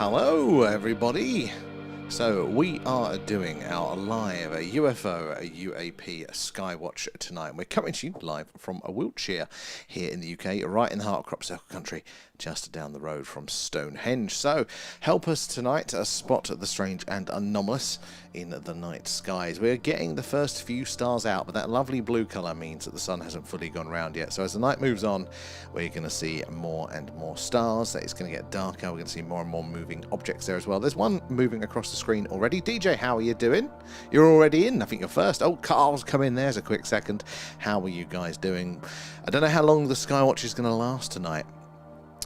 Hello everybody! So we are doing our live UFO UAP Skywatch tonight. We're coming to you live from Wiltshire here in the UK, right in the heart of Crop Circle country, just down the road from Stonehenge. So help us tonight spot the strange and anomalous in the night skies. We're getting the first few stars out, but that lovely blue colour means that the sun hasn't fully gone round yet. So as the night moves on, we're going to see more and more stars. It's going to get darker. We're going to see more and more moving objects there as well. There's one moving across the screen already. DJ, how are you doing? You're already in. I think you're first. Oh, Carl's come in. There's a quick second. How are you guys doing? I don't know how long the Skywatch is going to last tonight.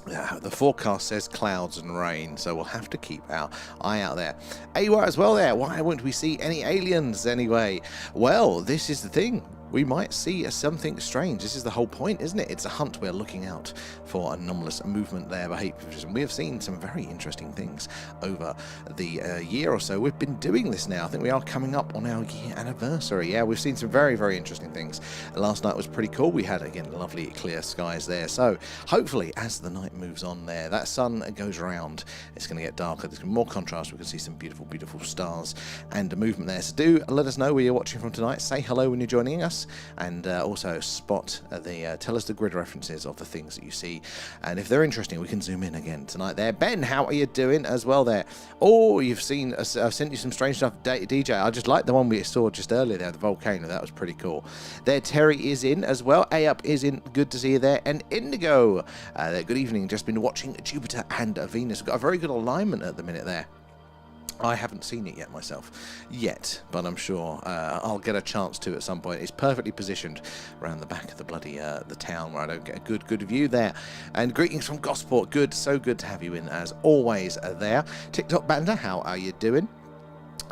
The forecast says clouds and rain, so we'll have to keep our eye out there. AWA as well there. Why won't we see any aliens anyway? Well, this is the thing. We might see something strange. This is the whole point, isn't it? It's a hunt. We're looking out for anomalous movement there, behaviors. We have seen some very interesting things over the year or so. We've been doing this now. I think we are coming up on our year anniversary. Yeah, we've seen some very, very interesting things. Last night was pretty cool. We had, again, lovely clear skies there. So hopefully, as the night moves on there, that sun goes around, it's going to get darker. There's going to be more contrast. We can see some beautiful, beautiful stars and movement there. So do let us know where you're watching from tonight. Say hello when you're joining us. And also spot tell us the grid references of the things that you see, and if they're interesting we can zoom in again tonight there. Ben, how are you doing as well there? Oh, you've seen I've sent you some strange stuff. DJ, I just like the one we saw just earlier there, the volcano. That was pretty cool there. Terry is in as well. A up is in, good to see you there. And Indigo there, good evening. Just been watching Jupiter and Venus. We've got a very good alignment at the minute there. I haven't seen it yet myself, but I'm sure I'll get a chance to at some point. It's perfectly positioned around the back of the bloody the town where I don't get a good view there. And greetings from Gosport. Good, so good to have you in as always there. TikTok Banda, how are you doing?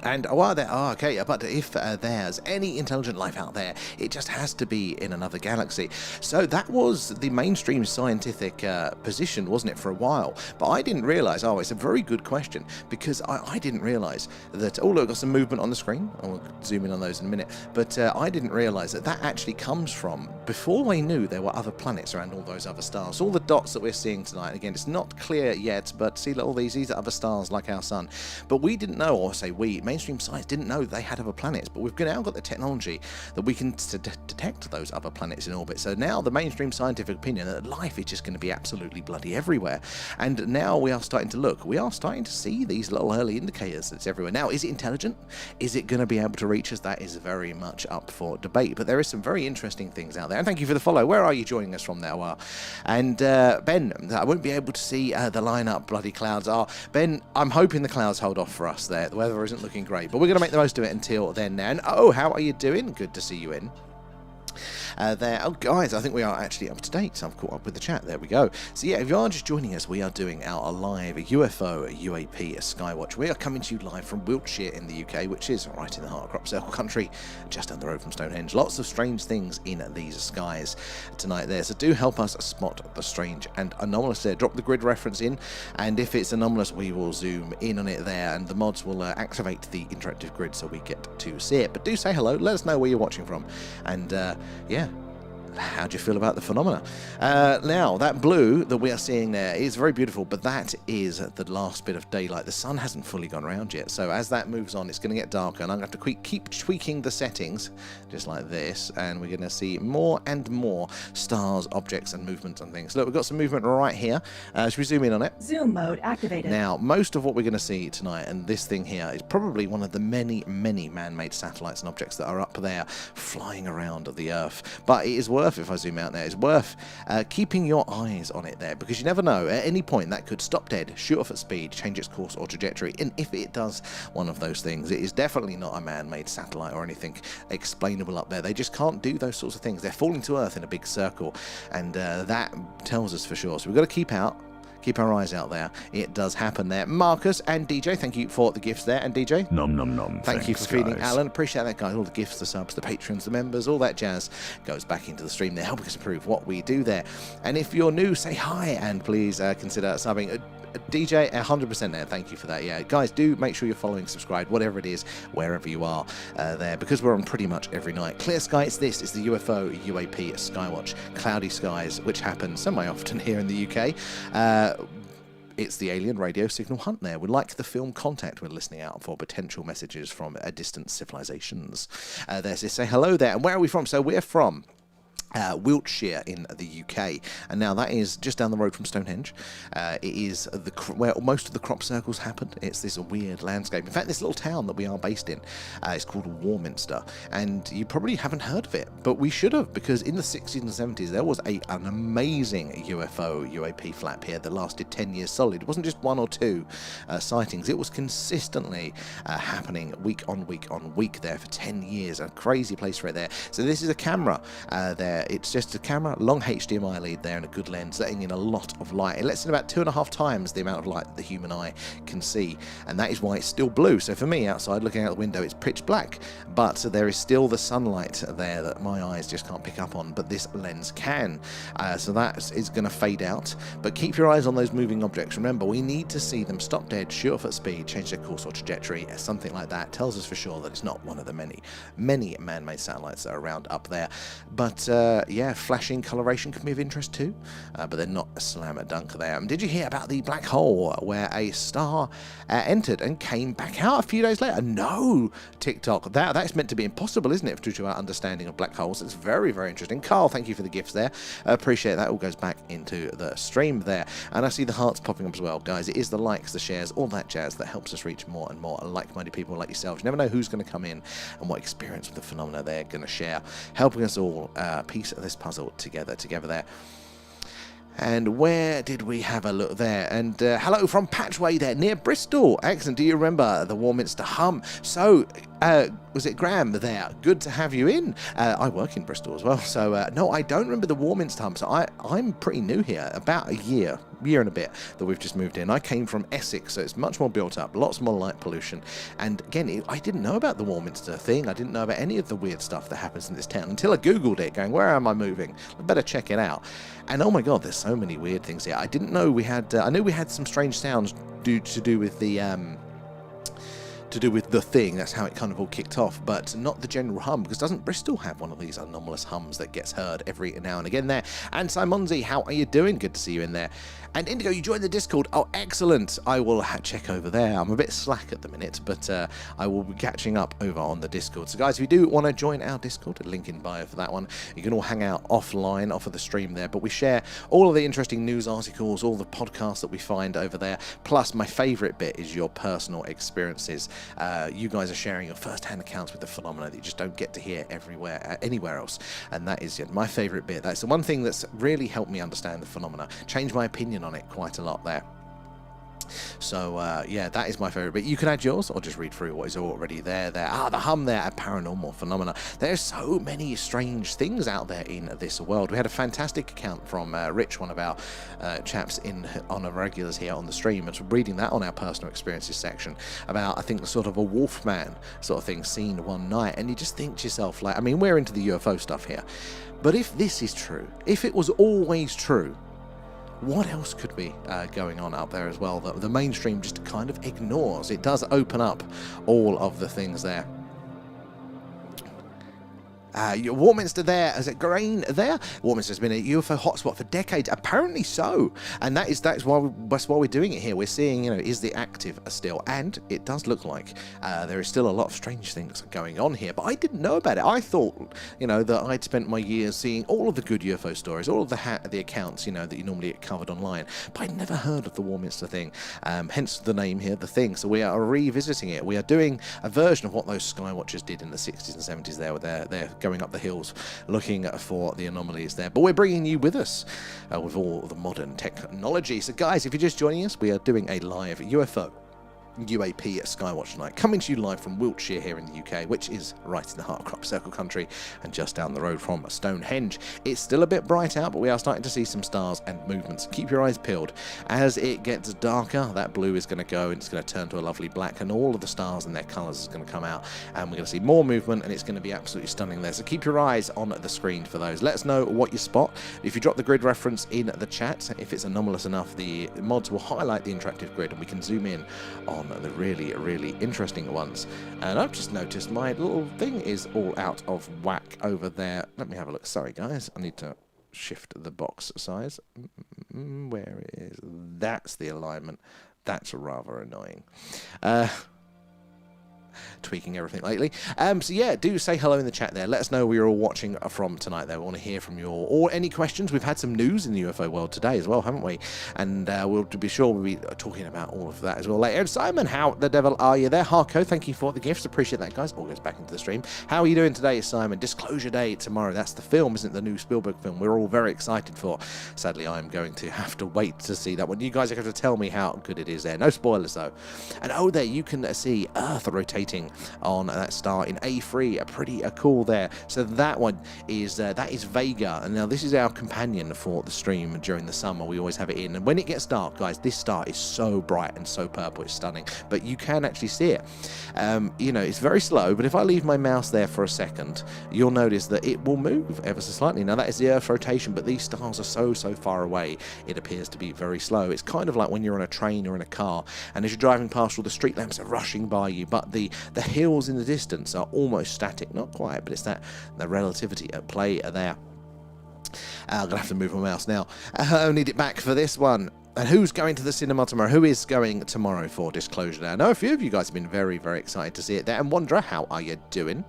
And okay, but if there's any intelligent life out there, it just has to be in another galaxy. So that was the mainstream scientific position, wasn't it, for a while? But I didn't realise, it's a very good question, because I didn't realise that, oh look, got some movement on the screen. I'll zoom in on those in a minute. But I didn't realise that that actually comes from, before we knew there were other planets around all those other stars. All the dots that we're seeing tonight, again, it's not clear yet, but see all these are other stars like our sun. But we didn't know, or say mainstream science didn't know they had other planets, but we've now got the technology that we can detect those other planets in orbit. So now the mainstream scientific opinion that life is just going to be absolutely bloody everywhere. And now we are starting to look. We are starting to see these little early indicators that it's everywhere. Now, is it intelligent? Is it going to be able to reach us? That is very much up for debate. But there is some very interesting things out there. And thank you for the follow. Where are you joining us from now? And Ben, I won't be able to see the lineup. Bloody clouds are. Ben, I'm hoping the clouds hold off for us there. The weather isn't looking great, but we're going to make the most of it until then. And how are you doing? Good to see you in. There. Oh, guys, I think we are actually up to date. So I've caught up with the chat. There we go. So yeah, if you are just joining us, we are doing our live UFO UAP Skywatch. We are coming to you live from Wiltshire in the UK, which is right in the heart of Crop Circle country, just down the road from Stonehenge. Lots of strange things in these skies tonight there. So do help us spot the strange and anomalous there. Drop the grid reference in, and if it's anomalous, we will zoom in on it there, and the mods will activate the interactive grid so we get to see it. But do say hello. Let us know where you're watching from, and yeah. How do you feel about the phenomena? Now, that blue that we are seeing there is very beautiful, but that is the last bit of daylight. The sun hasn't fully gone around yet, so as that moves on, it's going to get darker, and I'm going to have to keep tweaking the settings, just like this, and we're going to see more and more stars, objects, and movements and things. Look, we've got some movement right here. Should we zoom in on it? Zoom mode activated. Now, most of what we're going to see tonight, and this thing here, is probably one of the many, many man-made satellites and objects that are up there flying around the Earth. But it is worth, if I zoom out there, it's worth keeping your eyes on it there, because you never know, at any point that could stop dead, shoot off at speed, change its course or trajectory, and if it does one of those things, it is definitely not a man-made satellite or anything explainable up there. They just can't do those sorts of things. They're falling to Earth in a big circle, and that tells us for sure. So we've got to keep our eyes out there. It does happen there. Marcus and DJ, thank you for the gifts there. And DJ, nom nom nom. Thank you for feeding Alan. Appreciate that, guys. All the gifts, the subs, the patrons, the members, all that jazz goes back into the stream. They're helping us improve what we do there. And if you're new, say hi, and please consider subbing. DJ, 100% there. Thank you for that. Yeah, guys, do make sure you're following, subscribe, whatever it is, wherever you are there, because we're on pretty much every night. Clear skies. This is the UFO UAP Skywatch. Cloudy skies, which happen semi-often here in the UK. it's the alien radio signal hunt there. We're like the film Contact. We're listening out for potential messages from distant civilizations. There's this say hello there. And where are we from? So we're from Wiltshire in the UK, and now that is just down the road from Stonehenge. It is where most of the crop circles happen. It's this weird landscape. In fact, this little town that we are based in is called Warminster, and you probably haven't heard of it, but we should have, because in the 60s and 70s there was an amazing UFO UAP flap here that lasted 10 years solid. It wasn't just one or two sightings. It was consistently happening week on week on week there for 10 years. A crazy place right there. So this is a camera there. It's just a camera, long HDMI lead there and a good lens, letting in a lot of light. It lets in about 2.5 times the amount of light that the human eye can see, and that is why it's still blue. So for me, outside looking out the window, it's pitch black, but there is still the sunlight there that my eyes just can't pick up on, but this lens can. So that is going to fade out, but keep your eyes on those moving objects. Remember, we need to see them stop dead, shoot off at speed, change their course or trajectory. Something like that tells us for sure that it's not one of the many man-made satellites that are around up there. But yeah, flashing coloration can be of interest too, but they're not a slam dunk there. Did you hear about the black hole where a star entered and came back out a few days later? No, TikTok. That's meant to be impossible, isn't it, due to our understanding of black holes? It's very, very interesting. Carl, thank you for the gifts there. Appreciate that. All goes back into the stream there. And I see the hearts popping up as well, guys. It is the likes, the shares, all that jazz that helps us reach more and more like-minded people like yourselves. You never know who's going to come in and what experience with the phenomena they're going to share, helping us all piece of this puzzle together there. And where did we have a look there? And hello from Patchway there, near Bristol. Excellent. Do you remember the Warminster hum? So, was it Graham there? Good to have you in. I work in Bristol as well. So, no, I don't remember the Warminster hum. So, I'm pretty new here. About a year and a bit that we've just moved in. I came from Essex, so it's much more built up, lots more light pollution. And again, I didn't know about the Warminster thing. I didn't know about any of the weird stuff that happens in this town until I Googled it, going, where am I moving? I better check it out. And oh my God, there's so many weird things here. I didn't know we had, I knew we had some strange sounds to do with the thing. That's how it kind of all kicked off, but not the general hum, because doesn't Bristol have one of these anomalous hums that gets heard every now and again there? And Simonzi, how are you doing? Good to see you in there. And Indigo, you joined the Discord. Oh, excellent. I will check over there. I'm a bit slack at the minute, but I will be catching up over on the Discord. So guys, if you do want to join our Discord, link in bio for that one. You can all hang out offline, off of the stream there, but we share all of the interesting news articles, all the podcasts that we find over there. Plus, my favorite bit is your personal experiences. You guys are sharing your first-hand accounts with the phenomena that you just don't get to hear anywhere else, and that is my favorite bit. That's the one thing that's really helped me understand the phenomena, change my opinion on it quite a lot there. So yeah, that is my favorite bit. You can add yours or just read through what is already there. The hum there, a paranormal phenomena. There's so many strange things out there in this world. We had a fantastic account from Rich, one of our chaps on our regulars here on the stream, and reading that on our personal experiences section about, I think, sort of a wolfman sort of thing seen one night, and you just think to yourself, like, I mean, we're into the UFO stuff here, but if this is true, if it was always true, what else could be going on out there as well that the mainstream just kind of ignores? It does open up all of the things there. Warminster there, is it Grain there? Warminster's been a UFO hotspot for decades, apparently so, and that's why we're doing it here. We're seeing, is the active still, and it does look like there is still a lot of strange things going on here, but I didn't know about it. I thought, that I'd spent my years seeing all of the good UFO stories, all of the accounts, that you normally get covered online, but I'd never heard of the Warminster thing, hence the name here, the thing. So we are revisiting it. We are doing a version of what those Skywatchers did in the 60s and 70s there, where they're going up the hills looking for the anomalies there, but we're bringing you with us with all the modern technology. So guys, if you're just joining us, we are doing a live UFO UAP Skywatch tonight, coming to you live from Wiltshire here in the UK, which is right in the heart of crop circle country and just down the road from Stonehenge. It's still a bit bright out, but we are starting to see some stars and movements. Keep your eyes peeled. As it gets darker, that blue is going to go and it's going to turn to a lovely black, and all of the stars and their colours is going to come out, and we're going to see more movement, and it's going to be absolutely stunning there. So keep your eyes on the screen for those. Let us know what you spot. If you drop the grid reference in the chat, if it's anomalous enough, the mods will highlight the interactive grid and we can zoom in on the really, really interesting ones. And I've just noticed my little thing is all out of whack over there. Let me have a look. Sorry guys, I need to shift the box size. Where is That's the alignment. That's rather annoying. Tweaking everything lately. So yeah, do say hello in the chat there. Let us know where you're all watching from tonight there. We want to hear from you all. Or any questions. We've had some news in the UFO world today as well, haven't we? And we'll be sure we'll be talking about all of that as well later. And Simon, how the devil are you there? Harco, thank you for the gifts. Appreciate that, guys. All goes back into the stream. How are you doing today, Simon? Disclosure Day tomorrow. That's the film, isn't it? The new Spielberg film. We're all very excited for. Sadly, I'm going to have to wait to see that one. You guys are going to tell me how good it is there. No spoilers, though. And oh, there you can see Earth rotating on that star in A3, pretty cool there. So that one is Vega, and now this is our companion for the stream during the summer. We always have it in, and when it gets dark, guys, this star is so bright and so purple, it's stunning, but you can actually see it. You know, it's very slow, but if I leave my mouse there for a second, you'll notice that it will move ever so slightly. Now that is the Earth's rotation, but these stars are so far away, it appears to be very slow. It's kind of like when you're on a train or in a car, and as you're driving past, all the street lamps are rushing by you, but the hills in the distance are almost static. Not quite, but it's the relativity at play there. I'm gonna have to move my mouse now. I need it back for this one. And who's going to the cinema tomorrow? Who is going tomorrow for Disclosure Day? I know a few of you guys have been very excited to see it there. And Wanderer, how are you doing?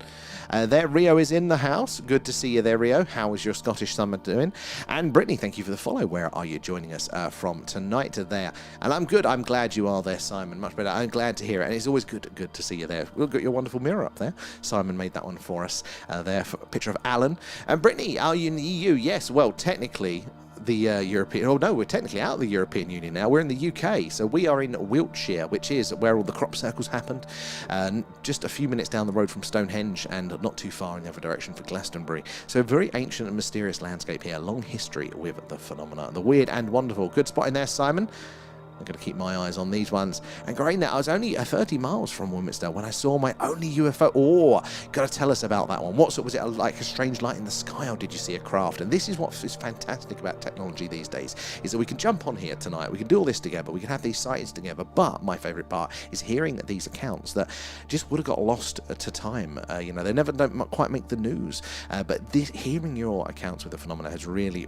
There, Rio is in the house. Good to see you there, Rio. How is your Scottish summer doing? And Brittany, thank you for the follow. Where are you joining us from tonight there? And I'm good. I'm glad you are there, Simon. Much better. I'm glad to hear it. And it's always good to see you there. We've got your wonderful mirror up there. Simon made that one for us there. For a picture of Alan. And Brittany, are you in the EU? Yes, well, technically... the European... Oh, no, we're technically out of the European Union now. We're in the UK. So we are in Wiltshire, which is where all the crop circles happened. Just a few minutes down the road from Stonehenge and not too far in the other direction for Glastonbury. So a very ancient and mysterious landscape here. Long history with the phenomena. The weird and wonderful. Good spot in there, Simon. I'm going to keep my eyes on these ones. And great, now I was only 30 miles from Wilmington when I saw my only UFO. Oh, got to tell us about that one. Was it like a strange light in the sky, or did you see a craft? And this is what is fantastic about technology these days, is that we can jump on here tonight, we can do all this together, we can have these sightings together, but my favourite part is hearing these accounts that just would have got lost to time. You know, they don't quite make the news, but hearing your accounts with the phenomena has really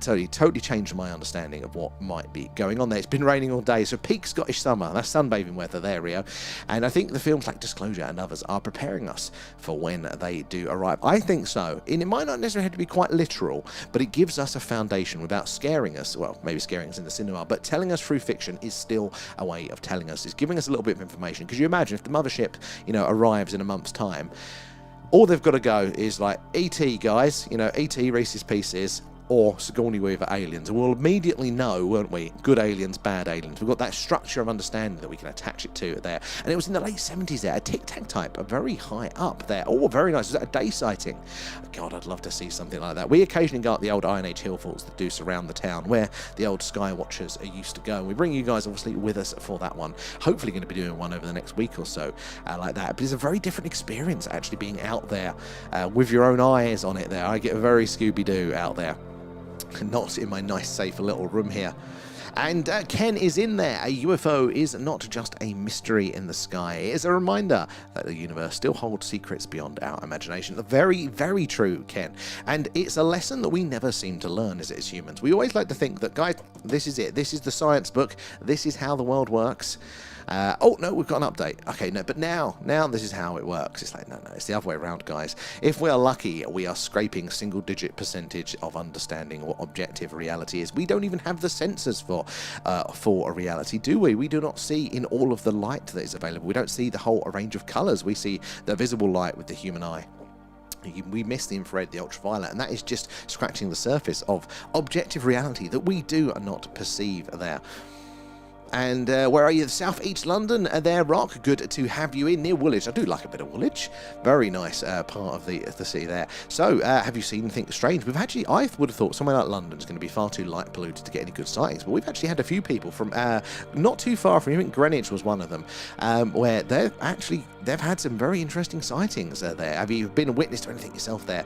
totally changed my understanding of what might be going on there. It's been raining all day, so peak Scottish summer. That's sunbathing weather there, Rio. And I think the films like Disclosure and others are preparing us for when they do arrive. I think so. And it might not necessarily have to be quite literal, but it gives us a foundation without scaring us. Well, maybe scaring us in the cinema, but telling us through fiction is still a way of telling us. It's giving us a little bit of information. Because you imagine if the mothership, you know, arrives in a month's time, all they've got to go is like, E.T. guys, you know, E.T. Reese's Pieces, or Sigourney Weaver aliens, and we'll immediately know, won't we? Good aliens, bad aliens. We've got that structure of understanding that we can attach it to there. And it was in the late 70s there, a tic-tac type, a very high up there. Oh, very nice. Was that a day sighting? God, I'd love to see something like that. We occasionally go up the old Iron Age hill forts that do surround the town, where the old skywatchers used to go. And we bring you guys, obviously, with us for that one. Hopefully going to be doing one over the next week or so like that. But it's a very different experience, actually, being out there with your own eyes on it there. I get very Scooby-Doo out there. Not in my nice safe little room here. And Ken is in there. A UFO is not just a mystery in the sky. It is a reminder that the universe still holds secrets beyond our imagination. Very true, Ken. And it's a lesson that we never seem to learn as humans. We always like to think that, guys, this is it. This is the science book. This is how the world works. Oh, no, we've got an update. Okay, no, but now this is how it works. It's like, no, it's the other way around, guys. If we are lucky, we are scraping single-digit percentage of understanding what objective reality is. We don't even have the sensors for a reality, do we? We do not see in all of the light that is available. We don't see the whole range of colours. We see the visible light with the human eye. We miss the infrared, the ultraviolet, and that is just scratching the surface of objective reality that we do not perceive there. And where are you? South East London there, Rock. Good to have you in near Woolwich. I do like a bit of Woolwich. Very nice part of the city there. So, have you seen anything strange? We've actually, I would have thought somewhere like London is going to be far too light polluted to get any good sightings. But we've actually had a few people from not too far from, I think Greenwich was one of them, where they've had some very interesting sightings there. Have you been a witness to anything yourself there?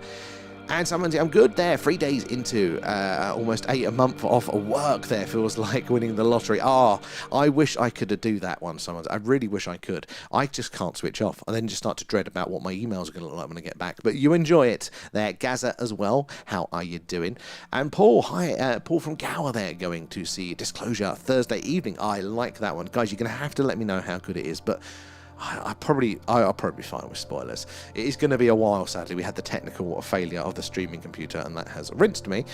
And someone's, I'm good there, 3 days into almost a month off of work there, feels like winning the lottery. I wish I could do that one, someone. I really wish I could. I just can't switch off. I then just start to dread about what my emails are going to look like when I get back. But you enjoy it there. Gaza as well, how are you doing? And Paul, hi, Paul from Gower there, going to see Disclosure Thursday evening. I like that one. Guys, you're going to have to let me know how good it is, but I'll probably be fine with spoilers. It is going to be a while, sadly. We had the technical failure of the streaming computer, and that has rinsed me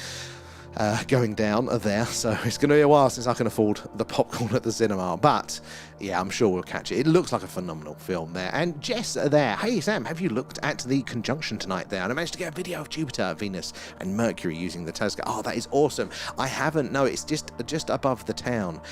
going down there. So it's going to be a while since I can afford the popcorn at the cinema. But yeah, I'm sure we'll catch it. It looks like a phenomenal film there. And Jess there, hey Sam, have you looked at the conjunction tonight there? And I managed to get a video of Jupiter, Venus, and Mercury using the telescope. Oh, that is awesome. I haven't. No, it's just above the town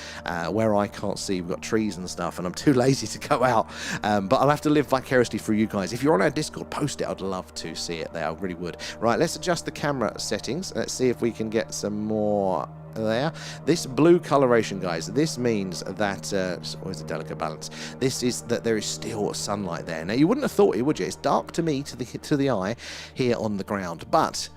where I can't see. We've got trees and stuff, and I'm too lazy to go out. But I'll have to live vicariously through you guys. If you're on our Discord, post it. I'd love to see it there. I really would. Right, let's adjust the camera settings. Let's see if we can get some more there. This blue coloration, guys, this means that it's always a delicate balance. This is that there is still sunlight there. Now, you wouldn't have thought it, would you? It's dark to me, to the eye here on the ground, but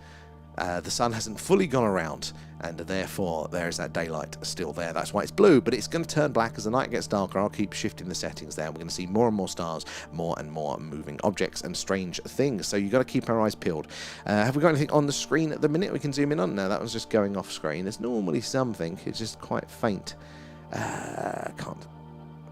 the sun hasn't fully gone around, and therefore there is that daylight still there. That's why it's blue, but it's going to turn black as the night gets darker. I'll keep shifting the settings there. We're going to see more and more stars, more and more moving objects and strange things. So you've got to keep our eyes peeled. Have we got anything on the screen at the minute we can zoom in on? No, that was just going off screen. There's normally something. It's just quite faint.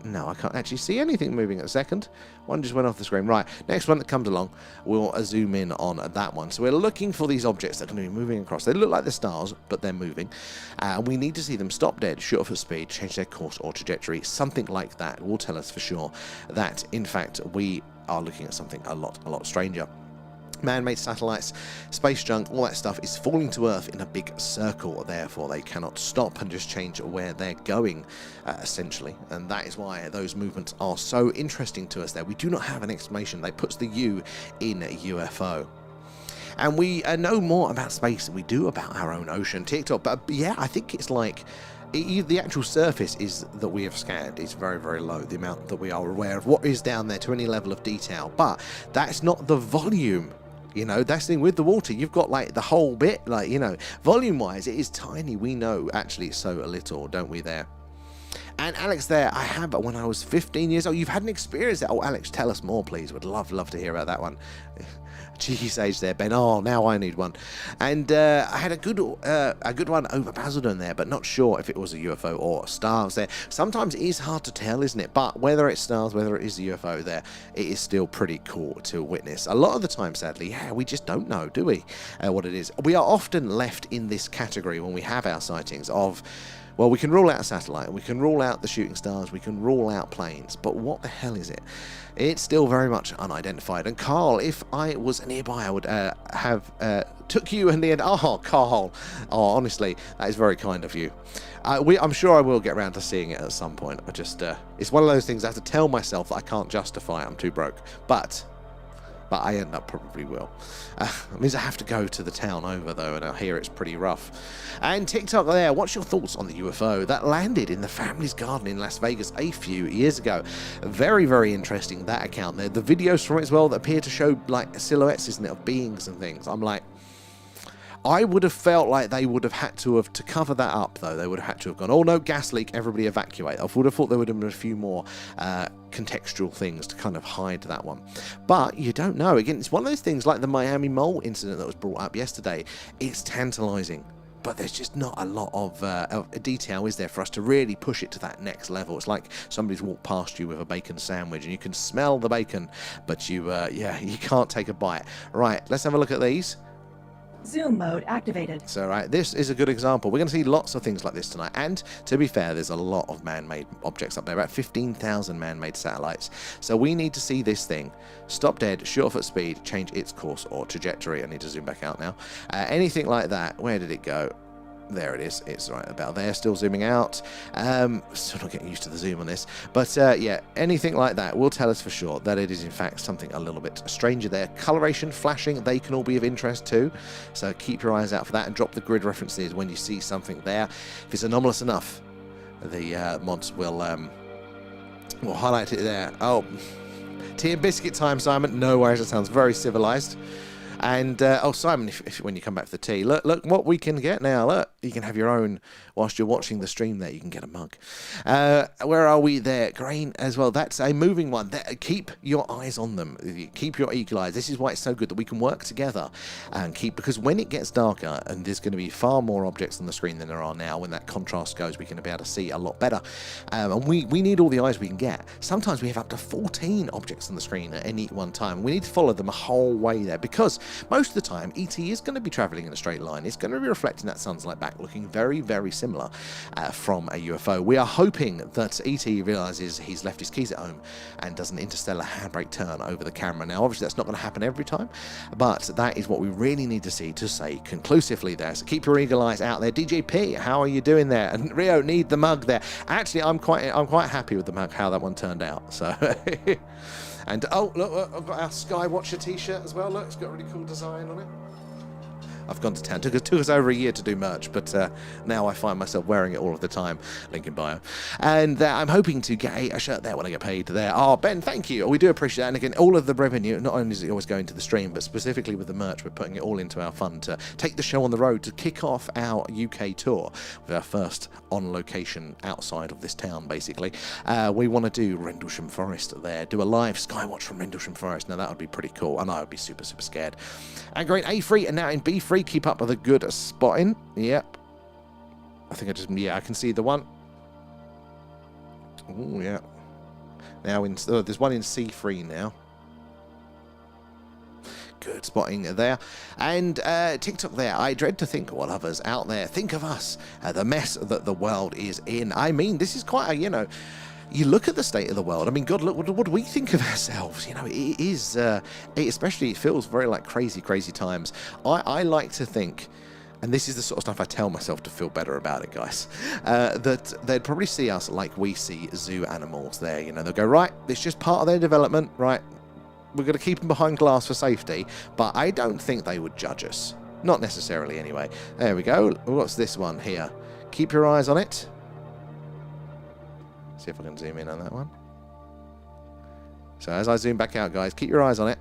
No, I can't actually see anything moving at a second. One just went off the screen. Right, next one that comes along, we'll zoom in on that one. So we're looking for these objects that are going to be moving across. They look like the stars, but they're moving. We need to see them stop dead, shoot off at speed, change their course or trajectory. Something like that will tell us for sure that, in fact, we are looking at something a lot stranger. Man-made satellites, space junk, all that stuff is falling to Earth in a big circle. Therefore, they cannot stop and just change where they're going, essentially. And that is why those movements are so interesting to us there. We do not have an explanation. That puts the U in UFO. And we know more about space than we do about our own ocean. TikTok, but yeah, I think it's like the actual surface is that we have scanned is very low, the amount that we are aware of what is down there to any level of detail, but that's not the volume. You know, that's the thing with the water. You've got like the whole bit, like, you know, volume wise, it is tiny. We know actually so little, don't we there? And Alex there, I have when I was 15 years old. You've had an experience there. Oh, Alex, tell us more, please. Would love to hear about that one. Cheeky sage there, Ben. Oh, now I need one. And I had a good one over Basildon there, but not sure if it was a UFO or stars there. Sometimes it is hard to tell, isn't it? But whether it's stars, whether it is a UFO there, it is still pretty cool to witness. A lot of the time, sadly, yeah, we just don't know, do we, what it is. We are often left in this category when we have our sightings of, well, we can rule out a satellite, we can rule out the shooting stars, we can rule out planes, but what the hell is it? It's still very much unidentified. And Carl, if I was nearby, I would have took you in the end. Oh, Carl. Oh, honestly, that is very kind of you. I'm sure I will get around to seeing it at some point. I just, it's one of those things I have to tell myself that I can't justify. I'm too broke. But I end up probably will. It means I have to go to the town over, though, and I hear it's pretty rough. And TikTok there, what's your thoughts on the UFO that landed in the family's garden in Las Vegas a few years ago? Very interesting, that account there. The videos from it as well that appear to show, like, silhouettes, isn't it, of beings and things. I'm like, I would have felt like they would have had to cover that up, though. They would have had to have gone, oh no, gas leak, everybody evacuate. I would have thought there would have been a few more contextual things to kind of hide that one. But you don't know. Again, it's one of those things like the Miami mole incident that was brought up yesterday. It's tantalizing, but there's just not a lot of detail, is there, for us to really push it to that next level. It's like somebody's walked past you with a bacon sandwich and you can smell the bacon, but you can't take a bite. Right, let's have a look at these. Zoom mode activated. So, right, this is a good example. We're going to see lots of things like this tonight. And to be fair, there's a lot of man-made objects up there, about 15,000 man-made satellites. So we need to see this thing stop dead, shoot off at speed, change its course or trajectory. I need to zoom back out now. Anything like that. Where did it go? There it is. It's right about there. Still zooming out. Still not getting used to the zoom on this. But yeah, anything like that will tell us for sure that it is in fact something a little bit stranger there. Coloration, flashing, they can all be of interest too. So keep your eyes out for that and drop the grid references when you see something there. If it's anomalous enough, the mods will highlight it there. Oh, tea and biscuit time, Simon. No worries. That sounds very civilized. And, oh, Simon, if when you come back for the tea, look what we can get now. Look, you can have your own, whilst you're watching the stream there, you can get a mug. Where are we there? Grain as well. That's a moving one. Keep your eyes on them. Keep your eagle eyes. This is why it's so good that we can work together and because when it gets darker, and there's going to be far more objects on the screen than there are now, when that contrast goes, we can be able to see a lot better. And we need all the eyes we can get. Sometimes we have up to 14 objects on the screen at any one time. We need to follow them a whole way there, because most of the time ET is going to be traveling in a straight line. It's going to be reflecting that sun's light back, looking very, very similar from a UFO. We are hoping that ET realizes he's left his keys at home and does an interstellar handbrake turn over the camera. Now, obviously, that's not going to happen every time, but that is what we really need to see to say conclusively there. So keep your eagle eyes out there. DJP, how are you doing there? And Rio, need the mug there. Actually, I'm quite happy with the mug, how that one turned out. So. And oh, look, I've got our Skywatcher t-shirt as well. Look, it's got a really cool design on it. I've gone to town. Took us over a year to do merch, but now I find myself wearing it all of the time. Link in bio. And I'm hoping to get a shirt there when I get paid there. Oh, Ben, thank you. We do appreciate that. And again, all of the revenue, not only is it always going to the stream, but specifically with the merch, we're putting it all into our fund to take the show on the road, to kick off our UK tour with our first on location outside of this town, basically. We want to do Rendlesham Forest there, do a live Skywatch from Rendlesham Forest. Now, that would be pretty cool, and I would be super, super scared. And great, A3, and now in B3, keep up with a good spotting. Yep. I think I can see the one. Oh, yeah. Now, there's one in C3 now. Good spotting there. And TikTok there. I dread to think what others out there think of us. The mess that the world is in. I mean, this is quite a, you look at the state of the world. I mean, God, look, what do we think of ourselves? It is, especially, it feels very like crazy, crazy times. I like to think, and this is the sort of stuff I tell myself to feel better about it, guys, that they'd probably see us like we see zoo animals there. They'll go, right, it's just part of their development, right? We're going to keep them behind glass for safety, but I don't think they would judge us. Not necessarily, anyway. There we go. What's this one here? Keep your eyes on it. See if I can zoom in on that one. So as I zoom back out, guys, keep your eyes on it.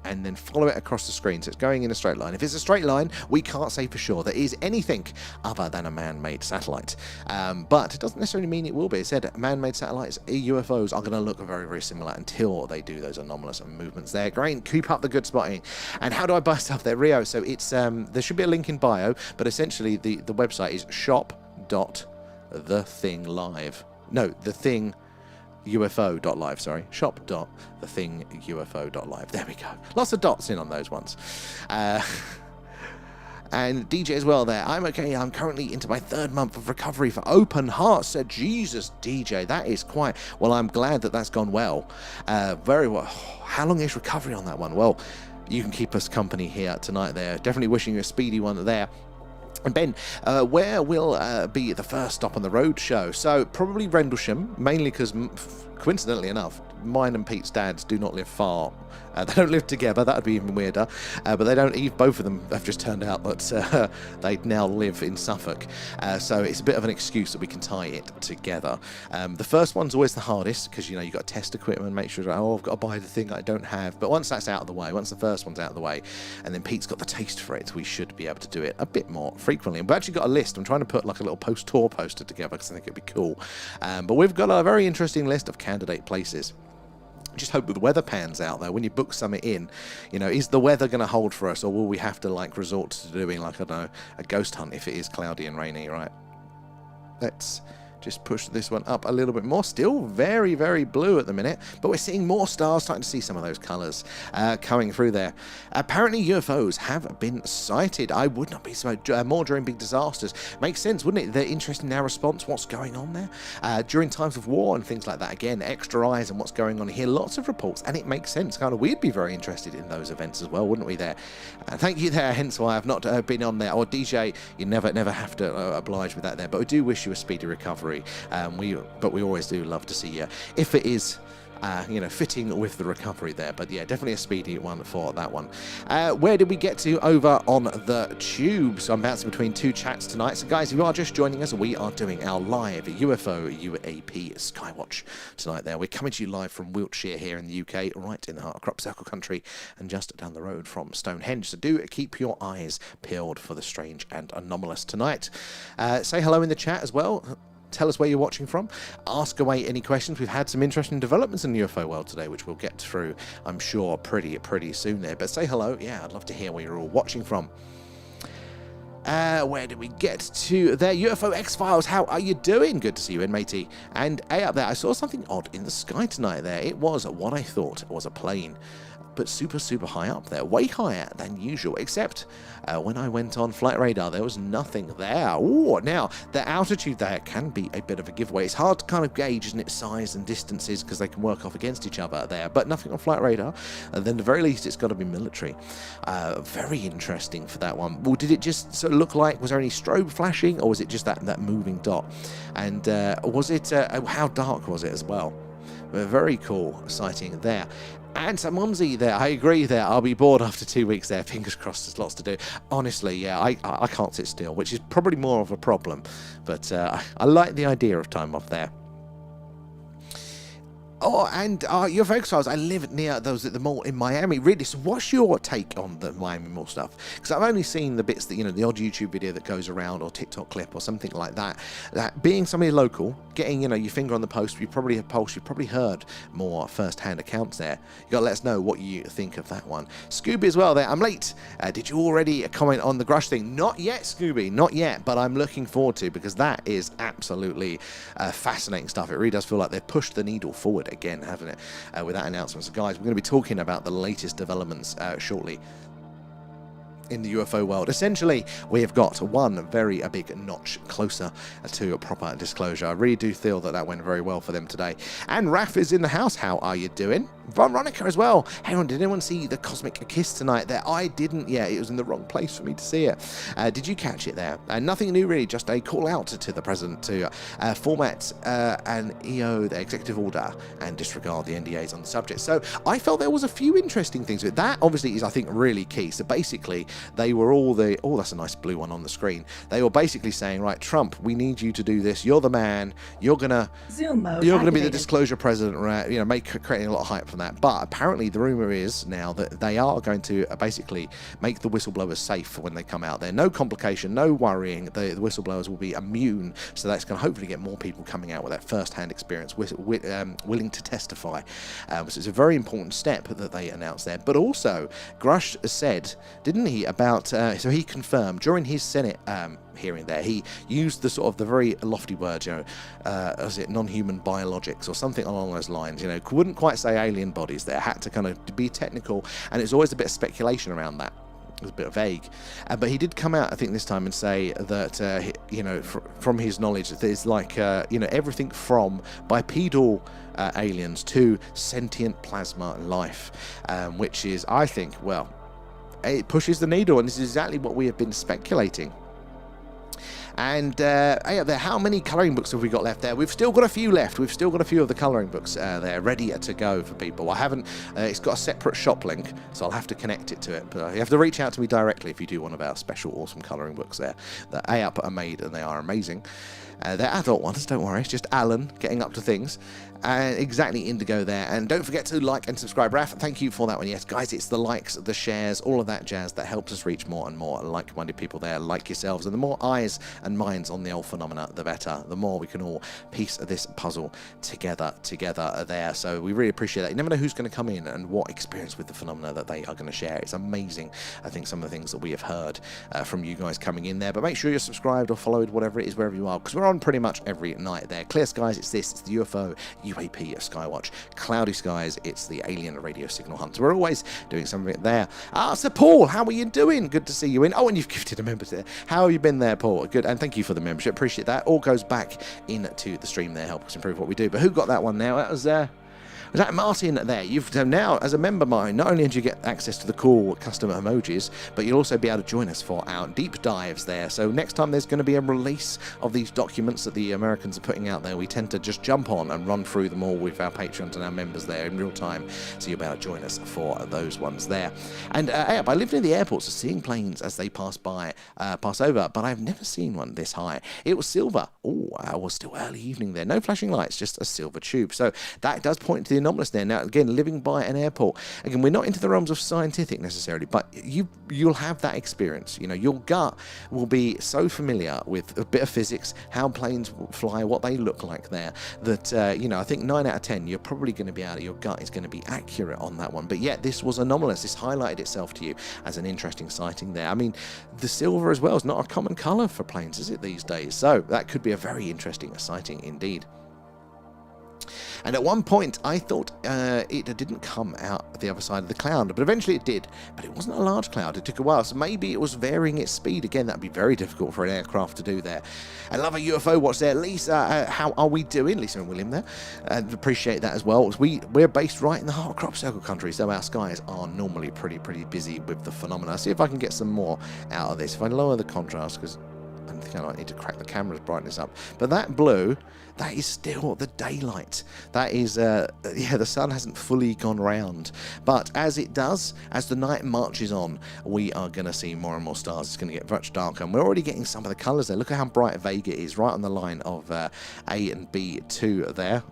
And then follow it across the screen. So it's going in a straight line. If it's a straight line, we can't say for sure that it is anything other than a man-made satellite. But it doesn't necessarily mean it will be. It said man-made satellites, UFOs, are going to look very, very similar until they do those anomalous movements there. Great, keep up the good spotting. And how do I buy stuff there? Rio, so it's there should be a link in bio, but essentially the website is shop.thethinglive. No, the thing UFO.live, sorry. Shop.thethingyufo.live. There we go. Lots of dots in on those ones. And DJ as well there. I'm okay. I'm currently into my 3rd month of recovery for open heart. Said, Jesus, DJ, that is quite... Well, I'm glad that that's gone well. Very well. How long is recovery on that one? Well, you can keep us company here tonight there. Definitely wishing you a speedy one there. And Ben, where will be the first stop on the road show? So probably Rendlesham, mainly because, coincidentally enough, mine and Pete's dads do not live far. They don't live together. That would be even weirder. But they don't. Both of them have just turned out that they now live in Suffolk. So it's a bit of an excuse that we can tie it together. The first one's always the hardest because you've got to test equipment, make sure, I've got to buy the thing I don't have. But once that's out of the way, once the first one's out of the way, and then Pete's got the taste for it, we should be able to do it a bit more frequently. And we've actually got a list. I'm trying to put like a little post-tour poster together because I think it'd be cool. But we've got a very interesting list of candidate places. Just hope that the weather pans out though. When you book something in, is the weather going to hold for us, or will we have to resort to doing I don't know, a ghost hunt if it is cloudy and rainy, right? Let's just push this one up a little bit more. Still very, very blue at the minute, but we're seeing more stars, starting to see some of those colours coming through there. Apparently UFOs have been sighted. I would not be so more during big disasters. Makes sense, wouldn't it? They're interested in our response, what's going on there. During times of war and things like that, again, extra eyes on what's going on here. Lots of reports, and it makes sense. We'd be very interested in those events as well, wouldn't we there? Thank you there, hence why I've not been on there. Or DJ, you never have to oblige with that there, but we do wish you a speedy recovery. But we always do love to see you. If it is fitting with the recovery there. But yeah, definitely a speedy one for that one. Where did we get to over on the tube? So I'm bouncing between two chats tonight. So guys, if you are just joining us, we are doing our live UFO UAP Skywatch tonight there. We're coming to you live from Wiltshire here in the UK, right in the heart of Crop Circle country and just down the road from Stonehenge. So do keep your eyes peeled for the strange and anomalous tonight. Say hello in the chat as well. Tell us where you're watching from. Ask away any questions. We've had some interesting developments in the UFO world today, which we'll get through, I'm sure, pretty soon there. But say hello. Yeah, I'd love to hear where you're all watching from. Where did we get to there? UFO X-Files, how are you doing? Good to see you in, matey. And hey, up there, I saw something odd in the sky tonight there. It was what I thought was a plane, but super high up there, way higher than usual, except when I went on flight radar, there was nothing there. Ooh, now, the altitude there can be a bit of a giveaway. It's hard to kind of gauge, isn't it, size and distances, because they can work off against each other there, but nothing on flight radar. And then, at the very least, it's got to be military. Very interesting for that one. Well, did it just sort of look like, was there any strobe flashing, or was it just that moving dot? And was it, how dark was it as well? A very cool sighting there. And so Mumsy there, I agree there. I'll be bored after 2 weeks there. Fingers crossed, there's lots to do. Honestly, yeah, I can't sit still, which is probably more of a problem. But I like the idea of time off there. Oh, and your X-Files, I live near those at the mall in Miami. Really, so what's your take on the Miami mall stuff? Because I've only seen the bits that, the odd YouTube video that goes around or TikTok clip or something like that. That being somebody local, getting, your finger on the post, you've probably heard more first-hand accounts there. You got to let us know what you think of that one. Scooby as well there. I'm late. Did you already comment on the Grush thing? Not yet, Scooby, not yet, but I'm looking forward to, because that is absolutely fascinating stuff. It really does feel like they've pushed the needle forward again, haven't it, with that announcement. So guys, we're going to be talking about the latest developments shortly in the UFO world. Essentially, we have got one very big notch closer to a proper disclosure. I really do feel that went very well for them today. And Raf is in the house. How are you doing? Veronica as well. Hang on, did anyone see the Cosmic Kiss tonight there? I didn't. Yeah, it was in the wrong place for me to see it. Did you catch it there? Nothing new really, just a call out to the president to format an EO, the executive order, and disregard the NDAs on the subject. So I felt there was a few interesting things with that. Obviously is, I think, really key. So basically, they were all oh, that's a nice blue one on the screen. They were basically saying, right, Trump, we need you to do this. You're the man. You're gonna be the disclosure president, right? Creating a lot of hype from that. But apparently the rumor is now that they are going to basically make the whistleblowers safe when they come out there. No complication, no worrying. The whistleblowers will be immune. So that's going to hopefully get more people coming out with that first-hand experience, willing to testify. So it's a very important step that they announced there. But also, Grush said, didn't he, about so he confirmed during his Senate hearing there, he used the very lofty words, is it non-human biologics or something along those lines, wouldn't quite say alien bodies there, had to kind of be technical, and it's always a bit of speculation around that. It was a bit vague, but he did come out, I think, this time and say that from his knowledge, there's everything from bipedal aliens to sentient plasma life, which is, I think, well, it pushes the needle, and this is exactly what we have been speculating. And how many colouring books have we got left there? We've still got a few left. We've still got a few of the colouring books there ready to go for people. I haven't, it's got a separate shop link, so I'll have to connect it to it. But you have to reach out to me directly if you do one of our special awesome colouring books there. The AUP are made, and they are amazing. They're adult ones, don't worry. It's just Alan getting up to things. Exactly, Indigo there. And don't forget to like and subscribe. Raf, thank you for that one. Yes, guys, it's the likes, the shares, all of that jazz that helps us reach more and more like-minded people there, like yourselves. And the more eyes and minds on the old phenomena, the better. The more we can all piece this puzzle together there. So we really appreciate that. You never know who's going to come in and what experience with the phenomena that they are going to share. It's amazing, I think, some of the things that we have heard from you guys coming in there. But make sure you're subscribed or followed, whatever it is, wherever you are, because we're on pretty much every night there. Clear skies, it's the UFO UAP Skywatch. Cloudy skies, it's the alien radio signal hunt. So we're always doing something there. So Paul, how are you doing? Good to see you in. Oh, and you've gifted a member there. How have you been there, Paul? Good, and thank you for the membership. Appreciate that. All goes back into the stream there, help us improve what we do. But who got that one now? That was Is that Martin there? You've now, as a member mine, not only do you get access to the cool custom emojis, but you'll also be able to join us for our deep dives there. So next time there's going to be a release of these documents that the Americans are putting out there, we tend to just jump on and run through them all with our patrons and our members there in real time. So you'll be able to join us for those ones there. And I live near the airport, so seeing planes as they pass over, but I've never seen one this high. It was silver. Oh, it was still early evening there. No flashing lights, just a silver tube. So that does point to the anomalous there. Now, again, living by an airport. Again, we're not into the realms of scientific necessarily, but you'll have that experience. You know, your gut will be so familiar with a bit of physics, how planes fly, what they look like there, that, you know, I think 9 out of 10, you're probably going to be able to, your gut is going to be accurate on that one. But yet, this was anomalous. This highlighted itself to you as an interesting sighting there. I mean, the silver as well is not a common colour for planes, is it, these days? So that could be a very interesting sighting indeed. And at one point, I thought it didn't come out the other side of the cloud, but eventually it did. But it wasn't a large cloud. It took a while, so maybe it was varying its speed. Again, that'd be very difficult for an aircraft to do there. I love a UFO watch there. Lisa, how are we doing? Lisa and William there. Appreciate that as well. We're based right in the heart of crop circle country, so our skies are normally pretty busy with the phenomena. See if I can get some more out of this. If I lower the contrast, because I think I might need to crack the camera's brightness up. But that blue, that is still the daylight. That is, yeah, the sun hasn't fully gone round. But as it does, as the night marches on, we are going to see more and more stars. It's going to get much darker. And we're already getting some of the colours there. Look at how bright Vega is, right on the line of A and B2 there.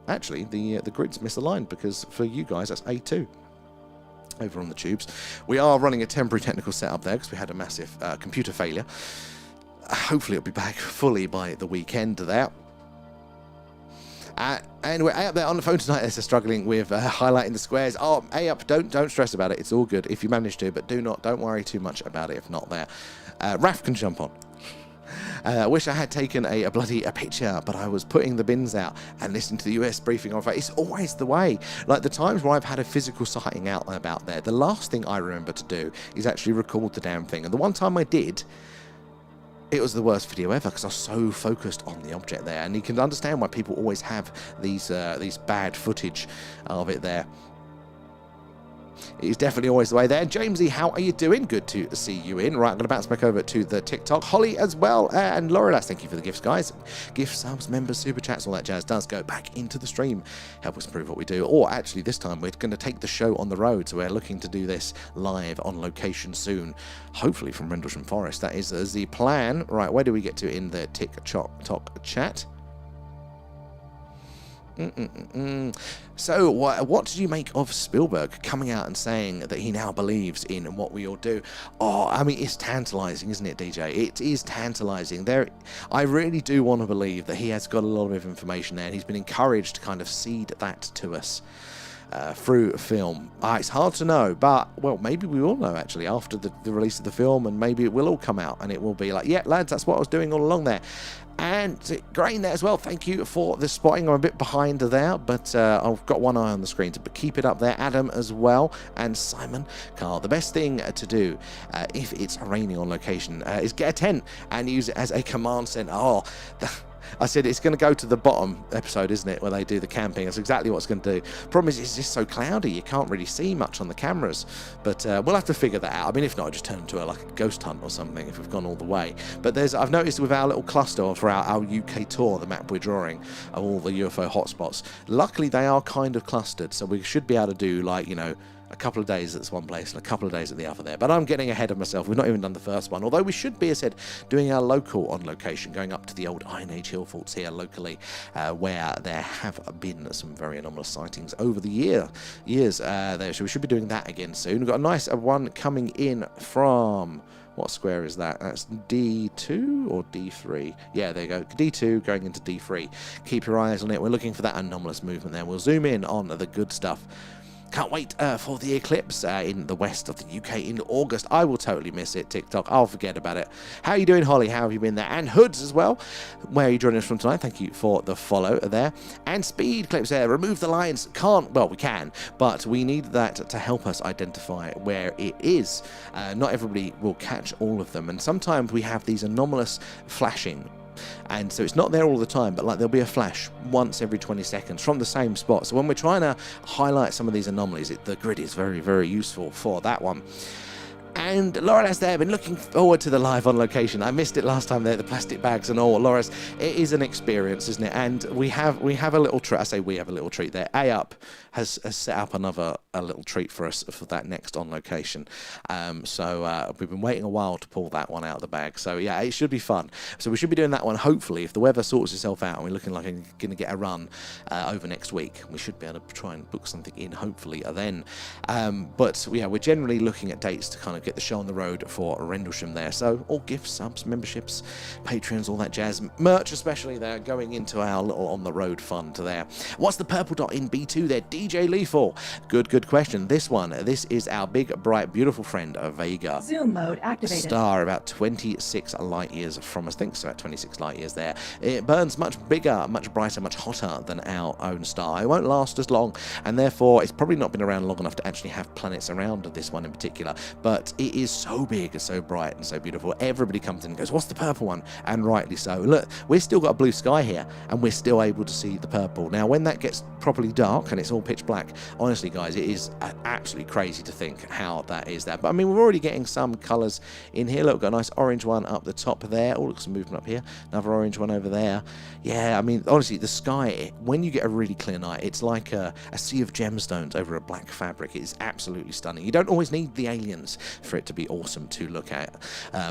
Actually, the grid's misaligned, because for you guys, that's A2. Over on the tubes. We are running a temporary technical setup there, because we had a massive computer failure. Hopefully it'll be back fully by the weekend there. And we're up there on the phone tonight as they're struggling with highlighting the squares. Oh, up, don't stress about it. It's all good if you manage to, but don't worry too much about it if not there. Raf can jump on. I wish I had taken a picture, but I was putting the bins out and listening to the US briefing on. It's always the way. Like the times where I've had a physical sighting out and about there, the last thing I remember to do is actually record the damn thing. And the one time I did, it was the worst video ever, because I was so focused on the object there. And you can understand why people always have these bad footage of it there. It is definitely always the way there. Jamesy, how are you doing? Good to see you in. Right, I'm going to bounce back over to the TikTok. Holly as well, and Lorelas, thank you for the gifts, guys. Gift subs, members, super chats, all that jazz does go back into the stream. Help us improve what we do. Or actually, this time we're going to take the show on the road, so we're looking to do this live on location soon. Hopefully from Rendlesham Forest. That is the plan. Right, where do we get to in the TikTok chat? So, what did you make of Spielberg coming out and saying that he now believes in what we all do? Oh, I mean, it's tantalizing, isn't it, DJ? It is tantalizing. I really do want to believe that he has got a lot of information there, and he's been encouraged to kind of seed that to us through film. It's hard to know, but, well, maybe we will know, actually, after the release of the film, and maybe it will all come out, and it will be like, yeah, lads, that's what I was doing all along there. And Grain there as well, thank you for the spotting. I'm a bit behind there, but I've got one eye on the screen to keep it up there. Adam as well, and Simon, Carl. The best thing to do if it's raining on location is get a tent and use it as a command center. Oh, I said it's going to go to the bottom episode, isn't it, where they do the camping. That's exactly what it's going to do. Problem is, it's just so cloudy, you can't really see much on the cameras. But we'll have to figure that out. I mean, if not, I'll just turn into like a ghost hunt or something if we've gone all the way. But I've noticed with our little cluster for our UK tour, the map we're drawing of all the UFO hotspots, luckily they are kind of clustered, so we should be able to do, like, you know, a couple of days at one place and a couple of days at the other there. But I'm getting ahead of myself. We've not even done the first one. Although we should be, as I said, doing our local on location, going up to the old Iron Age hill forts here locally, where there have been some very anomalous sightings over the years there. So we should be doing that again soon. We've got a nice one coming in from... What square is that? That's D2 or D3? Yeah, there you go. D2 going into D3. Keep your eyes on it. We're looking for that anomalous movement there. We'll zoom in on the good stuff. Can't wait for the eclipse in the west of the UK in August. I will totally miss it, TikTok. I'll forget about it. How are you doing, Holly? How have you been there? And Hoods as well. Where are you joining us from tonight? Thank you for the follow there. And Speed Clips there. Remove the lines. Can't. Well, we can, but we need that to help us identify where it is. Not everybody will catch all of them. And sometimes we have these anomalous flashing and so it's not there all the time, but like there'll be a flash once every 20 seconds from the same spot. So when we're trying to highlight some of these anomalies, the grid is very, very useful for that one. And Loris there, been looking forward to the live on location. I missed it last time there, the plastic bags and all. Loris, it is an experience, isn't it? And we have a little treat. I say we have a little treat there. A-Up has set up a little treat for us for that next on location. So we've been waiting a while to pull that one out of the bag. So yeah, it should be fun. So we should be doing that one, hopefully, if the weather sorts itself out and we're looking like we're going to get a run over next week. We should be able to try and book something in, hopefully, then. But yeah, we're generally looking at dates to kind of get the show on the road for Rendlesham there. So all gifts, subs, memberships, Patreons, all that jazz, merch especially there, going into our little on the road fund there. What's the purple dot in B2 there? DJ Lethal. Good question. This is our big, bright, beautiful friend Vega. Zoom mode activated. Star about 26 light years from us. I think so, about 26 light years there. It burns much bigger, much brighter, much hotter than our own star. It won't last as long, and therefore it's probably not been around long enough to actually have planets around this one in particular. But it is so big and so bright and so beautiful. Everybody comes in and goes, what's the purple one? And rightly so. Look, we've still got a blue sky here, and we're still able to see the purple. Now, when that gets properly dark and it's all pitch black, honestly, guys, it is absolutely crazy to think how that is there. But I mean, we're already getting some colours in here. Look, we've got a nice orange one up the top there. Oh, look, some movement up here. Another orange one over there. Yeah, I mean, honestly, the sky, when you get a really clear night, it's like a sea of gemstones over a black fabric. It is absolutely stunning. You don't always need the aliens for it to be awesome to look at,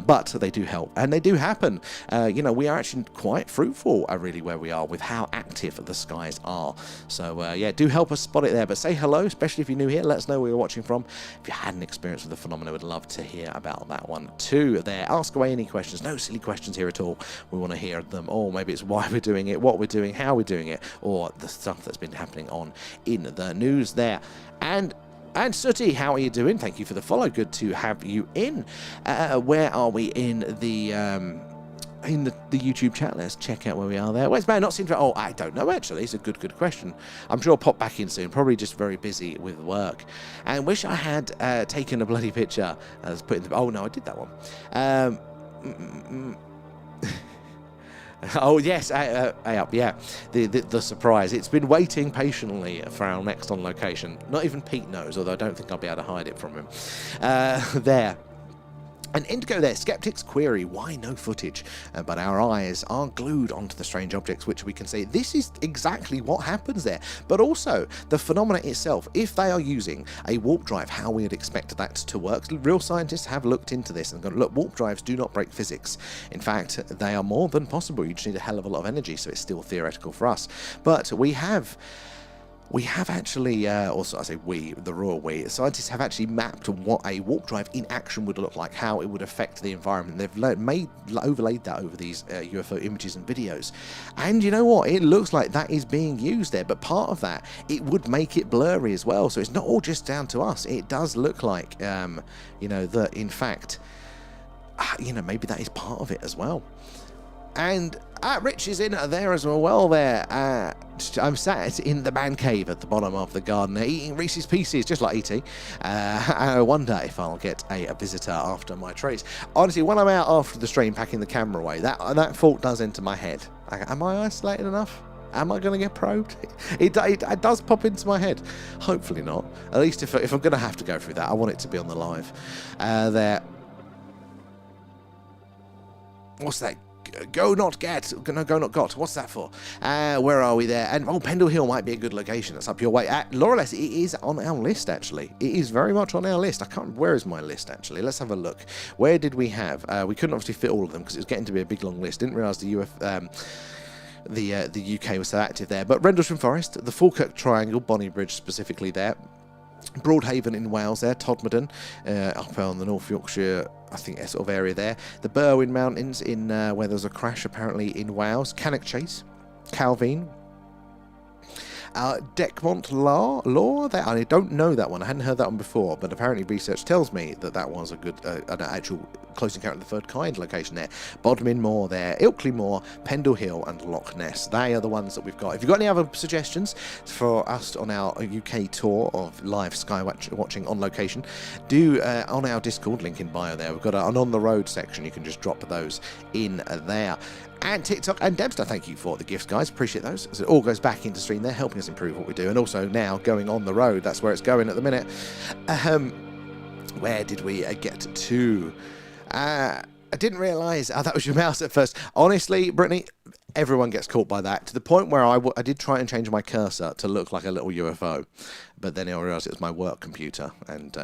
but they do help, and they do happen. You know, we are actually quite fruitful, really, where we are with how active the skies are. So yeah, do help us spot it there. But say hello, especially if you're new here. Let us know where you're watching from. If you had an experience with the phenomena, we'd love to hear about that one too. There, ask away any questions. No silly questions here at all. We want to hear them. Or maybe it's why we're doing it, what we're doing, how we're doing it, or the stuff that's been happening on in the news there. And Sooty, how are you doing? Thank you for the follow. Good to have you in. Where are we in the YouTube chat? Let's check out where we are there. Where's man not seen? Oh, I don't know, actually. It's a good question. I'm sure I'll pop back in soon. Probably just very busy with work. And wish I had taken a bloody picture. Oh, no, I did that one. Oh yes, A-Up, yeah. The surprise. It's been waiting patiently for our next on location. Not even Pete knows, although I don't think I'll be able to hide it from him. There. And Indigo there, skeptics query, why no footage? But our eyes are glued onto the strange objects, which we can see. This is exactly what happens there. But also, the phenomena itself, if they are using a warp drive, how we would expect that to work. Real scientists have looked into this and gone, look, warp drives do not break physics. In fact, they are more than possible. You just need a hell of a lot of energy, so it's still theoretical for us. But we have actually, also I say we, the royal we, scientists have actually mapped what a warp drive in action would look like, how it would affect the environment. They've overlaid that over these UFO images and videos. And you know what? It looks like that is being used there, but part of that, it would make it blurry as well. So it's not all just down to us. It does look like, you know, that in fact, you know, maybe that is part of it as well. And Rich is in there as well there. I'm sat in the man cave at the bottom of the garden eating Reese's Pieces, just like E.T. And I wonder if I'll get a visitor after my treats. Honestly, when I'm out after the stream packing the camera away, that thought does enter my head. Am I isolated enough? Am I going to get probed? It does pop into my head. Hopefully not. At least if I'm going to have to go through that, I want it to be on the live. There. What's that? Go not get. No, go not got. What's that for? Where are we there? And Pendle Hill might be a good location. That's up your way. Laureless, it is on our list, actually. It is very much on our list. I can't. Where is my list, actually? Let's have a look. Where did we have? We couldn't obviously fit all of them because it was getting to be a big long list. Didn't realise the UK was so active there. But Rendlesham Forest, the Falkirk Triangle, Bonnie Bridge specifically there. Broadhaven in Wales there, Todmorden, up on the North Yorkshire, I think, sort of area there. The Berwyn Mountains in where there was a crash apparently in Wales. Cannock Chase, Calvine. Decmont Law, I don't know that one. I hadn't heard that one before, but apparently research tells me that that was a good, an actual close encounter of the third kind location there. Bodmin Moor there, Ilkley Moor, Pendle Hill, and Loch Ness. They are the ones that we've got. If you've got any other suggestions for us on our UK tour of live sky watching on location, do on our Discord, link in bio there. We've got an on the road section. You can just drop those in there. And TikTok and Debster, thank you for the gifts, guys. Appreciate those. As it all goes back into stream there, helping us improve what we do. And also now going on the road. That's where it's going at the minute. Where did we get to? I didn't realise that was your mouse at first. Honestly, Brittany, everyone gets caught by that, to the point where I did try and change my cursor to look like a little UFO. But then I realised it was my work computer, and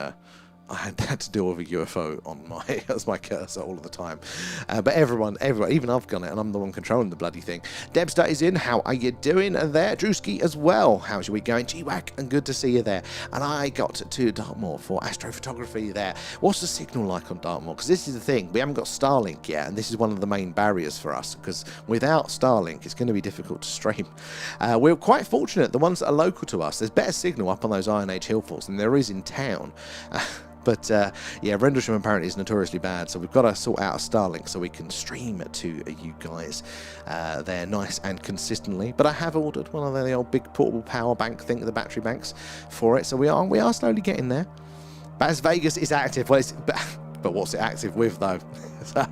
I had to deal with a UFO on as my cursor all of the time. But everyone, even I've got it, and I'm the one controlling the bloody thing. Debster is in. How are you doing there? Drewski as well. How's your week going? GWAC, and good to see you there. And I got to Dartmoor for astrophotography there. What's the signal like on Dartmoor? Because this is the thing, we haven't got Starlink yet, and this is one of the main barriers for us, because without Starlink, it's going to be difficult to stream. We're quite fortunate, the ones that are local to us, there's better signal up on those Iron Age hill forts than there is in town. But yeah, Rendlesham apparently is notoriously bad, so we've got to sort out a Starlink so we can stream to you guys there nice and consistently. But I have ordered one of the old big portable power bank thing, the battery banks for it, so we are slowly getting there. Baz Vegas is active, well, but what's it active with though? So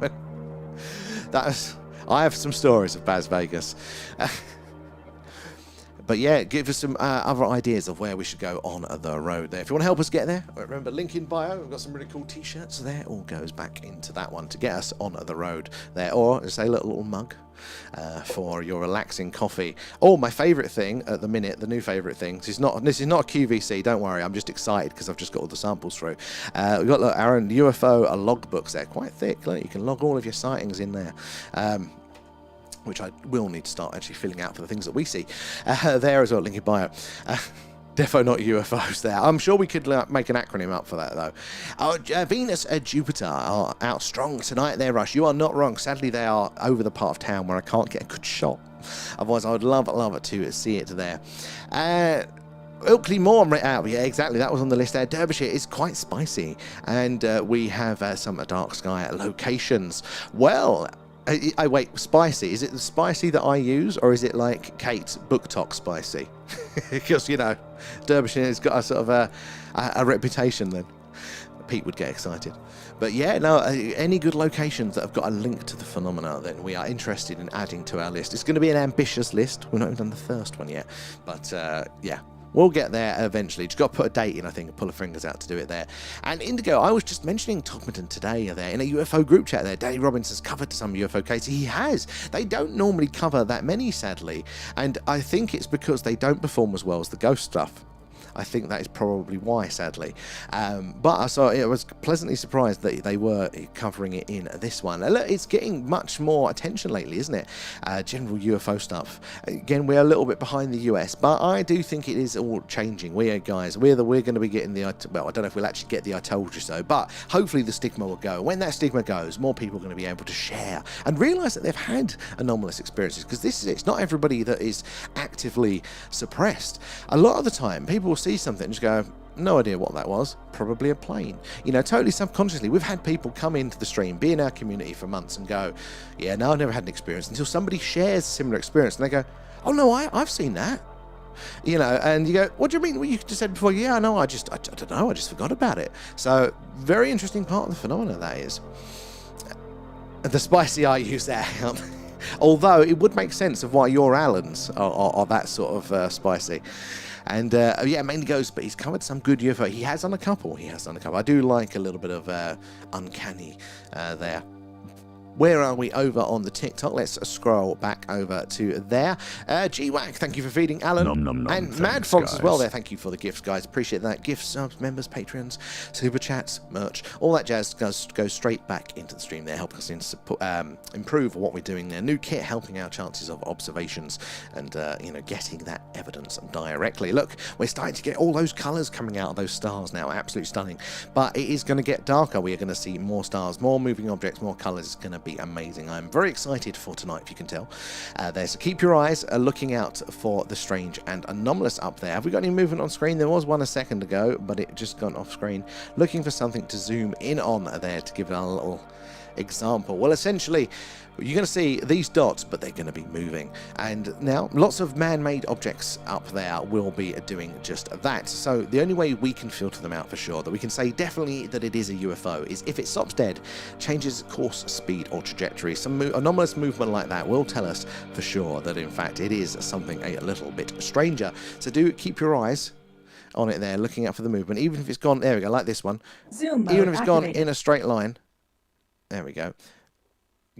I have some stories of Baz Vegas. But yeah, give us some other ideas of where we should go on the road there. If you want to help us get there, remember, link in bio. We've got some really cool t-shirts there. All goes back into that one to get us on the road there. Or, say, a little mug for your relaxing coffee. Oh, my favourite thing at the minute, the new favourite thing, this is not a QVC, don't worry, I'm just excited because I've just got all the samples through. We've got our own UFO logbooks there, quite thick. Look, you can log all of your sightings in there. Which I will need to start actually filling out for the things that we see there as well, link in bio. Defo not UFOs there. I'm sure we could make an acronym up for that, though. Oh, Venus and Jupiter are out strong tonight there, Rush. You are not wrong. Sadly, they are over the part of town where I can't get a good shot. Otherwise, I would love to see it there. Ilkley Moor, yeah, exactly, that was on the list there. Derbyshire is quite spicy. And we have some dark sky locations. Well, wait, spicy. Is it the spicy that I use, or is it like Kate's book talk spicy? Because, you know, Derbyshire has got a sort of a reputation then. Pete would get excited. But yeah, no, any good locations that have got a link to the phenomena, then we are interested in adding to our list. It's going to be an ambitious list. We've not even done the first one yet. But yeah. We'll get there eventually. Just got to put a date in, I think, and pull our fingers out to do it there. And Indigo, I was just mentioning Todmorden today there in a UFO group chat there. Danny Robbins has covered some UFO cases. He has. They don't normally cover that many, sadly. And I think it's because they don't perform as well as the ghost stuff. I think that is probably why, sadly. But I was pleasantly surprised that they were covering it in this one. Look, it's getting much more attention lately, isn't it? General UFO stuff. Again, we're a little bit behind the US, but I do think it is all changing. We're going to be getting the, well, I don't know if we'll actually get the I told you so, but hopefully the stigma will go. When that stigma goes, more people are going to be able to share and realise that they've had anomalous experiences, because this is it. It's not everybody that is actively suppressed. A lot of the time, people will see something and just go, no idea what that was, probably a plane. You know, totally subconsciously. We've had people come into the stream, be in our community for months and go, yeah, no, I've never had an experience, until somebody shares a similar experience and they go, oh no, I've seen that. You know, and you go, what do you mean? What you just said before? Yeah, no, I don't know, I just forgot about it. So, very interesting part of the phenomena, that is. The spicy I use there. Although it would make sense of why your Allens are that sort of spicy. And yeah, mainly goes, but he's covered some good UFO. He has done a couple. I do like a little bit of uncanny there. Where are we over on the TikTok? Let's scroll back over to there. GWAC, thank you for feeding Alan. And Mad Fonts as well there. Thank you for the gifts, guys. Appreciate that. Gifts, subs, members, patrons, super chats, merch, all that jazz goes straight back into the stream there, helping us improve what we're doing there. New kit helping our chances of observations and, you know, getting that evidence directly. Look, we're starting to get all those colours coming out of those stars now. Absolutely stunning. But it is going to get darker. We are going to see more stars, more moving objects, more colours. It's going to be be amazing. I'm very excited for tonight, if you can tell. So keep your eyes looking out for the strange and anomalous up there. Have we got any movement on screen? There was one a second ago, but it just gone off screen. Looking for something to zoom in on there to give it a little example. Well, essentially, you're going to see these dots, but they're going to be moving. And now, lots of man-made objects up there will be doing just that. So the only way we can filter them out for sure, that we can say definitely that it is a UFO, is if it stops dead, changes course, speed, or trajectory. Some anomalous movement like that will tell us for sure that, in fact, it is something a little bit stranger. So do keep your eyes on it there, looking out for the movement, even if it's gone, there we go, like this one. Zoom mode even if it's gone activated. in a straight line. There we go.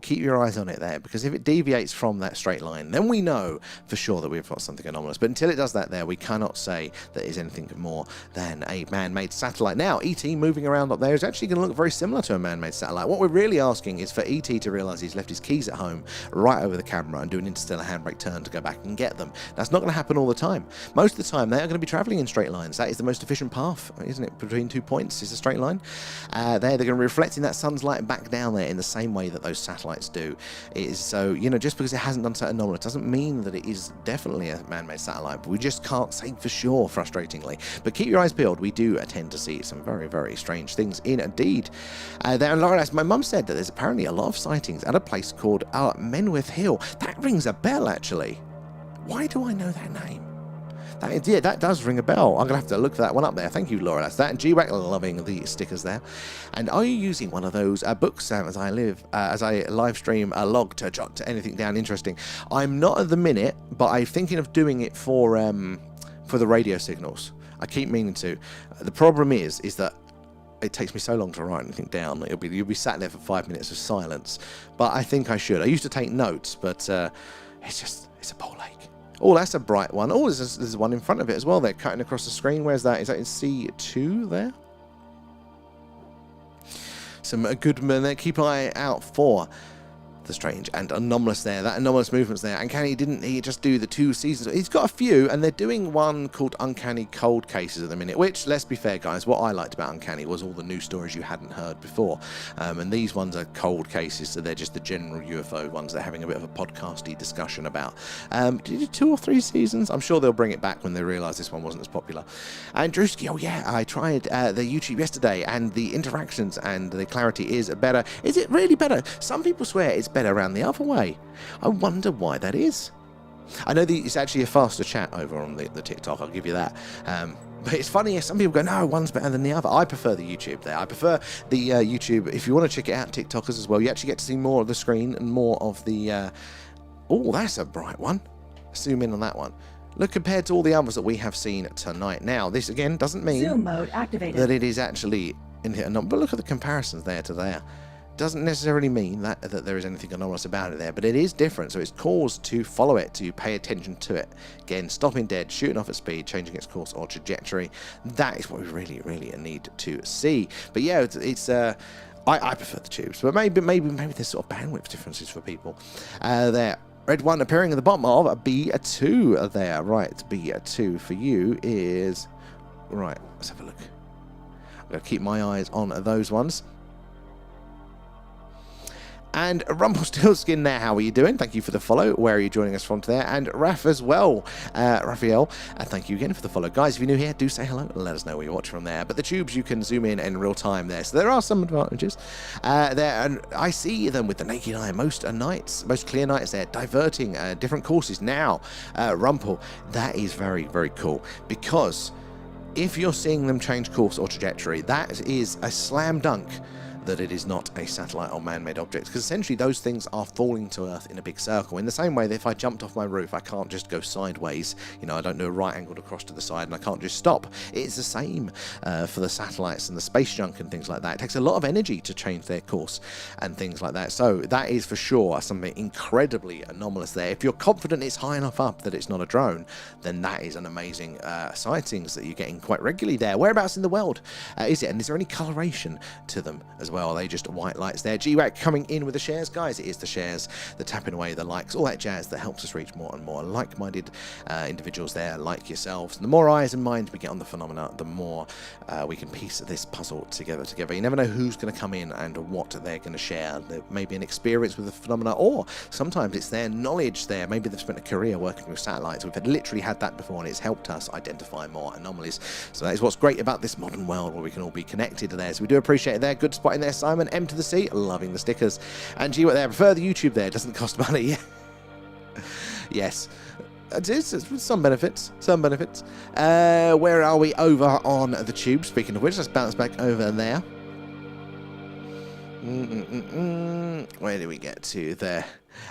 Keep your eyes on it there, because if it deviates from that straight line, then we know for sure that we've got something anomalous. But until it does that there, we cannot say that it's anything more than a man-made satellite. Now, ET moving around up there is actually going to look very similar to a man-made satellite. What we're really asking is for ET to realise he's left his keys at home right over the camera and do an interstellar handbrake turn to go back and get them. That's not going to happen all the time. Most of the time, they are going to be travelling in straight lines. That is the most efficient path, isn't it? Between 2 points is a straight line. They're going to be reflecting that sun's light back down there in the same way that those satellites do. It is so, you know, just because it hasn't done something anomalous doesn't mean that it is definitely a man-made satellite. But we just can't say for sure, frustratingly. But keep your eyes peeled. We do tend to see some very, very strange things indeed. There, Laura, my mum said that there's apparently a lot of sightings at a place called Menwith Hill. That rings a bell, actually. Why do I know that name? Yeah, that does ring a bell. I'm going to have to look for that one up there. Thank you, Laura. That's that. And GWAC loving the stickers there. And are you using one of those books as I live stream a log to jot anything down interesting? I'm not at the minute, but I'm thinking of doing it for the radio signals. I keep meaning to. The problem is that it takes me so long to write anything down. You'll be sat there for 5 minutes of silence. But I think I should. I used to take notes, but it's a ball ache. Oh, that's a bright one. Oh, there's one in front of it as well. They're cutting across the screen. Where's that? Is that in C2 there? Some good men there. Keep an eye out for the strange and anomalous there. That anomalous movement's there. Uncanny, didn't he just do the 2 seasons? He's got a few, and they're doing one called Uncanny Cold Cases at the minute, which, let's be fair, guys, what I liked about Uncanny was all the new stories you hadn't heard before. And these ones are cold cases, so they're just the general UFO ones they're having a bit of a podcasty discussion about. Did you do 2 or 3 seasons? I'm sure they'll bring it back when they realise this one wasn't as popular. And Drewski, oh yeah, I tried the YouTube yesterday, and the interactions and the clarity is better. Is it really better? Some people swear it's better around the other way. I wonder why that is. I know it's actually a faster chat over on the TikTok, I'll give you that. But it's funny, some people go, no, one's better than the other. I prefer the YouTube there. I prefer the YouTube. If you want to check it out, TikTokers as well, you actually get to see more of the screen and more of the... Oh, that's a bright one. Zoom in on that one. Look, compared to all the others that we have seen tonight. Now, this again doesn't mean Zoom mode activated. that it is actually in here. But look at the comparisons there to there. Doesn't necessarily mean that there is anything anomalous about it there, but it is different, so it's cause to follow it, to pay attention to it. Again, stopping dead, shooting off at speed, changing its course or trajectory. That is what we really, really need to see. But yeah, I prefer the tubes, but maybe there's sort of bandwidth differences for people. There. Red one appearing at the bottom of B2 there. Right, B2 for you is... Right, let's have a look. I'm going to keep my eyes on those ones. And Rumpelstiltskin there, how are you doing? Thank you for the follow. Where are you joining us from there? And Raf as well. Raphael, thank you again for the follow. Guys, if you're new here, do say hello. Let us know where you're watching from there. But the tubes, you can zoom in real time there. So there are some advantages there. And I see them with the naked eye most nights, most clear nights there, diverting different courses. Now, Rumpel, that is very, very cool. Because if you're seeing them change course or trajectory, that is a slam dunk that it is not a satellite or man-made object, because essentially those things are falling to Earth in a big circle. In the same way that if I jumped off my roof, I can't just go sideways. You know, I don't do a right angled across to the side, and I can't just stop. It's the same for the satellites and the space junk and things like that. It takes a lot of energy to change their course and things like that. So that is for sure something incredibly anomalous there. If you're confident it's high enough up that it's not a drone, then that is an amazing sightings that you're getting quite regularly there. Whereabouts in the world is it? And is there any coloration to them as well. They just white lights there. GWAC coming in with the shares, guys. It is the shares, the tapping away, the likes, all that jazz that helps us reach more and more like-minded individuals there, like yourselves. And the more eyes and minds we get on the phenomena, the more we can piece this puzzle together. You never know who's going to come in and what they're going to share. There may be an experience with the phenomena, or sometimes it's their knowledge there. Maybe they've spent a career working with satellites. We've literally had that before, and it's helped us identify more anomalies. So that is what's great about this modern world, where we can all be connected there. So we do appreciate it there. Good spot in there, Simon. M to the C, loving the stickers. And GWAC there, prefer the YouTube there. Doesn't cost money. Yes. It is some benefits. Where are we over on the tube? Speaking of which, let's bounce back over there. Where do we get to there?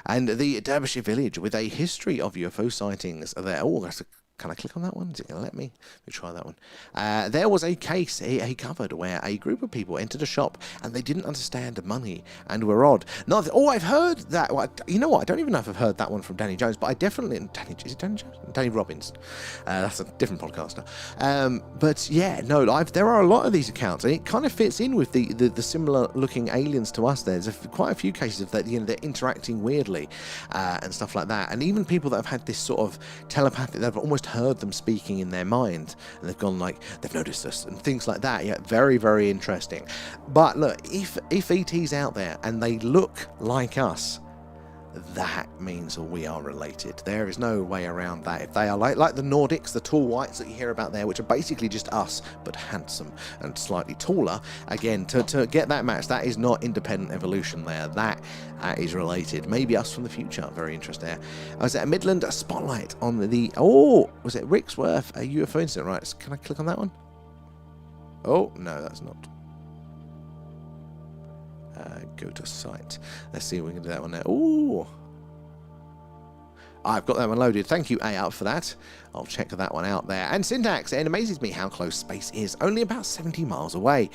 And the Derbyshire village with a history of UFO sightings there. Oh, can I click on that one? Is it going to let me? Let me try that one. There was a case he covered where a group of people entered a shop and they didn't understand the money and were odd. I've heard that. Well, you know what? I don't even know if I've heard that one from Danny Jones, but I definitely... Is it Danny Jones? Danny Robbins. That's a different podcaster. But yeah, no, there are a lot of these accounts, and it kind of fits in with the similar looking aliens to us. There's quite a few cases of that, they're interacting weirdly and stuff like that. And even people that have had this sort of telepathic, they've almost heard them speaking in their mind, and they've gone like, they've noticed us and things like that. Yeah, very, very interesting. But look, if ET's out there and they look like us, that means we are related. There is no way around that. If they are like the Nordics, the tall whites that you hear about there, which are basically just us, but handsome and slightly taller, again, to get that match, that is not independent evolution there. That is related. Maybe us from the future. Very interesting there. Was it a Midland spotlight on was it Ricksworth, a UFO incident? Right, can I click on that one? Oh, no, that's not. Go to site. Let's see if we can do that one there. Ooh, I've got that one loaded. Thank you, A-Up, for that. I'll check that one out there. And Syntax, it amazes me how close space is. Only about 70 miles away.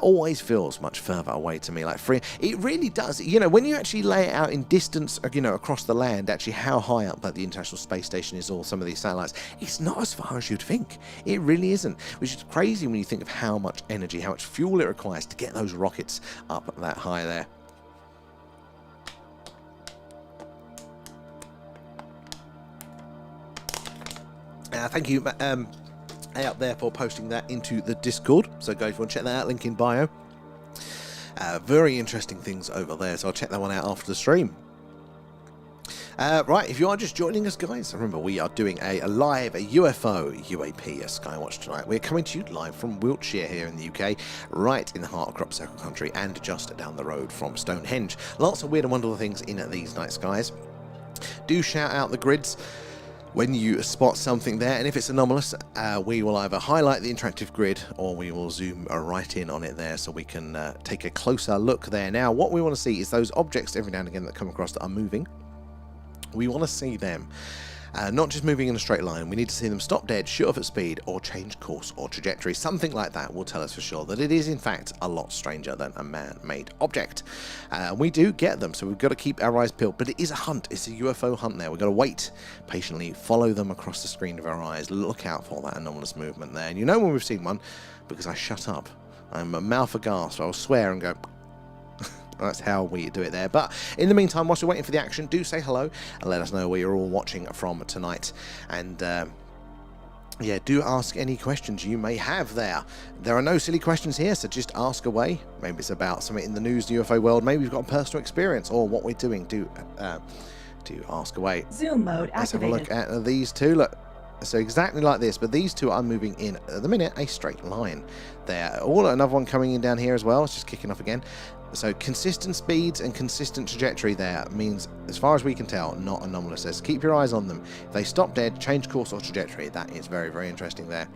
Always feels much further away to me. Like free. It really does. When you actually lay it out in distance, across the land, actually how high up like the International Space Station is, or some of these satellites, it's not as far as you'd think. It really isn't. Which is crazy when you think of how much energy, how much fuel it requires to get those rockets up that high there. Thank you, out there, for posting that into the Discord. So go if you want to check that out, link in bio. Very interesting things over there, so I'll check that one out after the stream. Right, if you are just joining us, guys, remember we are doing a live UFO UAP Skywatch tonight. We're coming to you live from Wiltshire here in the UK, right in the heart of Crop Circle country, and just down the road from Stonehenge. Lots of weird and wonderful things in these night skies. Do shout out the grids when you spot something there, and if it's anomalous, we will either highlight the interactive grid or we will zoom right in on it there, so we can take a closer look there. Now, what we want to see is those objects every now and again that come across that are moving. We want to see them not just moving in a straight line. We need to see them stop dead, shoot off at speed, or change course or trajectory. Something like that will tell us for sure that it is in fact a lot stranger than a man-made object. We do get them, so we've got to keep our eyes peeled, but it is a hunt. It's a UFO hunt there. We've got to wait patiently, follow them across the screen of our eyes, look out for that anomalous movement there. And you know when we've seen one, because I shut up. I'm a mouth aghast. I'll swear and go... That's how we do it there. But in the meantime, whilst we're waiting for the action, do say hello and let us know where you're all watching from tonight. And yeah, do ask any questions you may have there. There are no silly questions here, so just ask away. Maybe it's about something in the news, the UFO world. Maybe you've got a personal experience or what we're doing. Do ask away. Zoom mode activated. Let's have a look at these two. Look. So exactly like this, but these two are moving in, at the minute, a straight line there. Another one coming in down here as well. It's just kicking off again. So consistent speeds and consistent trajectory there means, as far as we can tell, not anomalous. So keep your eyes on them. If they stop dead, change course or trajectory. That is very, very interesting there.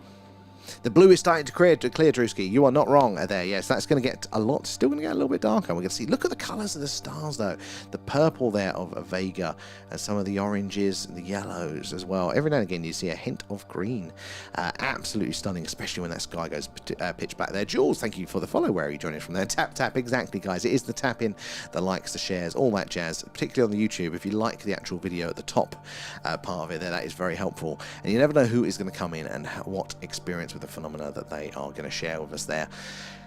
The blue is starting to clear, Drewski. You are not wrong there. Yes, that's going to get a lot. Still going to get a little bit darker. We're going to see. Look at the colours of the stars, though. The purple there of Vega, and some of the oranges, and the yellows as well. Every now and again, you see a hint of green. Absolutely stunning, especially when that sky goes pitch black there. Jules, thank you for the follow. Where are you joining from there? Tap, tap. Exactly, guys. It is the tap in, the likes, the shares, all that jazz. Particularly on the YouTube. If you like the actual video at the top part of it there, that is very helpful. And you never know who is going to come in and what experience experience with the phenomena that they are going to share with us there.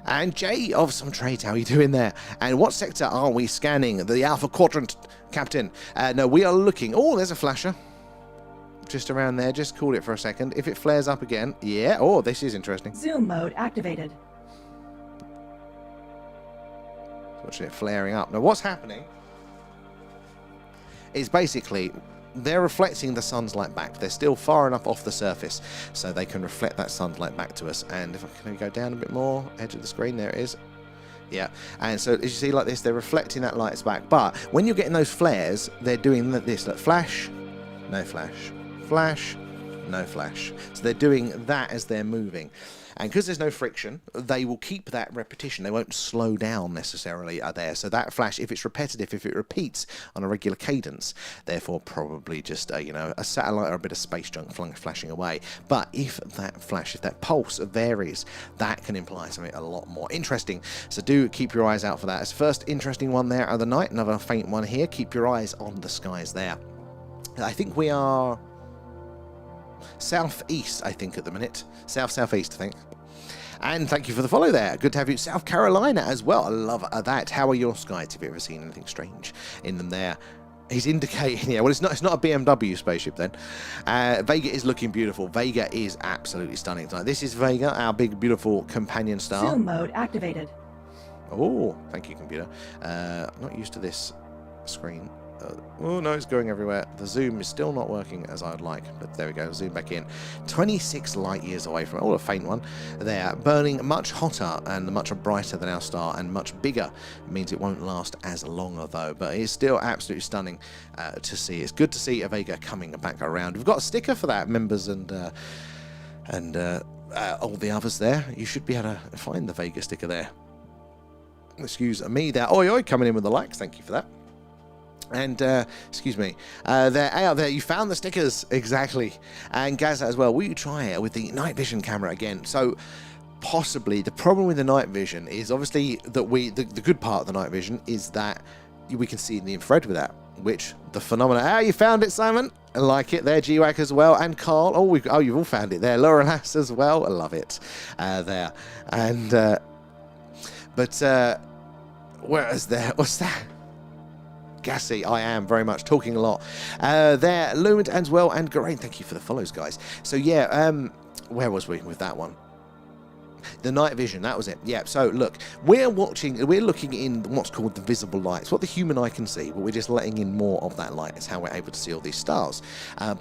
And Jay of Some Trades, how are you doing there? And what sector are we scanning? The Alpha Quadrant, Captain. No, we are looking... Oh, there's a flasher. Just around there. Just cool it for a second. If it flares up again... Yeah. Oh, this is interesting. Zoom mode activated. Watching it flaring up. Now, what's happening is basically... they're reflecting the sunlight back. They're still far enough off the surface so they can reflect that sunlight back to us. And if I can go down a bit more, edge of the screen, there it is. Yeah, and so as you see like this, they're reflecting that light back. But when you're getting those flares, they're doing this, like flash, no flash, flash, no flash. So they're doing that as they're moving. And because there's no friction, they will keep that repetition. They won't slow down necessarily there. So that flash, if it's repetitive, if it repeats on a regular cadence, therefore probably just a satellite or a bit of space junk flashing away. But if that flash, if that pulse varies, that can imply something a lot more interesting. So do keep your eyes out for that. As first interesting one there of the night, another faint one here. Keep your eyes on the skies there. I think we are southeast, I think, at the minute. Southeast, I think. And thank you for the follow there. Good to have you. South Carolina as well. I love that. How are your skies? Have you ever seen anything strange in them there? He's indicating, yeah, well, it's not a BMW spaceship then. Vega is looking beautiful. Vega is absolutely stunning tonight. This is Vega, our big, beautiful companion star. Zoom mode activated. Oh, thank you, computer. I'm not used to this screen. Oh no, it's going everywhere. The zoom is still not working as I'd like, but there we go. Zoom back in. 26 light years away from it. Oh, a faint one there. Burning much hotter and much brighter than our star, and much bigger. It means it won't last as long though, but it's still absolutely stunning to see. It's good to see a Vega coming back around. We've got a sticker for that, members and all the others there. You should be able to find the Vega sticker there. Excuse me there. Oi, oi, coming in with the likes. Thank you for that. And, excuse me, they're out there. You found the stickers, exactly. And Gaza as well. Will you try it with the night vision camera again? So, possibly, the problem with the night vision is obviously that the good part of the night vision is that we can see in the infrared with that, which the phenomena. You found it, Simon. I like it there. GWAC as well. And Carl. Oh, you've all found it there. Laura Lass as well. I love it there. And, where is there? What's that? Gassy, I am very much talking a lot there. Lumen as well, and Geraint, thank you for the follows, guys. So yeah, where was we with that one? The night vision, that was it. Yeah, so look, we're looking in what's called the visible light. It's what the human eye can see, but we're just letting in more of that light. It's how we're able to see all these stars.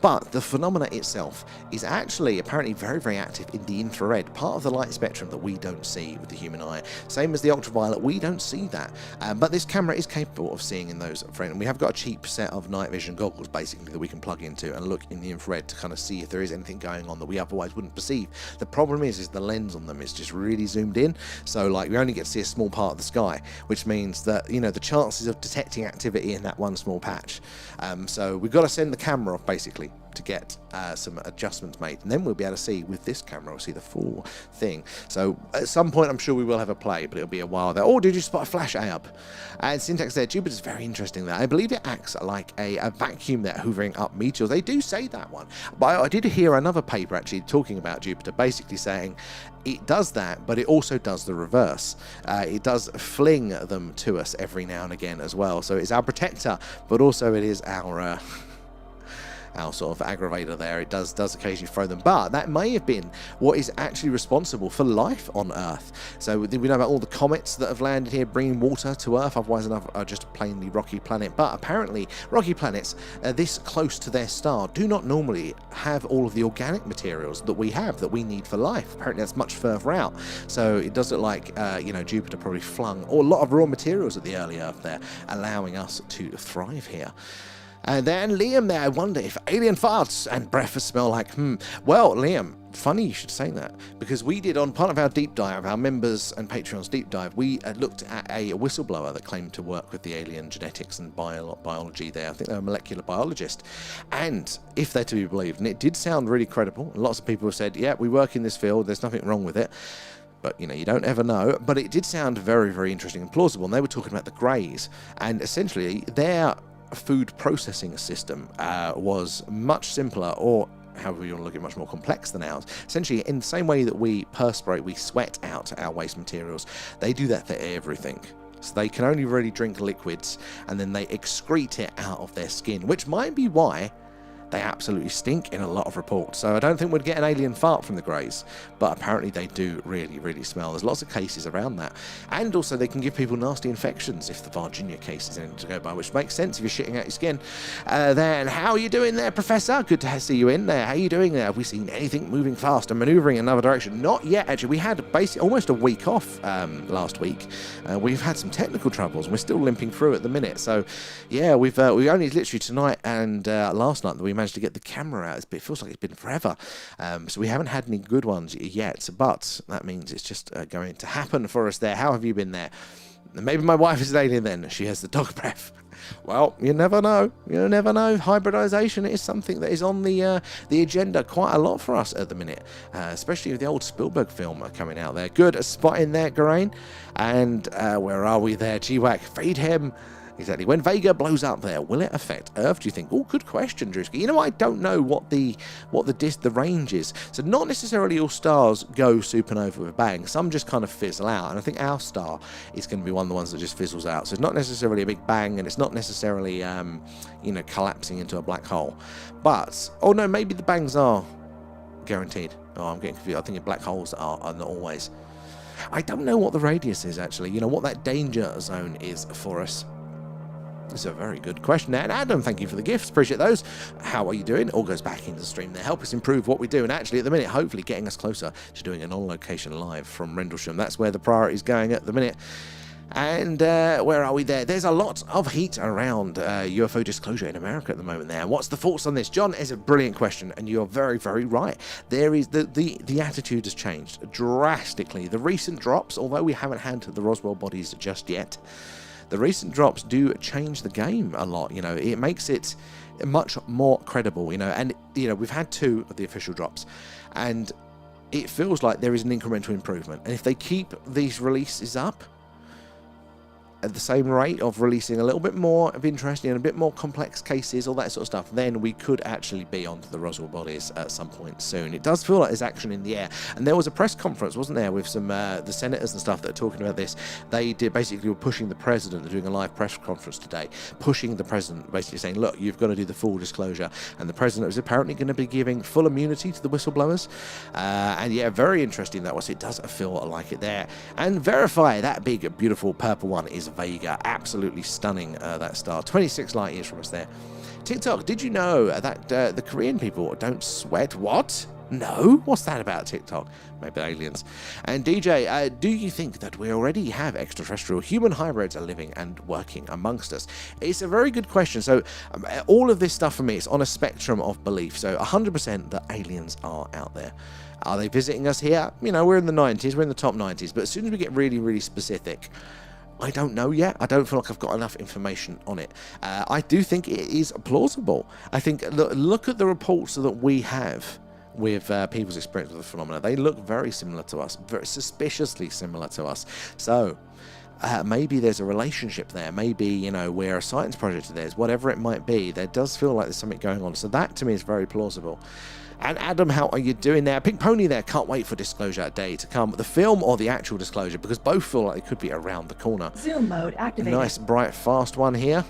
But the phenomena itself is actually apparently very, very active in the infrared, part of the light spectrum that we don't see with the human eye. Same as the ultraviolet, we don't see that. But this camera is capable of seeing in those infrared. And we have got a cheap set of night vision goggles, basically, that we can plug into and look in the infrared to kind of see if there is anything going on that we otherwise wouldn't perceive. The problem is the lens on them is just really zoomed in, so like we only get to see a small part of the sky, which means that the chances of detecting activity in that one small patch, so we've got to send the camera off basically to get some adjustments made, and then we'll be able to see with this camera, we'll see the full thing. So at some point I'm sure we will have a play, but it'll be a while there. Oh, did you spot a flash, Ayub? And syntax there, Jupiter's very interesting there. I believe it acts like a vacuum there, hoovering up meteors. They do say that one, but I did hear another paper actually talking about Jupiter, basically saying it does that, but it also does the reverse. It does fling them to us every now and again as well. So it's our protector, but also it is our sort of aggravator there. It does occasionally throw them, but that may have been what is actually responsible for life on Earth. So we know about all the comets that have landed here bringing water to Earth, otherwise enough are just a plainly rocky planet. But apparently rocky planets this close to their star do not normally have all of the organic materials that we have, that we need for life. Apparently that's much further out. So it does look like Jupiter probably flung a lot of raw materials at the early Earth there, allowing us to thrive here. And then Liam there, I wonder if alien farts and breath smell like, Well, Liam, funny you should say that, because we did, on part of our deep dive, our members and Patreons deep dive, we looked at a whistleblower that claimed to work with the alien genetics and biology there. I think they're a molecular biologist. And if they're to be believed, and it did sound really credible, lots of people have said, yeah, we work in this field, there's nothing wrong with it. But, you don't ever know. But it did sound very, very interesting and plausible. And they were talking about the Greys. And essentially, their food processing system was much simpler, or however you want to look at it, much more complex than ours. Essentially, in the same way that we perspirate, we sweat out our waste materials, they do that for everything. So they can only really drink liquids, and then they excrete it out of their skin, which might be why they absolutely stink in a lot of reports. So I don't think we'd get an alien fart from the Greys, but apparently they do really, really smell. There's lots of cases around that. And also they can give people nasty infections if the Virginia case is anything to go by, which makes sense if you're shitting out your skin. Then, how are you doing there, Professor? Good to see you in there. How are you doing there? Have we seen anything moving fast and manoeuvring in another direction? Not yet, actually. We had basically almost a week off last week. We've had some technical troubles, and we're still limping through at the minute. So, yeah, we only literally tonight and last night that we managed to get the camera out, but it feels like it's been forever. So we haven't had any good ones yet, but that means it's just going to happen for us there. How have you been there? Maybe my wife is an alien then. She has the dog breath. Well, you never know. You never know. Hybridization is something that is on the agenda quite a lot for us at the minute, especially with the old Spielberg film coming out there. Good spot in there, Garain. And where are we there? G-Wack, feed him. Exactly. When Vega blows up there, will it affect Earth, do you think? Oh, good question, Drewski. You know, I don't know what the range is. So not necessarily all stars go supernova with a bang. Some just kind of fizzle out. And I think our star is going to be one of the ones that just fizzles out. So it's not necessarily a big bang, and it's not necessarily, collapsing into a black hole. But, oh no, maybe the bangs are guaranteed. Oh, I'm getting confused. I think black holes are not always. I don't know what the radius is, actually. You know, what that danger zone is for us. It's a very good question. And Adam, thank you for the gifts. Appreciate those. How are you doing? All goes back into the stream there. Help us improve what we do. And actually, at the minute, hopefully getting us closer to doing an on-location live from Rendlesham. That's where the priority is going at the minute. And where are we there? There's a lot of heat around UFO disclosure in America at the moment there. What's the thoughts on this? John, is a brilliant question, and you're very, very right. There is the attitude has changed drastically. The recent drops, although we haven't had the Roswell bodies just yet, the recent drops do change the game a lot. You know, it makes it much more credible, you know, and, you know, we've had 2 of the official drops, and it feels like there is an incremental improvement. And if they keep these releases up at the same rate of releasing a little bit more of interesting and a bit more complex cases, all that sort of stuff, then we could actually be onto the Roswell bodies at some point soon. It does feel like there's action in the air. And there was a press conference, wasn't there, with some the senators and stuff that are talking about this. They did basically were pushing the president. They're doing a live press conference today, pushing the president, basically saying, look, you've got to do the full disclosure. And the president is apparently going to be giving full immunity to the whistleblowers. And yeah, very interesting that was. It does feel like it there. And verify that big, beautiful purple one is Vega. Absolutely stunning, that star. 26 light years from us there. TikTok, did you know that the Korean people don't sweat? What? No? What's that about, TikTok? Maybe aliens. And DJ, do you think that we already have extraterrestrial human hybrids are living and working amongst us? It's a very good question. So all of this stuff for me is on a spectrum of belief. So 100% that aliens are out there. Are they visiting us here? You know, we're in the 90s, we're in the top 90s, but as soon as we get really, really specific, I don't know yet. I don't feel like I've got enough information on it. I do think it is plausible. I think, look at the reports that we have with people's experience with the phenomena. They look very similar to us, very suspiciously similar to us. So maybe there's a relationship there. Maybe, you know, we're a science project of theirs, whatever it might be. There does feel like there's something going on. So that to me is very plausible. And Adam, how are you doing there? Pink Pony there, can't wait for Disclosure Day to come. The film or the actual disclosure, because both feel like they could be around the corner. Zoom mode activated. Nice, bright, fast one here.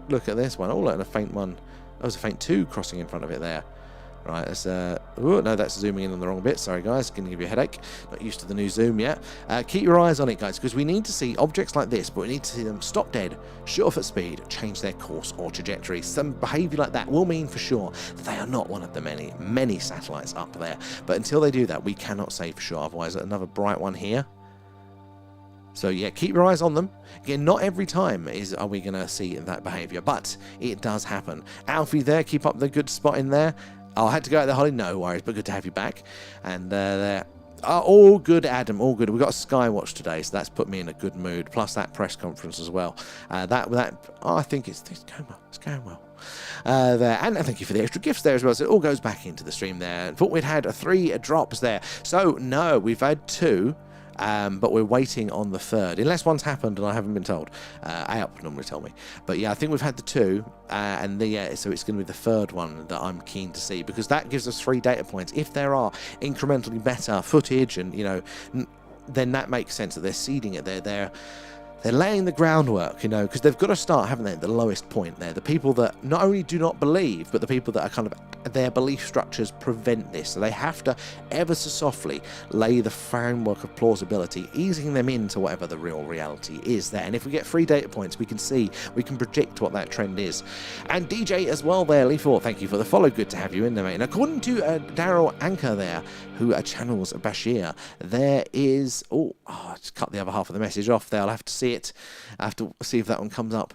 Look at this one. Oh, look, and a faint one. That was a faint 2 crossing in front of it there. Right, that's, oh, no, that's zooming in on the wrong bit. Sorry, guys, going to give you a headache. Not used to the new zoom yet. Keep your eyes on it, guys, because we need to see objects like this, but we need to see them stop dead, shoot off at speed, change their course or trajectory. Some behavior like that will mean for sure that they are not one of the many, many satellites up there. But until they do that, we cannot say for sure. Otherwise, another bright one here. So yeah, keep your eyes on them. Again, not every time are we going to see that behavior, but it does happen. Alfie there, keep up the good spot in there. Oh, I had to go out there, Holly. No worries, but good to have you back. And there. All good, Adam. All good. We've got a Skywatch today, so that's put me in a good mood. Plus that press conference as well. I think it's going well. It's going well. There. And thank you for the extra gifts there as well. So it all goes back into the stream there. I thought we'd had 3 drops there. So no, we've had 2. but we're waiting on the third, unless one's happened and I haven't been told. AOP would normally tell me, but yeah, I think we've had the two, and so it's going to be the third one that I'm keen to see, because that gives us 3 data points. If there are incrementally better footage, and then that makes sense that they're seeding it. They're laying the groundwork, because they've got to start, haven't they, at the lowest point there. The people that not only do not believe, but the people that are kind of, their belief structures prevent this. So they have to ever so softly lay the framework of plausibility, easing them into whatever the real reality is there. And if we get 3 data points, we can predict what that trend is. And DJ as well there, Lee4, thank you for the follow. Good to have you in there, mate. And according to Daryl Anchor there, who channels Bashir, there is... I just cut the other half of the message off there. I'll have to see it. I have to see if that one comes up.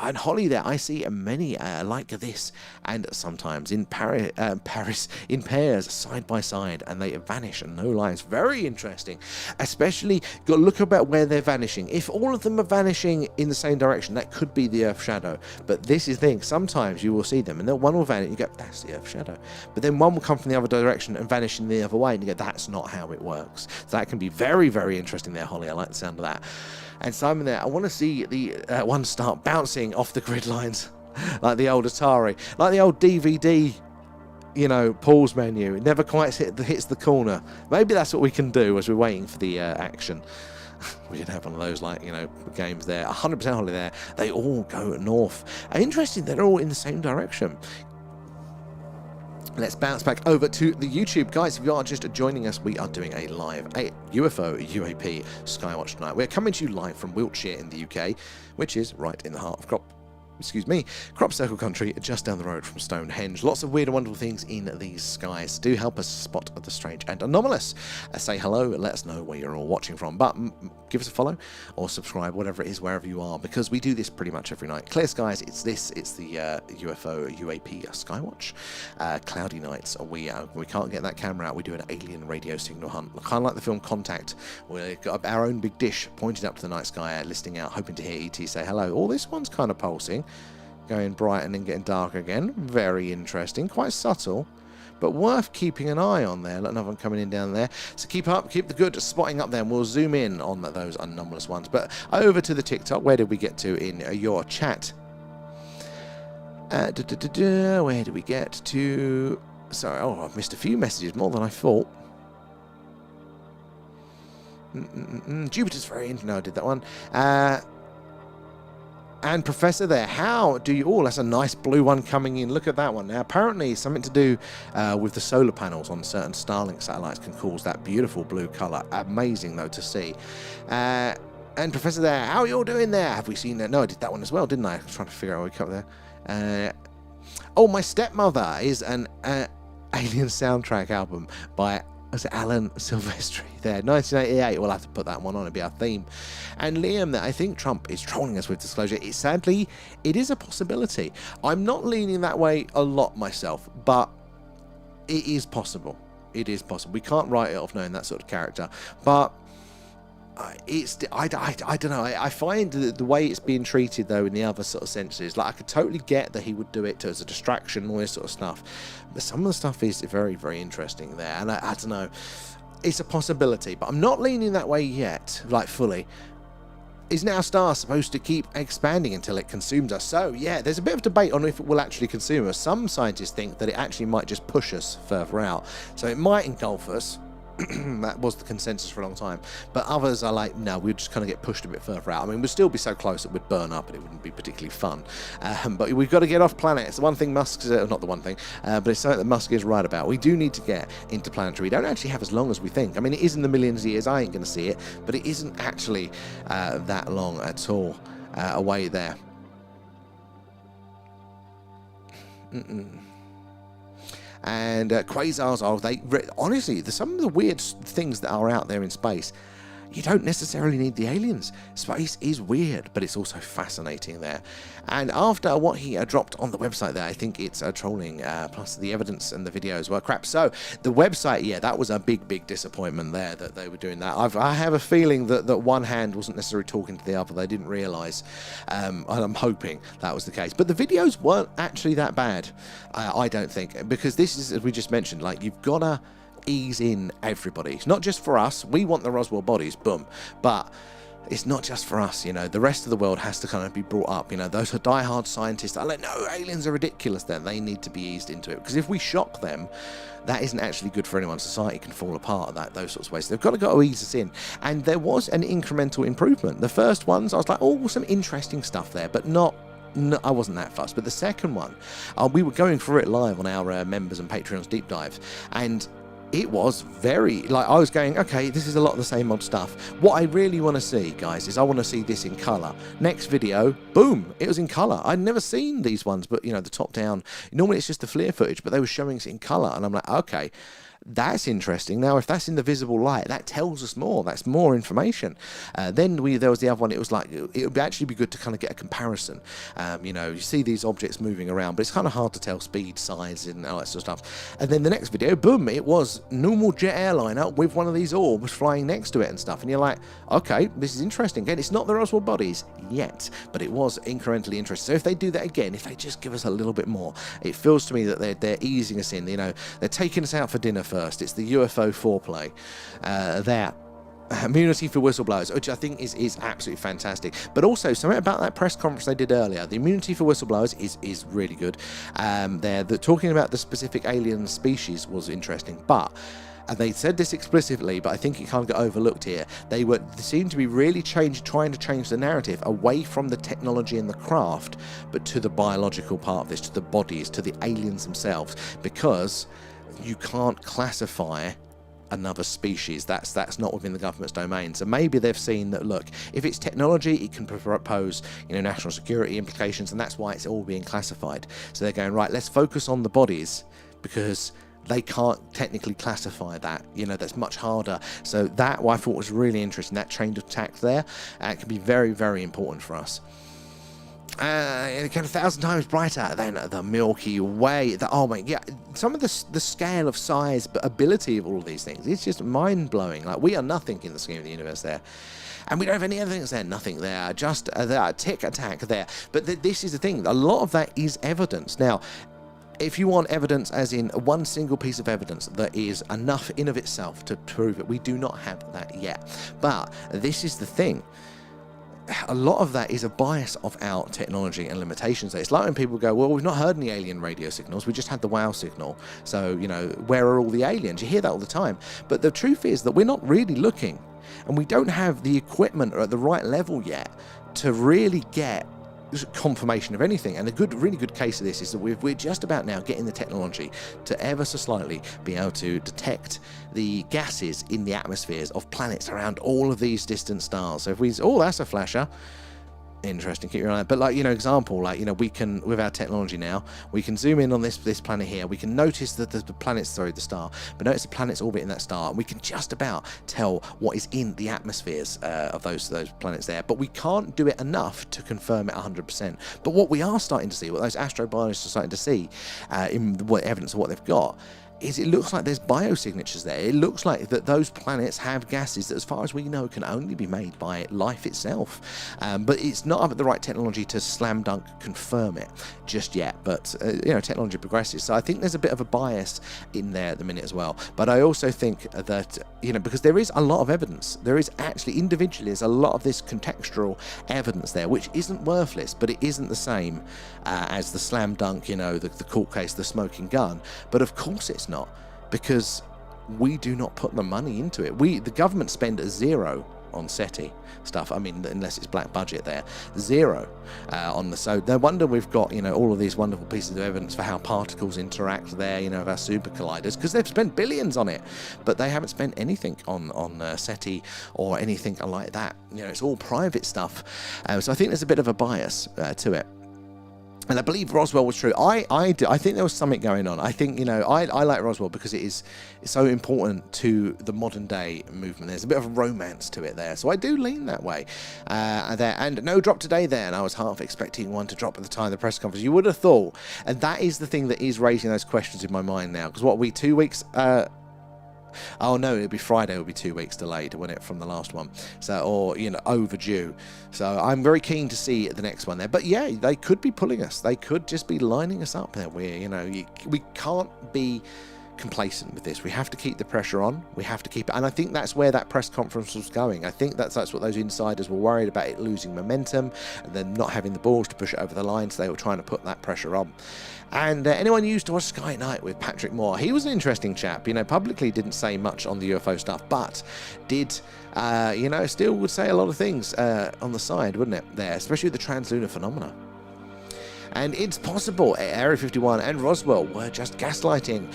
And Holly there, I see many like this, and sometimes in Paris in pairs, side by side, and they vanish and no lines. Very interesting. Especially, got to look about where they're vanishing. If all of them are vanishing in the same direction, that could be the Earth shadow. But this is the thing, sometimes you will see them, and then one will vanish, and you go, that's the Earth shadow. But then one will come from the other direction and vanish in the other way, and you go, that's not how it works. So that can be very, very interesting there, Holly. I like the sound of that. And Simon there, I want to see the one start bouncing off the grid lines, like the old Atari, like the old DVD, pause menu. It never quite hits the corner. Maybe that's what we can do as we're waiting for the action. We did have one of those, games there. 100% Holly there. They all go north. Interesting, they're all in the same direction. Let's bounce back over to the YouTube. Guys, if you are just joining us, we are doing a live UFO UAP Skywatch tonight. We're coming to you live from Wiltshire in the UK, which is right in the heart of Crop Circle country, just down the road from Stonehenge. Lots of weird and wonderful things in these skies. Do help us spot the strange and anomalous. Say hello, let us know where you're all watching from. But give us a follow or subscribe, whatever it is, wherever you are, because we do this pretty much every night. Clear skies, it's the UFO UAP Skywatch. Cloudy nights, we can't get that camera out. We do an alien radio signal hunt, kind of like the film Contact. We've got our own big dish pointed up to the night sky, listening out, hoping to hear ET say hello. Oh, this one's kind of pulsing. Going bright and then getting dark again. Very interesting. Quite subtle, but worth keeping an eye on there. Another one coming in down there. So keep the good spotting up there, and we'll zoom in on those anomalous ones. But over to the TikTok. Where did we get to in your chat? Where did we get to? Sorry, I've missed a few messages, more than I thought. Jupiter's very interesting. No, I did that one. And Professor there, how do you... Oh, that's a nice blue one coming in. Look at that one. Now, apparently, something to do with the solar panels on certain Starlink satellites can cause that beautiful blue colour. Amazing, though, to see. And Professor there, how are you all doing there? Have we seen that? No, I did that one as well, didn't I? I was trying to figure out how we cut there. My Stepmother is an alien soundtrack album by... Was it Alan Silvestri there? 1988. We'll have to put that one on. It'll be our theme. And Liam, that I think Trump is trolling us with disclosure. Sadly, it is a possibility. I'm not leaning that way a lot myself, but it is possible. It is possible. We can't write it off knowing that sort of character, but I don't know. I find the way it's being treated though in the other sort of senses, like I could totally get that he would do it as a distraction and all this sort of stuff, but some of the stuff is very, very interesting there, and I don't know. It's a possibility, but I'm not leaning that way yet, like fully. Is now star supposed to keep expanding until it consumes us? So yeah, there's a bit of debate on if it will actually consume us. Some scientists think that it actually might just push us further out, so it might engulf us. That was the consensus for a long time, but others are like, no, we'd just kind of get pushed a bit further out. I mean, we'd still be so close that we'd burn up and it wouldn't be particularly fun, but we've got to get off planet. It's the one thing Musk's not the one thing, but it's something that Musk is right about. We do need to get interplanetary. We don't actually have as long as we think. I mean, it is in the millions of years. I ain't going to see it, but it isn't actually that long at all away there. And quasars are, honestly, some of the weird things that are out there in space, you don't necessarily need the aliens. Space is weird, but it's also fascinating there. And after what he dropped on the website there, I think it's trolling, plus the evidence and the videos were crap. So the website, yeah, that was a big disappointment there that they were doing that. I have a feeling that one hand wasn't necessarily talking to the other. They didn't realise, and I'm hoping that was the case. But the videos weren't actually that bad, I don't think, because this is, as we just mentioned, like, you've got to ease in everybody. It's not just for us. We want the Roswell bodies, boom. But it's not just for us, you know. The rest of the world has to kind of be brought up, you know. Those are diehard scientists are like, no, aliens are ridiculous. Then they need to be eased into it, because if we shock them, that isn't actually good for anyone. Society can fall apart at those sorts of ways. So they've got to ease us in. And there was an incremental improvement. The first ones, I was like, oh, some interesting stuff there, but no, I wasn't that fussed. But the second one, we were going through it live on our members and Patreon's deep dive, and it was very, like, I was going, okay, this is a lot of the same old stuff. What I really want to see, guys, is I want to see this in colour. Next video, boom, it was in colour. I'd never seen these ones, but, you know, the top down, normally it's just the FLIR footage, but they were showing it in colour, and I'm like, okay, that's interesting. Now, if that's in the visible light, that tells us more. That's more information. Then there was the other one. It was like, it would actually be good to kind of get a comparison. You know, you see these objects moving around, but it's kind of hard to tell speed, size, and all that sort of stuff. And then the next video, boom, it was normal jet airliner with one of these orbs flying next to it and stuff. And you're like, okay, this is interesting. Again, it's not the Roswell bodies yet, but it was incrementally interesting. So if they do that again, if they just give us a little bit more, it feels to me that they're easing us in. You know, they're taking us out for dinner first. It's the UFO foreplay. There. Immunity for whistleblowers, which I think is absolutely fantastic. But also, something about that press conference they did earlier, the immunity for whistleblowers is really good. Talking about the specific alien species was interesting, but and they said this explicitly, but I think it can't get overlooked here. They seem to be really trying to change the narrative away from the technology and the craft, but to the biological part of this, to the bodies, to the aliens themselves, because you can't classify another species. That's not within the government's domain. So maybe they've seen that, look, if it's technology, it can pose, you know, national security implications, and that's why it's all being classified. So they're going, right, let's focus on the bodies, because they can't technically classify that. You know, that's much harder. So that, what I thought was really interesting, that chain of attack there, can be very, very important for us. It can 1,000 times brighter than the Milky Way. Oh my, yeah, some of the scale of size, but ability of all of these things, it's just mind-blowing. Like, we are nothing in the scheme of the universe there. And we don't have any other things there, nothing there, just there, tick attack there. But this is the thing, a lot of that is evidence. Now, if you want evidence, as in one single piece of evidence that is enough in of itself to prove it, we do not have that yet. But this is the thing. A lot of that is a bias of our technology and limitations. It's like when people go, well, we've not heard any alien radio signals, we just had the WOW signal, so, you know, where are all the aliens? You hear that all the time. But the truth is that we're not really looking, and we don't have the equipment at the right level yet to really get confirmation of anything. And a really good case of this is that we're just about now getting the technology to ever so slightly be able to detect the gases in the atmospheres of planets around all of these distant stars. So if we, oh, that's a flasher. Interesting, keep your eye on it. But, like, you know, example, like, you know, we can, with our technology now, we can zoom in on this planet here. We can notice that the planet's, sorry, the star, but notice the planet's orbiting that star, and we can just about tell what is in the atmospheres of those planets there. But we can't do it enough to confirm it 100%. But what we are starting to see, what those astrobiologists are starting to see in what evidence of what they've got, is it looks like there's biosignatures there. It looks like that those planets have gases that, as far as we know, can only be made by life itself. But it's not up at the right technology to slam dunk confirm it just yet. But, you know, technology progresses. So I think there's a bit of a bias in there at the minute as well. But I also think that, you know, because there is a lot of evidence. There is actually, individually, there's a lot of this contextual evidence there, which isn't worthless, but it isn't the same as the slam dunk, you know, the court case, the smoking gun. But of course it's not, because we do not put the money into it. The government spend zero on SETI stuff. I mean, unless it's black budget there, zero on the. So no wonder we've got, you know, all of these wonderful pieces of evidence for how particles interact there, you know, of our super colliders, because they've spent billions on it, but they haven't spent anything on SETI or anything like that. You know, it's all private stuff. So I think there's a bit of a bias to it. And I believe Roswell was true. I think there was something going on. I think, you know, I like Roswell because it's so important to the modern day movement. There's a bit of romance to it there. So I do lean that way. And no drop today there. And I was half expecting one to drop at the time of the press conference. You would have thought. And that is the thing that is raising those questions in my mind now. Because what are we, 2 weeks... Oh no, it'll be Friday. It'll be 2 weeks delayed, won't it, from the last one? So, or, you know, overdue. So I'm very keen to see the next one there. But yeah, they could be pulling us. They could just be lining us up there. We can't be complacent with this. We have to keep the pressure on. We have to keep it. And I think that's where that press conference was going. I think that's what those insiders were worried about, it losing momentum and then not having the balls to push it over the line. So they were trying to put that pressure on. And anyone used to watch Sky Night with Patrick Moore, he was an interesting chap. You know, publicly didn't say much on the UFO stuff, but did, you know, still would say a lot of things on the side, wouldn't it, there, especially the translunar phenomena. And it's possible Area 51 and Roswell were just gaslighting,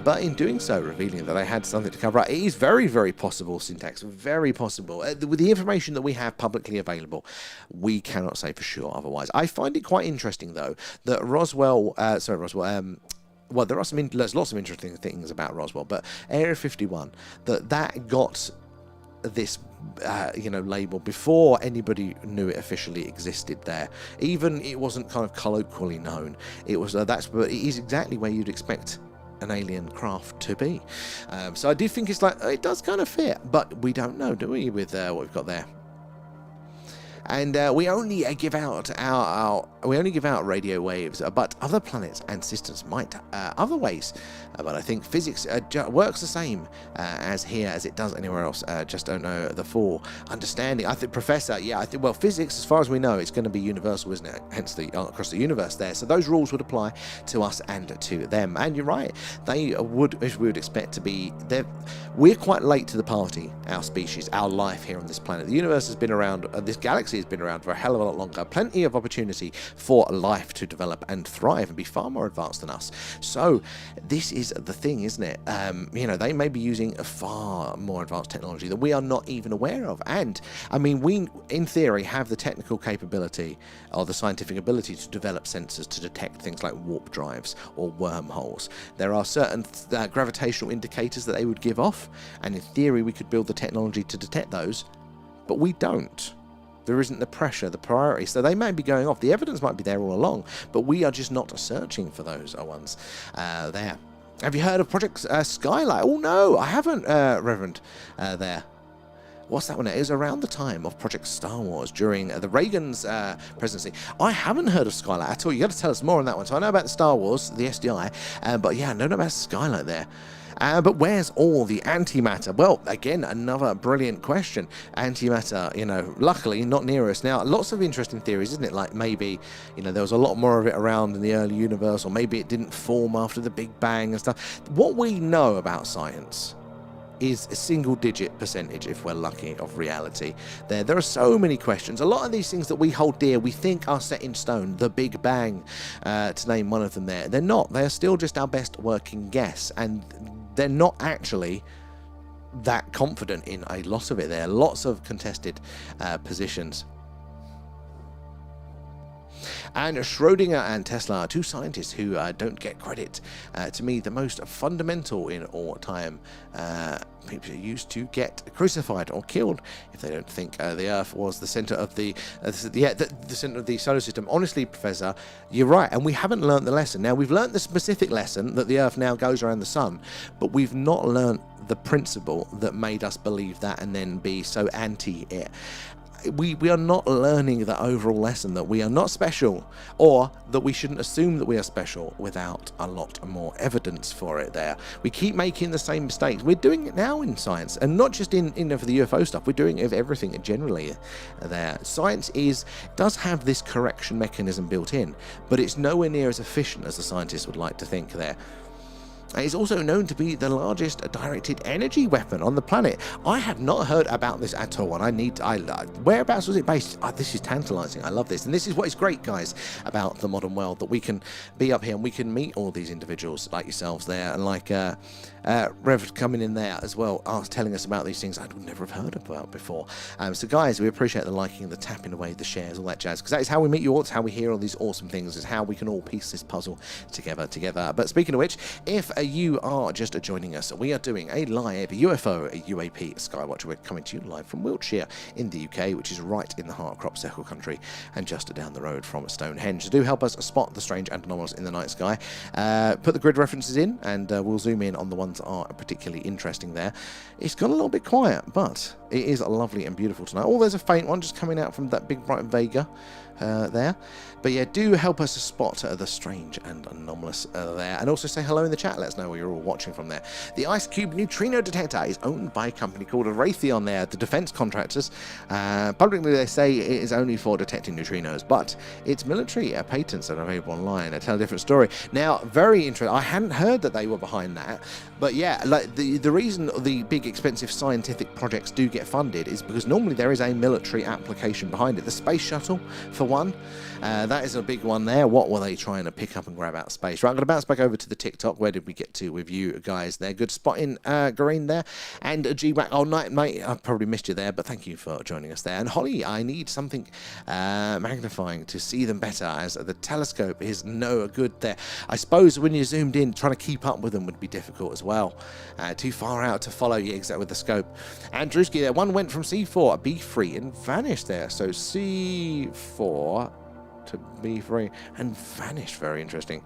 but in doing so, revealing that they had something to cover up. It is very, very possible, Syntax, very possible. With the information that we have publicly available, we cannot say for sure otherwise. I find it quite interesting, though, that well, there's lots of interesting things about Roswell, but Area 51, that got this you know, label before anybody knew it officially existed there. Even it wasn't kind of colloquially known. It was but it is exactly where you'd expect an alien craft to be. So I do think it's like, it does kind of fit, but we don't know, do we, with what we've got there. And we only give out radio waves, but other planets and systems might other ways. But I think physics works the same as here as it does anywhere else. Just don't know the full understanding. I think, Professor, well, physics, as far as we know, it's going to be universal, isn't it? Hence across the universe there. So those rules would apply to us and to them. And you're right, they would, as we would expect to be. We're quite late to the party. Our species, our life here on this planet. The universe has been around. This galaxy has been around for a hell of a lot longer. Plenty of opportunity for life to develop and thrive and be far more advanced than us. So this is the thing, isn't it? You know, they may be using a far more advanced technology that we are not even aware of. And I mean, we in theory have the technical capability or the scientific ability to develop sensors to detect things like warp drives or wormholes. There are certain gravitational indicators that they would give off, and in theory we could build the technology to detect those, but we don't. There isn't the pressure, the priority. So they may be going off. The evidence might be there all along, but we are just not searching for those ones there. Have you heard of Project Skylight? Oh, no, I haven't, Reverend, there. What's that one? It was around the time of Project Star Wars during the Reagan's presidency. I haven't heard of Skylight at all. You got to tell us more on that one. So I know about the Star Wars, the SDI, but yeah, I don't know about Skylight there. But where's all the antimatter? Well, again, another brilliant question. Antimatter, you know, luckily not near us. Now, lots of interesting theories, isn't it? Like maybe, you know, there was a lot more of it around in the early universe, or maybe it didn't form after the Big Bang and stuff. What we know about science is a single-digit percentage, if we're lucky, of reality. There are so many questions. A lot of these things that we hold dear, we think are set in stone. The Big Bang, to name one of them there. They're not. They're still just our best working guess, and they're not actually that confident in a lot of it. There are lots of contested positions. And Schrödinger and Tesla are two scientists who don't get credit. To me, the most fundamental in all time. People used to get crucified or killed if they don't think the Earth was the center of the center of the solar system. Honestly, Professor, you're right, and we haven't learned the lesson. Now, we've learned the specific lesson that the Earth now goes around the sun, but we've not learned the principle that made us believe that and then be so anti it. We are not learning the overall lesson that we are not special, or that we shouldn't assume that we are special without a lot more evidence for it there. We keep making the same mistakes. We're doing it now in science, and not just in for the UFO stuff. We're doing it with everything generally there. Science does have this correction mechanism built in, but it's nowhere near as efficient as the scientists would like to think there. It's also known to be the largest directed energy weapon on the planet. I have not heard about this at all, and whereabouts was it based? This is tantalizing. I love this, and this is what is great, guys, about the modern world, that we can be up here and we can meet all these individuals like yourselves there, and like Rev coming in there as well, telling us about these things I would never have heard about before. So guys, we appreciate the liking, the tapping away, the shares, all that jazz, because that is how we meet you all. It's how we hear all these awesome things. It's how we can all piece this puzzle together. But speaking of which, if you are just joining us, we are doing a live UFO UAP Skywatch. We're coming to you live from Wiltshire in the UK, which is right in the heart of crop circle country and just down the road from Stonehenge. So do help us spot the strange and anomalous in the night sky. Put the grid references in, and we'll zoom in on the ones that are particularly interesting there. It's gone a little bit quiet, but it is lovely and beautiful tonight. Oh, there's a faint one just coming out from that big bright Vega there. But yeah, do help us to spot the strange and anomalous there, and also say hello in the chat. Let us us know where you're all watching from there. The Ice Cube neutrino detector is owned by a company called Raytheon. There, the defense contractors. Publicly, they say it is only for detecting neutrinos, but its military patents that are available online tell a different story. Now, very interesting. I hadn't heard that they were behind that, but yeah, like the reason the big expensive scientific projects do get funded is because normally there is a military application behind it. The space shuttle, for one, that is a big one there. What were they trying to pick up and grab out of space? Right, I'm going to bounce back over to the TikTok. Where did we get to with you guys there? Good spotting, Green there. And G-Wack, oh, night, mate, I probably missed you there, but thank you for joining us there. And Holly, I need something magnifying to see them better, as the telescope is no good there. I suppose when you're zoomed in, trying to keep up with them would be difficult as well. Too far out to follow you exactly with the scope. And Drewski there, one went from C4 B3 and vanished there. So C4 to B3 and vanished. Very interesting.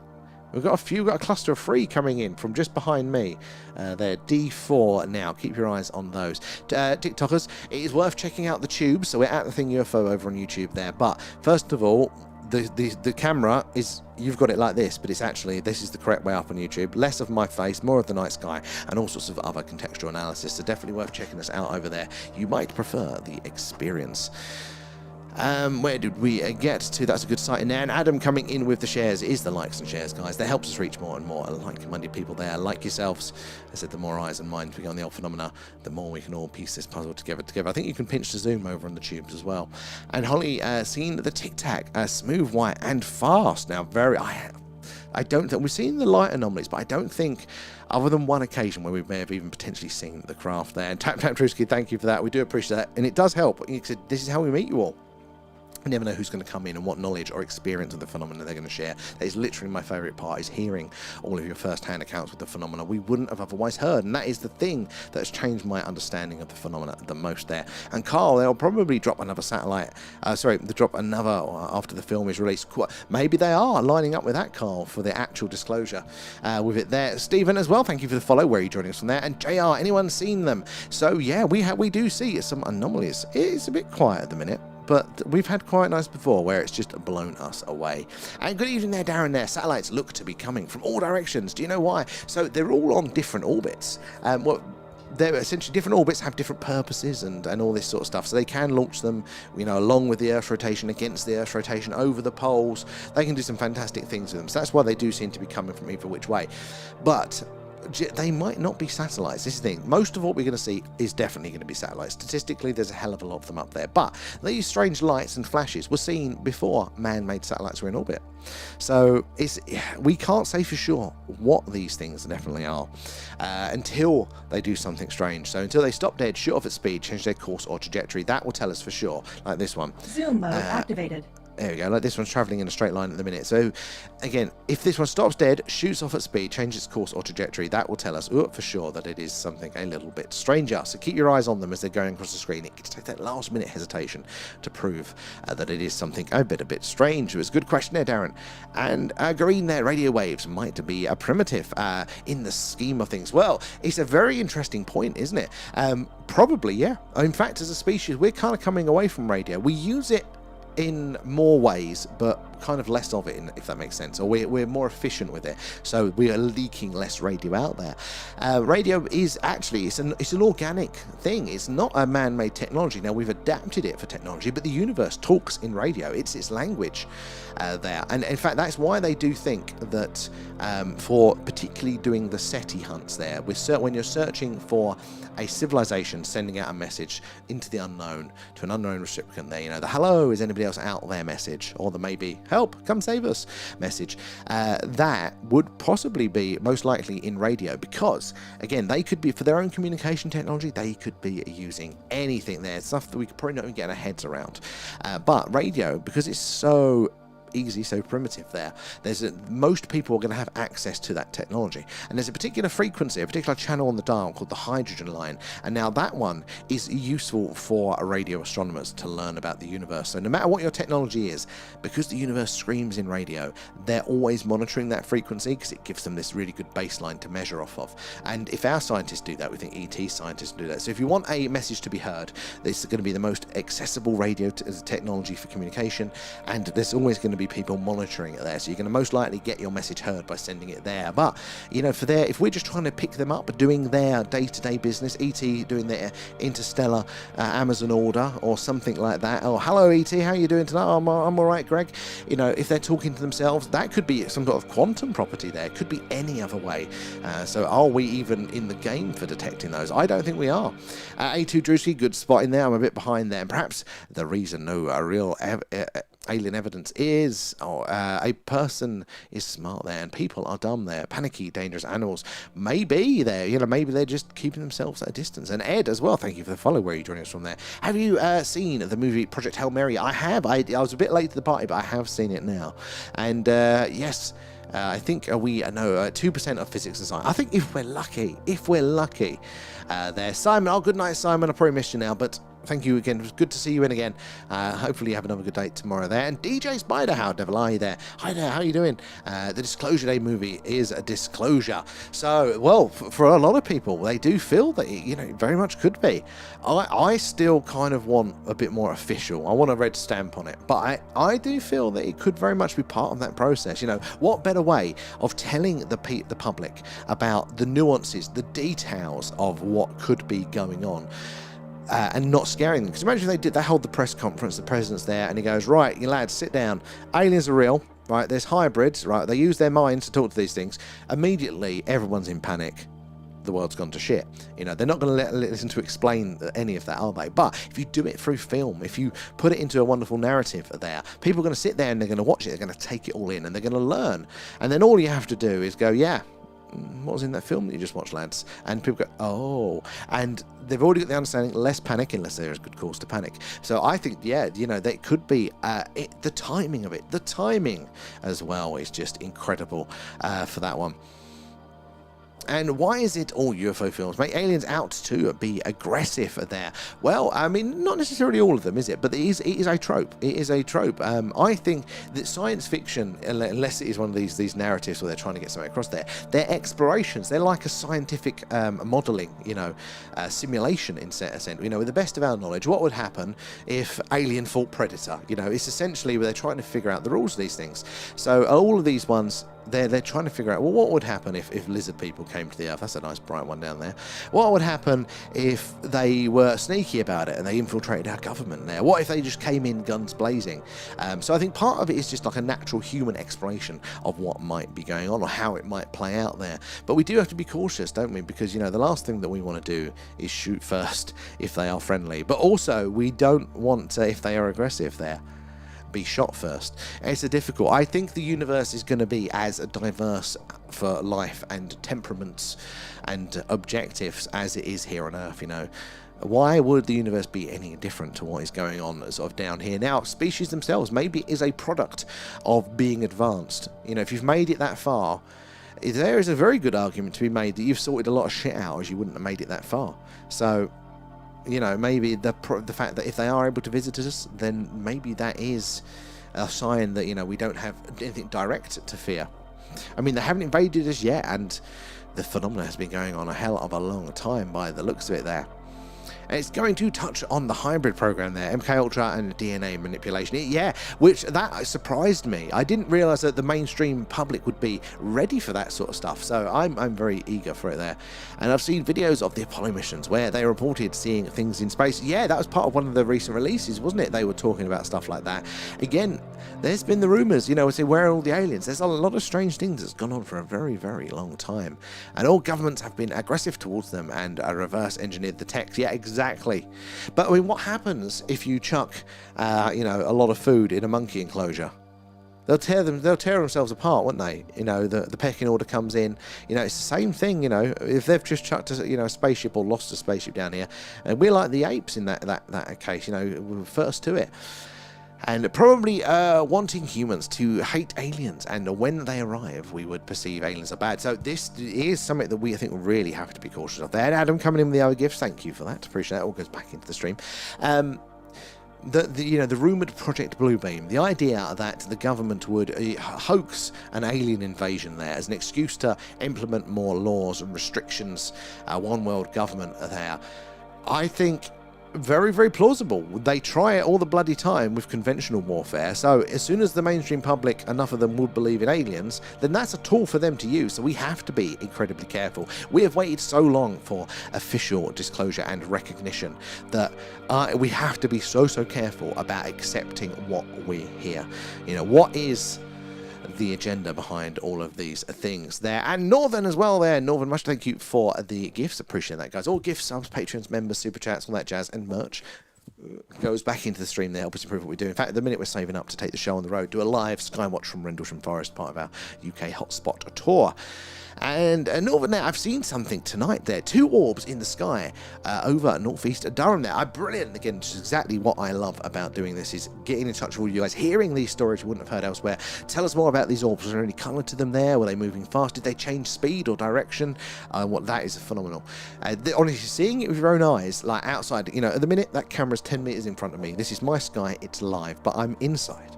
We've got a cluster of 3 coming in from just behind me. They're D4 now. Keep your eyes on those. TikTokers, it is worth checking out the tubes. So we're at the thing UFO over on YouTube there. But first of all, the camera is, you've got it like this, but it's actually, this is the correct way up on YouTube. Less of my face, more of the night sky, and all sorts of other contextual analysis. So definitely worth checking us out over there. You might prefer the experience. Where did we get to? That's a good sight in there. And Adam coming in with the shares is the likes and shares, guys. That helps us reach more and more like-minded people there, like yourselves. I said the more eyes and minds we get on the old phenomena, the more we can all piece this puzzle together. I think you can pinch the zoom over on the tubes as well. And Holly, seen the tic-tac, smooth, white, and fast. Now, I don't think we've seen the light anomalies, but I don't think, other than one occasion where we may have even potentially seen the craft there. And Tap Trusky, thank you for that. We do appreciate that, and it does help. You said this is how we meet you all. You never know who's going to come in and what knowledge or experience of the phenomena they're going to share. That is literally my favourite part, is hearing all of your first-hand accounts with the phenomena we wouldn't have otherwise heard. And that is the thing that's changed my understanding of the phenomena the most there. And Carl, they'll probably drop another satellite. They'll drop another after the film is released. Maybe they are lining up with that, Carl, for the actual disclosure with it there. Stephen as well, thank you for the follow. Where are you joining us from there? And JR, anyone seen them? So yeah, we do see some anomalies. It's a bit quiet at the minute, but we've had quiet nights before where it's just blown us away. And good evening there, Darren there. Satellites look to be coming from all directions. Do you know why? So they're all on different orbits. They're essentially different orbits, have different purposes and all this sort of stuff. So they can launch them, along with the Earth's rotation, against the Earth's rotation, over the poles. They can do some fantastic things with them. So that's why they do seem to be coming from either which way. But they might not be satellites. This is the thing. Most of what we're going to see is definitely going to be satellites. Statistically, there's a hell of a lot of them up there. But these strange lights and flashes were seen before man-made satellites were in orbit. So we can't say for sure what these things definitely are until they do something strange. So until they stop dead, shoot off at speed, change their course or trajectory, that will tell us for sure. Like this one. Zoom mode activated. There we go, like this one's travelling in a straight line at the minute. So, again, if this one stops dead, shoots off at speed, changes its course or trajectory, that will tell us for sure that it is something a little bit stranger. So keep your eyes on them as they're going across the screen. It can take that last-minute hesitation to prove that it is something a bit strange. It was a good question there, Darren. And Green there, radio waves might be a primitive in the scheme of things. Well, it's a very interesting point, isn't it? Probably, yeah. In fact, as a species, we're kind of coming away from radio. We use it in more ways, but kind of less of it, if that makes sense, or we're more efficient with it, so we are leaking less radio out there. Radio is actually, it's an organic thing. It's not a man-made technology. Now, we've adapted it for technology, but the universe talks in radio. It's its language there, and in fact that's why they do think that for particularly doing the SETI hunts there, when you're searching for a civilization sending out a message into the unknown to an unknown recipient there, the hello, is anybody else out there message, or the maybe help, come save us message, that would possibly be most likely in radio, because again, they could be, for their own communication technology, they could be using anything there, stuff that we could probably not even get our heads around, but radio, because it's so easy, so primitive there, most people are going to have access to that technology, and there's a particular frequency, a particular channel on the dial called the hydrogen line, and now that one is useful for radio astronomers to learn about the universe. So no matter what your technology is, because the universe screams in radio, they're always monitoring that frequency because it gives them this really good baseline to measure off of. And if our scientists do that, we think ET scientists do that. So if you want a message to be heard, this is going to be the most accessible radio technology for communication, and there's always going to be be people monitoring it there, so you're going to most likely get your message heard by sending it there. But if we're just trying to pick them up doing their day-to-day business, ET doing their interstellar Amazon order or something like that. Oh, hello ET, how you doing tonight? Oh, I'm all right, Greg. If they're talking to themselves, that could be some sort of quantum property there. It could be any other way. So are we even in the game for detecting those? I don't think we are. A2 Drewski, good spot in there. I'm a bit behind there. And perhaps the reason no real alien evidence is a person is smart there and people are dumb there. Panicky, dangerous animals. Maybe maybe they're just keeping themselves at a distance. And Ed as well, thank you for the follow. Where are you joining us from there? Have you seen the movie Project Hail Mary? I have. I was a bit late to the party, but I have seen it now. And yes, I think we know 2% of physics and science. I think if we're lucky, there. Simon, oh, good night, Simon. I probably missed you now, but thank you again. It was good to see you in again. Hopefully you have another good day tomorrow there. And DJ Spider, how devil are you there? Hi there, how you doing? The Disclosure Day movie is a disclosure. So, well, for a lot of people, they do feel that it very much could be. I still kind of want a bit more official. I want a red stamp on it. But I do feel that it could very much be part of that process. What better way of telling the public about the nuances, the details of what could be going on? And not scaring them. Because imagine they hold the press conference, the president's there, and he goes, right, you lads, sit down. Aliens are real, right? There's hybrids, right? They use their minds to talk to these things. Immediately, everyone's in panic. The world's gone to shit. They're not going to listen to explain any of that, are they? But if you do it through film, if you put it into a wonderful narrative there, people are going to sit there and they're going to watch it, they're going to take it all in, and they're going to learn. And then all you have to do is go, yeah, what was in that film that you just watched, lads? And people go, oh, and they've already got the understanding, less panic unless there is good cause to panic. So I think, yeah, that could be the timing of it. The timing as well is just incredible for that one. And why is it all UFO films make aliens out to be aggressive there? Well, I mean, not necessarily all of them, is it? But it is a trope. It is a trope. I think that science fiction, unless it is one of these narratives where they're trying to get something across there, they're explorations. They're like a scientific modelling, simulation in a sense. With the best of our knowledge, what would happen if alien fought predator? It's essentially where they're trying to figure out the rules of these things. So all of these ones, they're trying to figure out, well, what would happen if lizard people came to the Earth? That's a nice bright one down there. What would happen if they were sneaky about it and they infiltrated our government there? What if they just came in guns blazing? So I think part of it is just like a natural human exploration of what might be going on or how it might play out there. But we do have to be cautious, don't we? Because, the last thing that we want to do is shoot first if they are friendly. But also, we don't want to, if they are aggressive there, be shot first. It's difficult. I think the universe is going to be as diverse for life and temperaments and objectives as it is here on Earth. Why would the universe be any different to what is going on sort of down here? Now, species themselves maybe is a product of being advanced. If you've made it that far, there is a very good argument to be made that you've sorted a lot of shit out as you wouldn't have made it that far. So maybe the fact that if they are able to visit us, then maybe that is a sign that, we don't have anything direct to fear. I mean, they haven't invaded us yet, and the phenomenon has been going on a hell of a long time by the looks of it there. And it's going to touch on the hybrid program there, MK Ultra and DNA manipulation. Which that surprised me. I didn't realise that the mainstream public would be ready for that sort of stuff. So I'm very eager for it there. And I've seen videos of the Apollo missions where they reported seeing things in space. Yeah, that was part of one of the recent releases, wasn't it? They were talking about stuff like that. Again, there's been the rumours, we say, where are all the aliens? There's a lot of strange things that's gone on for a very, very long time. And all governments have been aggressive towards them and reverse engineered the tech. Yeah, exactly. But I mean, what happens if you chuck, a lot of food in a monkey enclosure? They'll tear themselves apart, won't they? The pecking order comes in. It's the same thing. If they've just chucked a spaceship or lost a spaceship down here, and we're like the apes in that case. We're first to it. And probably wanting humans to hate aliens, and when they arrive, we would perceive aliens are bad. So this is something that we, I think, really have to be cautious of. There, Adam coming in with the other gifts. Thank you for that. Appreciate that. All goes back into the stream. The rumoured Project Bluebeam, the idea that the government would hoax an alien invasion there as an excuse to implement more laws and restrictions, one world government there. I think very, very plausible. They try it all the bloody time with conventional warfare, so as soon as the mainstream public, enough of them would believe in aliens, then that's a tool for them to use, so we have to be incredibly careful. We have waited so long for official disclosure and recognition that we have to be so careful about accepting what we hear. You know, what is the agenda behind all of these things there? And Northern as well there. Northern, much thank you for the gifts. Appreciate that, guys. All gifts, subs, patrons, members, super chats, all that jazz, and merch goes back into the stream there, help us improve what we do. In fact, at the minute we're saving up to take the show on the road, do a live Skywatch from Rendlesham Forest, part of our UK hotspot tour. And Northern there, I've seen something tonight there. 2 orbs in the sky over northeast Durham there. Brilliant. Again, just exactly what I love about doing this is getting in touch with all you guys, hearing these stories you wouldn't have heard elsewhere. Tell us more about these orbs. Was there any colour to them there? Were they moving fast? Did they change speed or direction? What that is phenomenal. Honestly, seeing it with your own eyes, like outside, you know, at the minute that camera's 10 metres in front of me. This is my sky, it's live, but I'm inside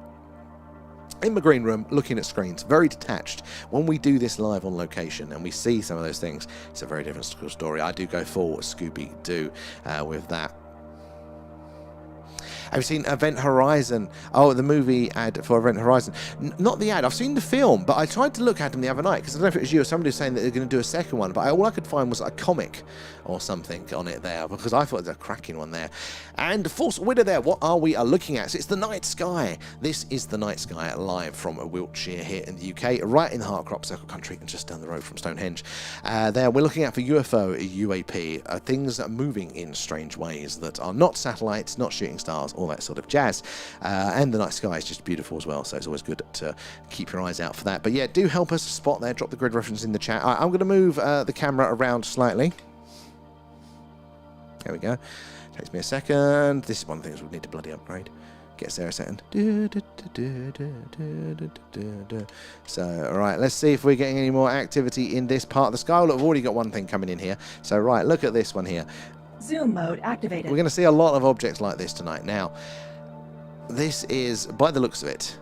in my green room looking at screens, very detached. When we do this live on location and we see some of those things, it's a very different story. I do go full Scooby-Doo with that. Have you seen Event Horizon? Oh, the movie ad for Event Horizon. Not the ad. I've seen the film, but I tried to look at them the other night because I don't know if it was you or somebody was saying that they're going to do a second one, but all I could find was a comic or something on it there because I thought it was a cracking one there. And False Widow there, what are we looking at? So it's the night sky. This is the night sky live from Wiltshire here in the UK, right in the heart of Crop Circle country and just down the road from Stonehenge. There we're looking at for UFO, UAP, things that are moving in strange ways that are not satellites, not shooting stars, all that sort of jazz. And the night sky is just beautiful as well, so it's always good to keep your eyes out for that. But yeah, do help us spot there. Drop the grid reference in the chat. I'm going to move the camera around slightly. There we go. Takes me a second. This is one of the things we need to bloody upgrade. Gets there a second. So, alright, let's see if we're getting any more activity in this part of the sky. Look, we've already got one thing coming in here. So, right, look at this one here. Zoom mode activated. We're going to see a lot of objects like this tonight. Now, this is, by the looks of it,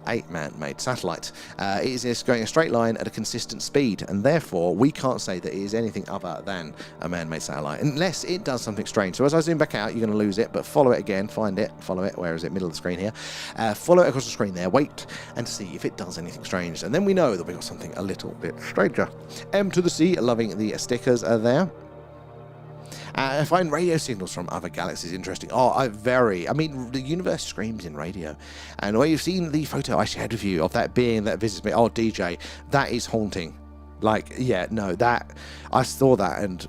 a man-made satellite. It is going a straight line at a consistent speed, and therefore we can't say that it is anything other than a man-made satellite, unless it does something strange. So as I zoom back out, you're going to lose it, but follow it again, find it, follow it, where is it, middle of the screen here, follow it across the screen there, wait, and see if it does anything strange, and then we know that we've got something a little bit stranger. M to the C, loving the stickers are there. I find radio signals from other galaxies interesting. I mean, the universe screams in radio. And where you've seen the photo I shared with you of that being that visits me, DJ, that is haunting. Like, yeah, no, that, I saw that and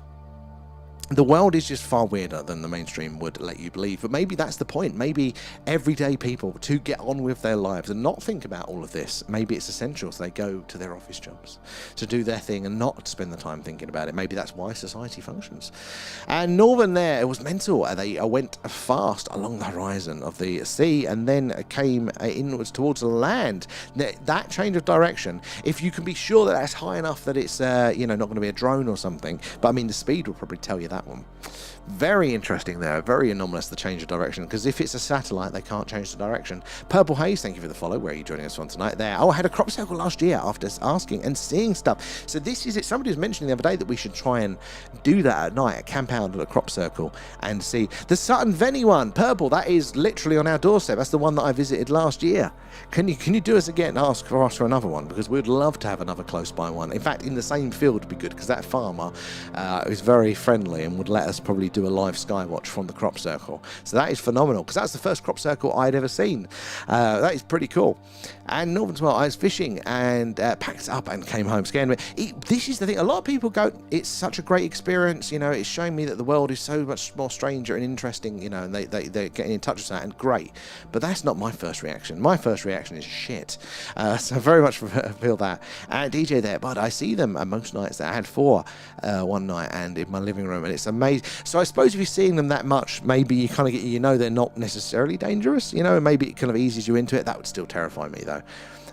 the world is just far weirder than the mainstream would let you believe. But maybe that's the point. Maybe everyday people to get on with their lives and not think about all of this. Maybe it's essential so they go to their office jobs to do their thing and not spend the time thinking about it. Maybe that's why society functions. And Northern there, it was mental. They went fast along the horizon of the sea and then came inwards towards the land. That change of direction, if you can be sure that that's high enough that it's not going to be a drone or something, but I mean the speed will probably tell you that one. Very interesting there, very anomalous, the change of direction, because if it's a satellite they can't change the direction. Purple Haze, thank you for the follow. Where are you joining us from tonight there? I had a crop circle last year after asking and seeing stuff. So this is it. Somebody was mentioning the other day that we should try and do that at night, camp out at a crop circle and see the Sutton Venny one. Purple, that is literally on our doorstep. That's the one that I visited last year. Can you do us again and ask for another one, because we'd love to have another close by one. In fact, in the same field would be good, because that farmer is very friendly and would let us probably do a live skywatch from the crop circle. So that is phenomenal, because that's the first crop circle I'd ever seen. That is pretty cool. And Northern as well, I was fishing and packed up and came home scared. This is the thing, a lot of people go, it's such a great experience, it's showing me that the world is so much more stranger and interesting, and they're getting in touch with that, and great. But that's not my first reaction. My first reaction is shit. So very much feel that. And DJ there, but I see them most nights. That I had 4 one night and in my living room, and it's amazing. So I suppose if you're seeing them that much, maybe you kind of get, they're not necessarily dangerous, maybe it kind of eases you into it. That would still terrify me though.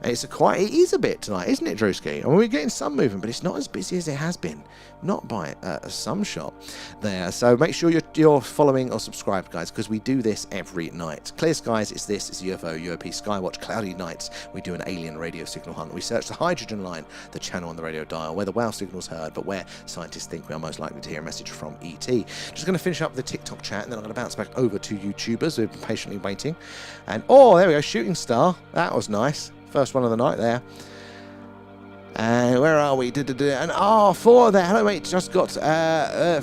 And it is a bit tonight, isn't it, Drewski? I mean, we're getting some movement, but it's not as busy as it has been. Not by some shot there. So make sure you're following or subscribed, guys, because we do this every night. Clear skies, it's UFO, UAP, Skywatch. Cloudy nights, we do an alien radio signal hunt. We search the hydrogen line, the channel on the radio dial, where the wow signal's heard, but where scientists think we are most likely to hear a message from ET. Just going to finish up the TikTok chat, and then I'm going to bounce back over to YouTubers who've been patiently waiting. And, oh, there we go, Shooting Star. That was nice. First one of the night there. And where are we? And R4 there. Hello, mate. Just got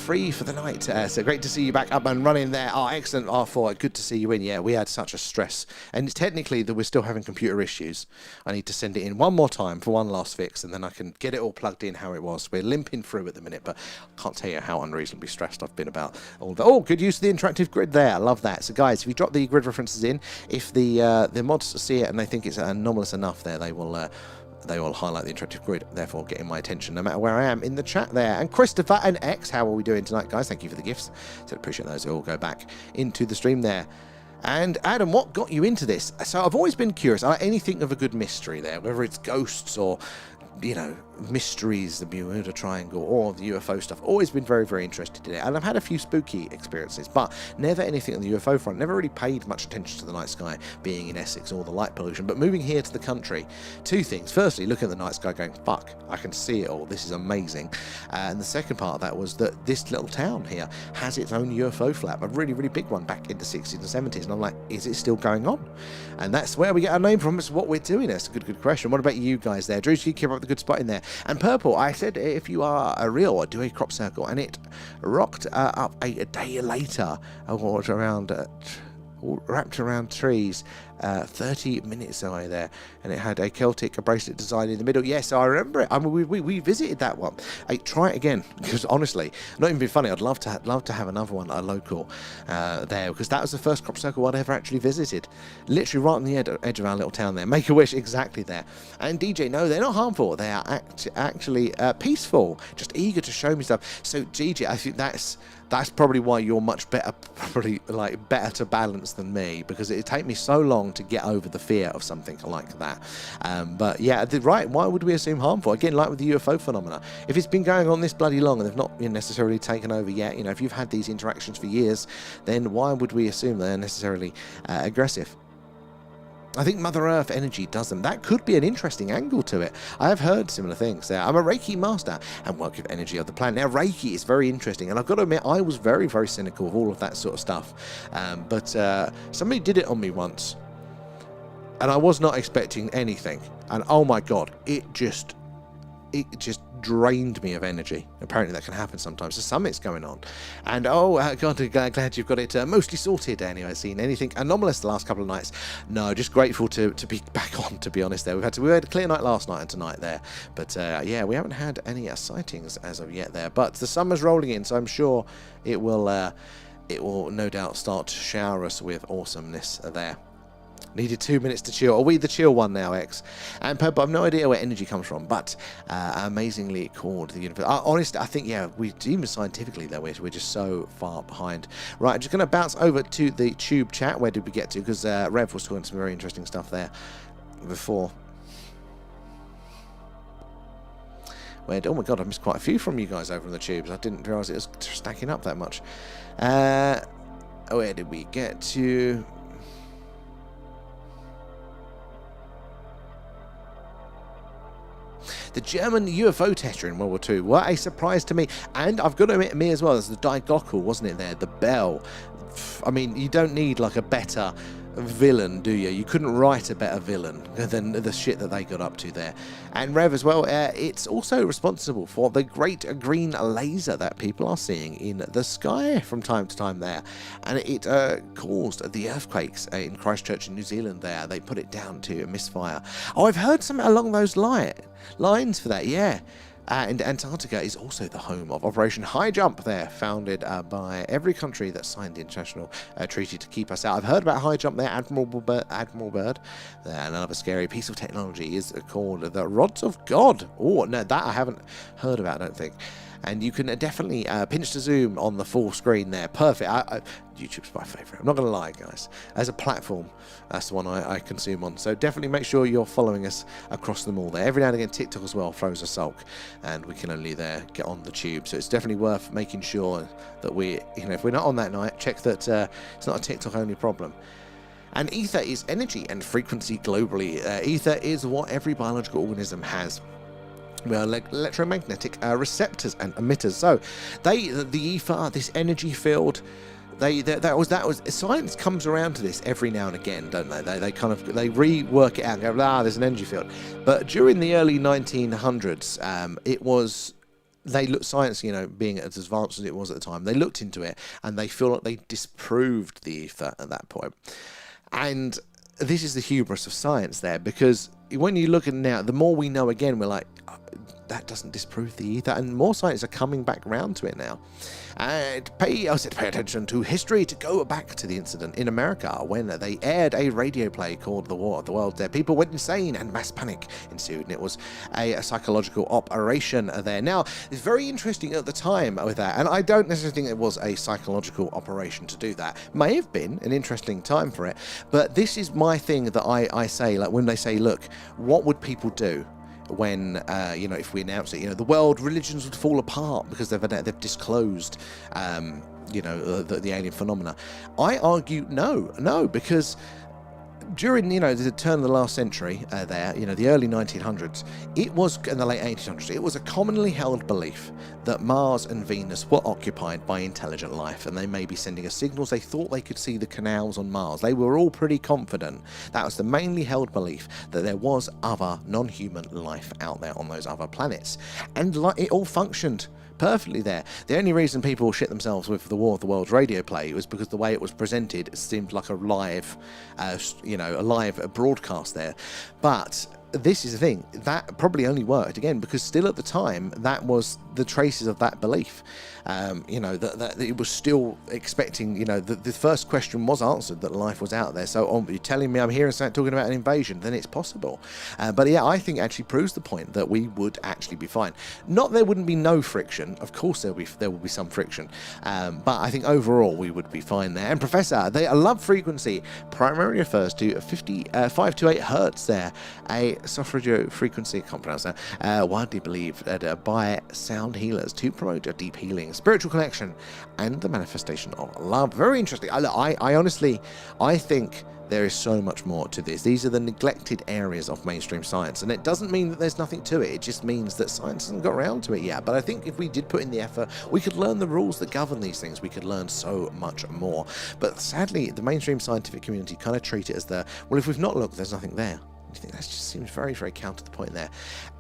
free for the night. So great to see you back up and running there. Oh, excellent, R4. Good to see you in. Yeah, we had such a stress. And technically, that we're still having computer issues. I need to send it in one more time for one last fix, and then I can get it all plugged in how it was. We're limping through at the minute, but I can't tell you how unreasonably stressed I've been about all of that. Oh, good use of the interactive grid there. I love that. So, guys, if you drop the grid references in, if the mods see it and they think it's anomalous enough there, they will highlight the interactive grid, therefore getting my attention no matter where I am in the chat there. And Christopher and X, how are we doing tonight, guys? Thank you for the gifts. So appreciate those. They'll all go back into the stream there. And Adam, what got you into this? So I've always been curious. I like anything of a good mystery there, whether it's ghosts or, you know, mysteries, the Bermuda Triangle, or the UFO stuff. Always been very, very interested in it. And I've had a few spooky experiences, but never anything on the UFO front. Never really paid much attention to the night sky, being in Essex, or the light pollution. But moving here to the country, two things. Firstly, looking at the night sky going, fuck, I can see it all. This is amazing. And the second part of that was that this little town here has its own UFO flap, a really, really big one back in the 60s and 70s. And I'm like, is it still going on? And that's where we get our name from. It's what we're doing. That's a good question. What about you guys there? Drew, you keep up the good spot in there. And Purple, I said if you are a real, or do a crop circle, and it rocked up a day later, wrapped around trees, 30 minutes away there, and it had a Celtic bracelet design in the middle. Yes, I remember it. I mean, we visited that one. Try it again, because honestly, not even being funny, I'd love to have another one, a local there, because that was the first crop circle I'd ever actually visited, literally right on the edge of our little town there. Make-A-Wish, exactly there. And DJ, no, they're not harmful. They are actually peaceful, just eager to show me stuff. So DJ, I think that's probably why you're much better, better to balance than me, because it'd take me so long to get over the fear of something like that. But yeah, right, why would we assume harmful? Again, like with the UFO phenomena, if it's been going on this bloody long and they've not necessarily taken over yet, you know, if you've had these interactions for years, then why would we assume they're necessarily aggressive? I think Mother Earth energy does them. That could be an interesting angle to it. I have heard similar things there. I'm a Reiki master and work with energy of the planet. Now, Reiki is very interesting, and I've got to admit, I was very, very cynical of all of that sort of stuff. But somebody did it on me once, and I was not expecting anything. And oh my God, it just drained me of energy. Apparently that can happen sometimes. There's something's going on. And God, glad you've got it mostly sorted anyway. Seen anything anomalous the last couple of nights? No, just grateful to be back on, to be honest there. We had a clear night last night and tonight there. But yeah, we haven't had any sightings as of yet there. But the summer's rolling in, so I'm sure it will no doubt start to shower us with awesomeness there. Needed 2 minutes to chill. Are we the chill one now, X? And Purple, I've no idea where energy comes from, but amazingly called the universe. Honestly, I think, yeah, even scientifically, though, we're just so far behind. Right, I'm just going to bounce over to the tube chat. Where did we get to? Because Rev was talking some very interesting stuff there before. Oh my God, I missed quite a few from you guys over on the tubes. I didn't realise it was stacking up that much. Where did we get to? The German UFO tester in World War II. What a surprise to me. And I've got to admit, me as well, there's the Die Glocke, wasn't it there? The bell. I mean, you don't need like a better villain, do you? You couldn't write a better villain than the shit that they got up to there. And Rev as well, it's also responsible for the great green laser that people are seeing in the sky from time to time there. And it caused the earthquakes in Christchurch in New Zealand there. They put it down to a misfire. Oh, I've heard something along those lines for that, yeah. And Antarctica is also the home of Operation High Jump there, founded by every country that signed the international treaty to keep us out. I've heard about High Jump there, Admiral Byrd. Another scary piece of technology is called the Rods of God. Oh, no, that I haven't heard about, I don't think. and you can definitely pinch to zoom on the full screen there. Perfect. YouTube's my favourite. I'm not going to lie, guys. As a platform, that's the one I consume on. So definitely make sure you're following us across them all there. Every now and again, TikTok as well throws a sulk, and we can only there get on the tube. So it's definitely worth making sure that we, if we're not on that night, check that it's not a TikTok only problem. And ether is energy and frequency globally. Ether is what every biological organism has. We are electromagnetic receptors and emitters. So the ether, this energy field, that was science comes around to this every now and again, don't they? They rework it out and go, there's an energy field. But during the early 1900s, it was. They looked science, being as advanced as it was at the time, they looked into it and they feel like they disproved the ether at that point. And this is the hubris of science there, because when you look at it now, the more we know again, we're like, that doesn't disprove the ether, and more scientists are coming back around to it now. And pay attention to history to go back to the incident in America when they aired a radio play called The War of the Worlds there. People went insane and mass panic ensued, and it was a psychological operation there. Now, it's very interesting at the time with that, and I don't necessarily think it was a psychological operation to do that. May have been an interesting time for it, but this is my thing that I say, like when they say, look, what would people do when if we announce it, the world religions would fall apart because they've disclosed the alien phenomena? I argue no, because during the turn of the last century the early 1900s, it was, in the late 1800s, it was a commonly held belief that Mars and Venus were occupied by intelligent life, and they may be sending us signals. They thought they could see the canals on Mars. They were all pretty confident. That was the mainly held belief, that there was other non-human life out there on those other planets, and it all functioned perfectly there. The only reason people shit themselves with the War of the Worlds radio play was because the way it was presented seemed like a live, broadcast there. But this is the thing, that probably only worked again because still at the time that was the traces of that belief. That it was still expecting, the first question was answered, that life was out there. So you're telling me I'm hearing something talking about an invasion, then it's possible. But yeah, I think it actually proves the point that we would actually be fine. Not there wouldn't be no friction, of course there will be some friction, but I think overall we would be fine there. And Professor, a love frequency primarily refers to 5 to 8 hertz there, a soft radio frequency, I can't pronounce that, widely believed by sound healers to promote a deep healing, spiritual connection, and the manifestation of love. Very interesting. I honestly think there is so much more to this. These are the neglected areas of mainstream science, and it doesn't mean that there's nothing to it. It just means that science hasn't got around to it yet. But I think if we did put in the effort, we could learn the rules that govern these things. We could learn so much more. But sadly, the mainstream scientific community kind of treat it as if we've not looked, there's nothing there. I think that just seems very, very counter to the point there.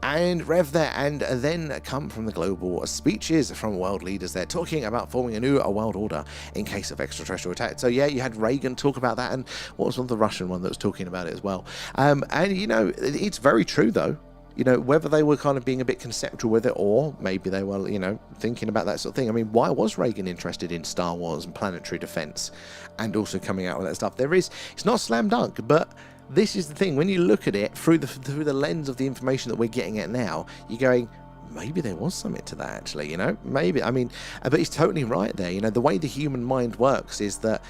And Rev there, and then come from the global speeches from world leaders there, talking about forming a new world order in case of extraterrestrial attack. So yeah, you had Reagan talk about that, and what was the Russian one that was talking about it as well? And it's very true though. Whether they were kind of being a bit conceptual with it, or maybe they were, thinking about that sort of thing. I mean, why was Reagan interested in Star Wars and planetary defense, and also coming out with that stuff? It's not a slam dunk, but this is the thing. When you look at it through the lens of the information that we're getting at now, you're going, maybe there was something to that actually, maybe. I mean, but he's totally right there. The way the human mind works is that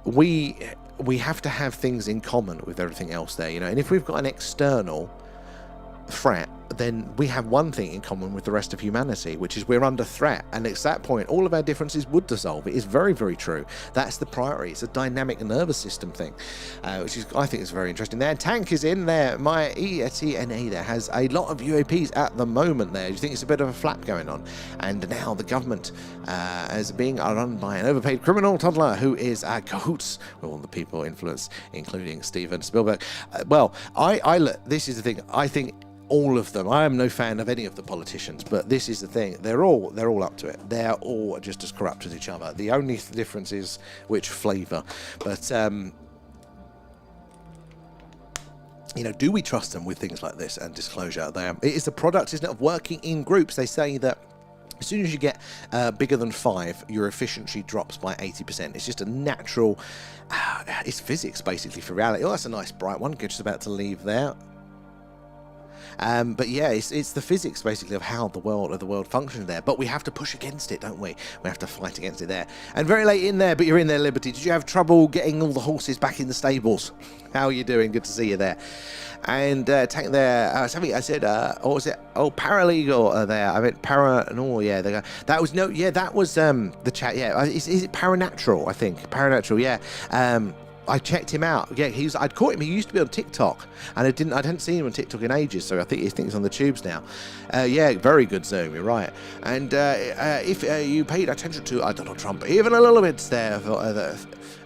we have to have things in common with everything else there, and if we've got an external threat, then we have one thing in common with the rest of humanity, which is we're under threat, and at that point all of our differences would dissolve. It is very, very true. That's the priority. It's a dynamic nervous system thing, which is, I think, is very interesting there. Tank is in there. My ETNA there has a lot of UAPs at the moment there. Do you think it's a bit of a flap going on? And now the government is being run by an overpaid criminal toddler who is cahoots with all the people influenced, including Steven Spielberg. This is the thing. I think all of them. I am no fan of any of the politicians, but this is the thing. They're all up to it. They're all just as corrupt as each other. The only difference is which flavour. But do we trust them with things like this and disclosure? It is a product, isn't it, of working in groups. They say that as soon as you get bigger than 5, your efficiency drops by 80%. It's just a natural. It's physics basically for reality. Oh, that's a nice bright one. Just about to leave there. But yeah, it's the physics basically of how the world functions there. But we have to push against it, don't we? We have to fight against it there. And very late in there, but you're in there, Liberty. Did you have trouble getting all the horses back in the stables? How are you doing? Good to see you there. And Tank there, something I said, what was it? Oh, Paralegal there. I meant Paranormal, yeah. That was, no, yeah, that was the chat, yeah. Is it Paranatural, I think? Paranatural, yeah. I checked him out. Yeah, I'd caught him. He used to be on TikTok, and I hadn't seen him on TikTok in ages. So I think he's on the tubes now. Yeah, very good Zoom. You're right. And if you paid attention to Donald Trump, even a little bit there,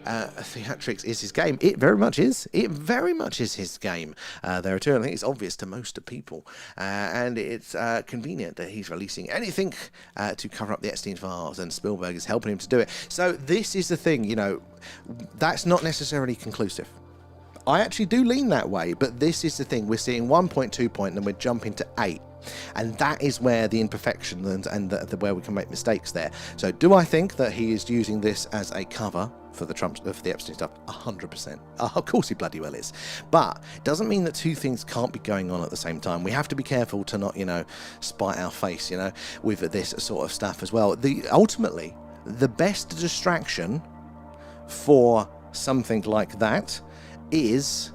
theatrics is his game. It very much is. It very much is his game. There too. I think it's obvious to most people, and it's convenient that he's releasing anything to cover up the Epstein files, and Spielberg is helping him to do it. So this is the thing, you know, that's not necessarily conclusive. I actually do lean that way, but this is the thing. We're seeing 1.2 point, and then we're jumping to 8. And that is where the imperfection and where we can make mistakes there. So do I think that he is using this as a cover for the Epstein stuff? 100%. Of course he bloody well is. But it doesn't mean that two things can't be going on at the same time. We have to be careful to not, you know, spite our face, you know, with this sort of stuff as well. Ultimately, the best distraction for something like that is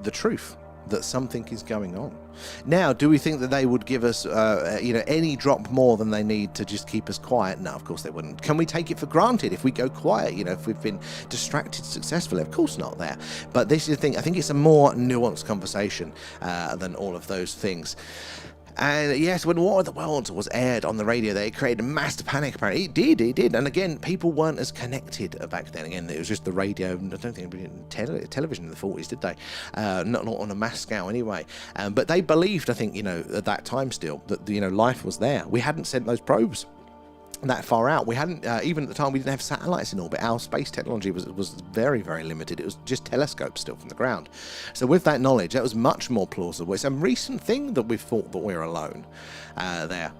the truth that something is going on. Now, do we think that they would give us, you know, any drop more than they need to just keep us quiet? No, of course they wouldn't. Can we take it for granted if we go quiet, you know, if we've been distracted successfully? Of course not there. But this is the thing. I think it's a more nuanced conversation than all of those things. And yes, when War of the Worlds was aired on the radio, they created a massive panic, apparently. It did. And again, people weren't as connected back then. Again, it was just the radio. I don't think they did television in the 40s, did they? Not on a mass scale anyway. But they believed, I think, you know, at that time still, that, you know, life was there. We hadn't sent those probes that far out. We hadn't, even at the time, we didn't have satellites in orbit. Our space technology was very, very limited. It was just telescopes still from the ground. So with that knowledge, that was much more plausible. It's a recent thing that we've thought that we're alone there.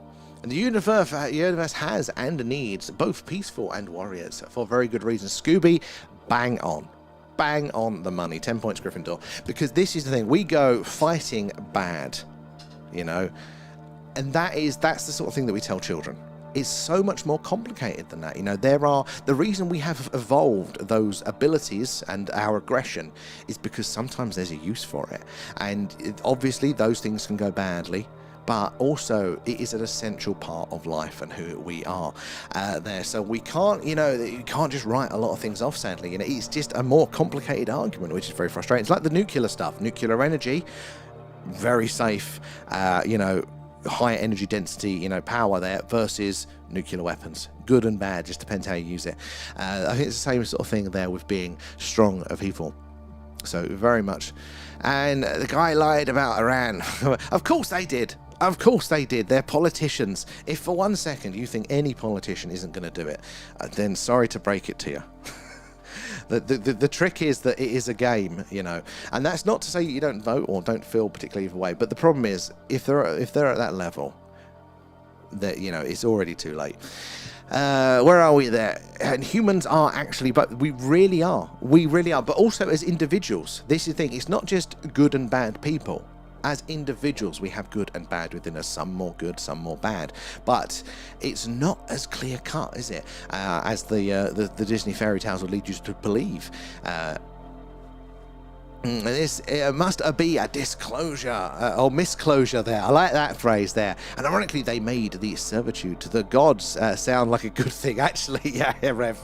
And the universe has and needs both peaceful and warriors for very good reasons. Scooby, bang on the money. 10 points Gryffindor. Because this is the thing. We go fighting bad, you know, and that's the sort of thing that we tell children. It's so much more complicated than that. You know, the reason we have evolved those abilities and our aggression is because sometimes there's a use for it. And obviously those things can go badly, but also it is an essential part of life and who we are there. So we can't, you know, you can't just write a lot of things off, sadly. You know, it's just a more complicated argument, which is very frustrating. It's like the nuclear stuff. Nuclear energy, very safe, you know, high energy density, you know, power there versus nuclear weapons. Good and bad, just depends how you use it. I think it's the same sort of thing there with being strong of evil. So very much. And the guy lied about Iran. Of course they did. Of course they did. They're politicians. If for 1 second you think any politician isn't going to do it, then sorry to break it to you. The trick is that it is a game, you know, and that's not to say you don't vote or don't feel particularly either way. But the problem is, if they're at that level, that, you know, it's already too late. Where are we there? And humans are actually, but we really are. But also as individuals, this is the thing. It's not just good and bad people. As individuals, we have good and bad within us, some more good, some more bad. But it's not as clear cut, is it? As the Disney fairy tales would lead you to believe. This must be a disclosure or misclosure there. I like that phrase there. And ironically, they made the servitude to the gods sound like a good thing. Actually, yeah, Rev.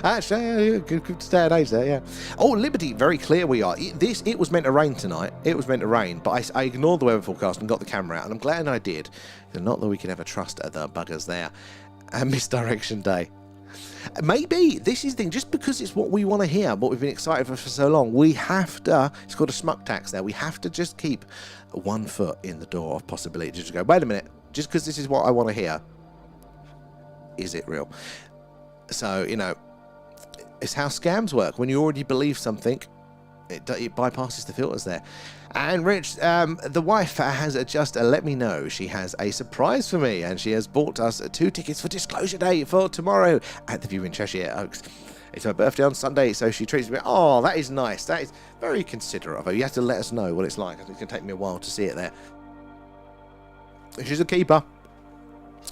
Actually, good stay and age there, yeah. Oh, Liberty, very clear we are. It was meant to rain tonight. It was meant to rain, but I ignored the weather forecast and got the camera out, and I'm glad I did. Not that we can ever trust the buggers there. And misdirection day. Maybe this is the thing, just because it's what we want to hear, what we've been excited for so long, we have to, it's called a smuck tax there, we have to just keep 1 foot in the door of possibility. Just go, wait a minute, just because this is what I want to hear, is it real? So, you know, it's how scams work. When you already believe something, it bypasses the filters there. And Rich, the wife has just let me know she has a surprise for me, and she has bought us 2 tickets for Disclosure Day for tomorrow at the View in Cheshire Oaks. It's her birthday on Sunday, so she treats me. Oh, that is nice. That is very considerate of her. You have to let us know what it's like. I think it's going to take me a while to see it there. She's a keeper.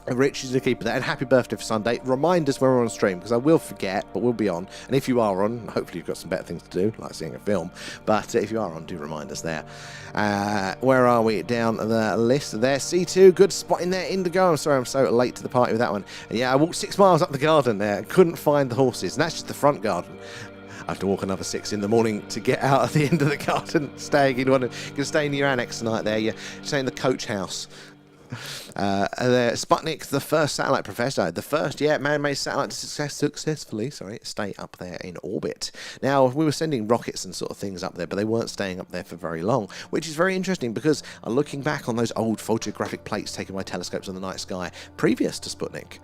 Rich is a keeper there, and happy birthday for Sunday. Remind us when we're on stream, because I will forget, but we'll be on. And if you are on, hopefully you've got some better things to do, like seeing a film. But if you are on, do remind us there. Where are we? Down the list there. C2, good spot in there. Indigo. I'm sorry I'm so late to the party with that one. And yeah, I walked 6 miles up the garden there. Couldn't find the horses, and that's just the front garden. I have to walk another 6 in the morning to get out at the end of the garden. Staying in one, going to stay in your annex tonight there. You're staying in the coach house. Sputnik, the first satellite professor, the first man-made satellite to successfully stay up there in orbit. Now, we were sending rockets and sort of things up there, but they weren't staying up there for very long, which is very interesting because looking back on those old photographic plates taken by telescopes on the night sky previous to Sputnik,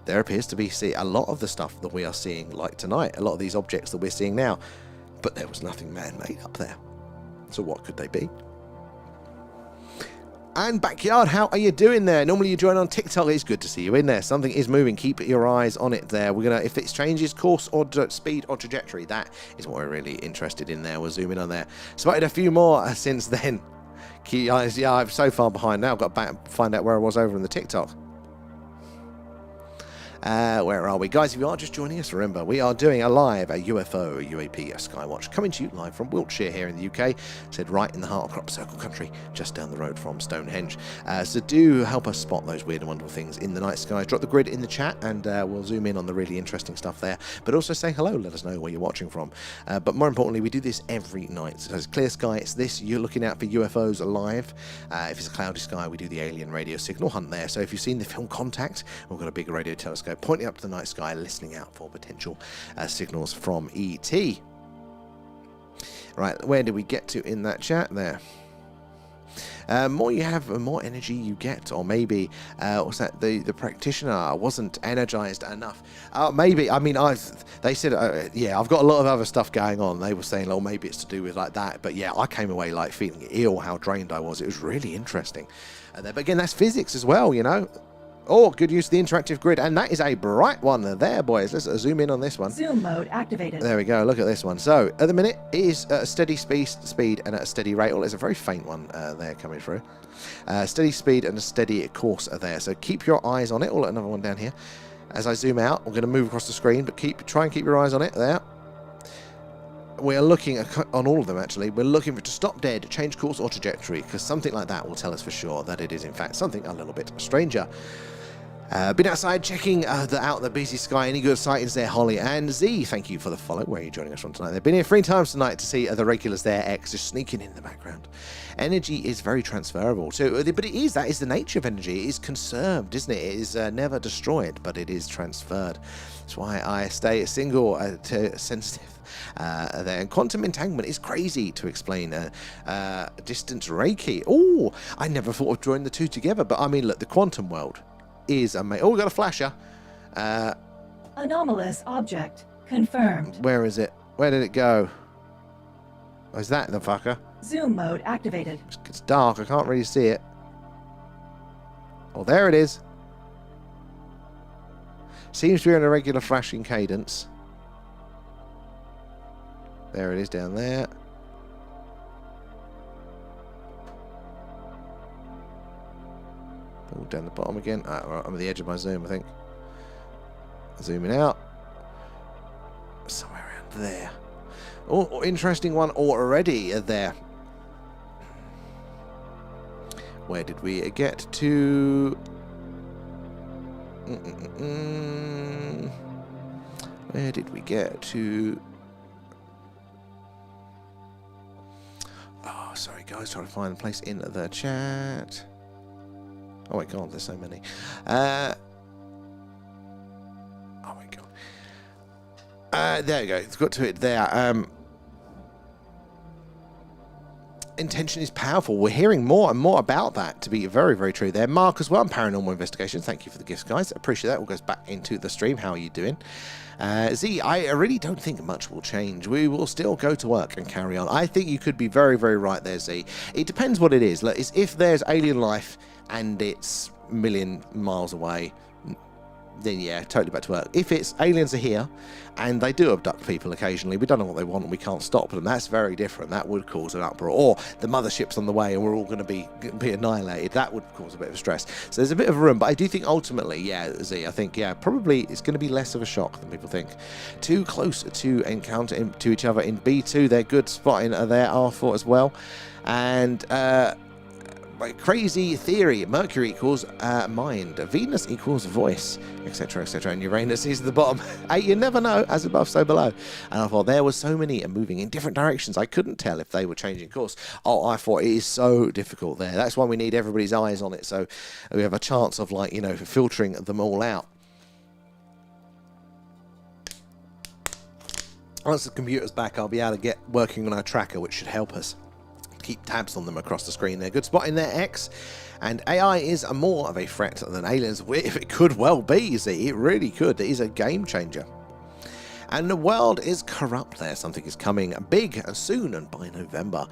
there appears to be a lot of the stuff that we are seeing like tonight, a lot of these objects that we're seeing now, but there was nothing man-made up there. So what could they be? And Backyard, how are you doing there? Normally you join on TikTok. It's good to see you in there. Something is moving. Keep your eyes on it there. We're going to, if it changes course or speed or trajectory, that is what we're really interested in there. We'll zoom in on there. Spotted a few more since then. Keep your eyes. Yeah, I'm so far behind now. I've got to find out where I was over in the TikTok. Where are we? Guys, if you are just joining us, remember, we are doing a live UFO, UAP, Skywatch, coming to you live from Wiltshire here in the UK, said right in the heart of Crop Circle country, just down the road from Stonehenge. So do help us spot those weird and wonderful things in the night sky. Drop the grid in the chat and we'll zoom in on the really interesting stuff there. But also say hello, let us know where you're watching from. But more importantly, we do this every night. So it's clear sky, it's this, you're looking out for UFOs live. If it's a cloudy sky, we do the alien radio signal hunt there. So if you've seen the film Contact, we've got a big radio telescope pointing up to the night sky, listening out for potential signals from ET. Right, where did we get to in that chat there? More you have, more energy you get, or maybe what's that? The practitioner wasn't energized enough. Maybe. I mean, they said, yeah, I've got a lot of other stuff going on. They were saying, oh, maybe it's to do with like that. But yeah, I came away like feeling ill. How drained I was. It was really interesting. But again, that's physics as well, you know. Oh, good use of the interactive grid, and that is a bright one there, boys. Let's zoom in on this one. Zoom mode activated. There we go. Look at this one. So, at the minute, it is at a steady speed and at a steady rate. Well, there's a very faint one there coming through. Steady speed and a steady course are there. So, keep your eyes on it. Oh, look, another one down here. As I zoom out, I'm going to move across the screen, but try and keep your eyes on it. There. We are looking on all of them, actually. We're looking to stop dead, change course or trajectory, because something like that will tell us for sure that it is, in fact, something a little bit stranger. Been outside checking out the busy sky. Any good sightings there, Holly and Z? Thank you for the follow. Where are you joining us from tonight? They've been here 3 times tonight to see the regulars there. X just sneaking in the background. Energy is very transferable. So, but that is the nature of energy. It is conserved, isn't it? It is never destroyed, but it is transferred. That's why I stay single, sensitive. There. And quantum entanglement is crazy to explain. Distance Reiki. Oh, I never thought of drawing the two together, but I mean, look, the quantum world is amazing. Oh, we got a flasher. Anomalous object confirmed. Where is it? Where did it go? Oh, is that the fucker? Zoom mode activated. It's dark. I can't really see it. Oh, there it is. Seems to be on a regular flashing cadence. There it is down there. Oh, down the bottom again. Right, I'm at the edge of my zoom, I think. Zooming out. Somewhere around there. Oh, interesting one already there. Where did we get to? Where did we get to? Oh, sorry guys, trying to find a place in the chat. Oh my god, there's so many. Oh my god. There you go. It's got to it there. Intention is powerful. We're hearing more and more about that to be very, very true there. Mark as well, Paranormal Investigations. Thank you for the gifts, guys. Appreciate that. All goes back into the stream. How are you doing? Z, I really don't think much will change. We will still go to work and carry on. I think you could be very, very right there, Z. It depends what it is. Like, if there's alien life and it's a million miles away, then yeah, totally back to work. If it's aliens are here and they do abduct people occasionally, we don't know what they want and we can't stop them, that's very different. That would cause an uproar. Or the mothership's on the way and we're all going to be annihilated. That would cause a bit of stress. So there's a bit of room, but I do think ultimately, yeah, Z, I think, yeah, probably it's going to be less of a shock than people think. Too close to encounter to each other in B2. They're good spotting there, R4 as well. And crazy theory, Mercury equals mind, Venus equals voice, etc, etc, and Uranus is the bottom. Hey, you never know, as above so below. And I thought there were so many moving in different directions, I couldn't tell if they were changing course. Oh, I thought it is so difficult there. That's why we need everybody's eyes on it, so we have a chance of, like, you know, filtering them all out. Once the computer's back, I'll be able to get working on our tracker, which should help us keep tabs on them across the screen there. Good spot in there, X. And AI is more of a threat than aliens. If it could well be, you see, it really could. It is a game changer. And the world is corrupt there. Something is coming big soon, and by November.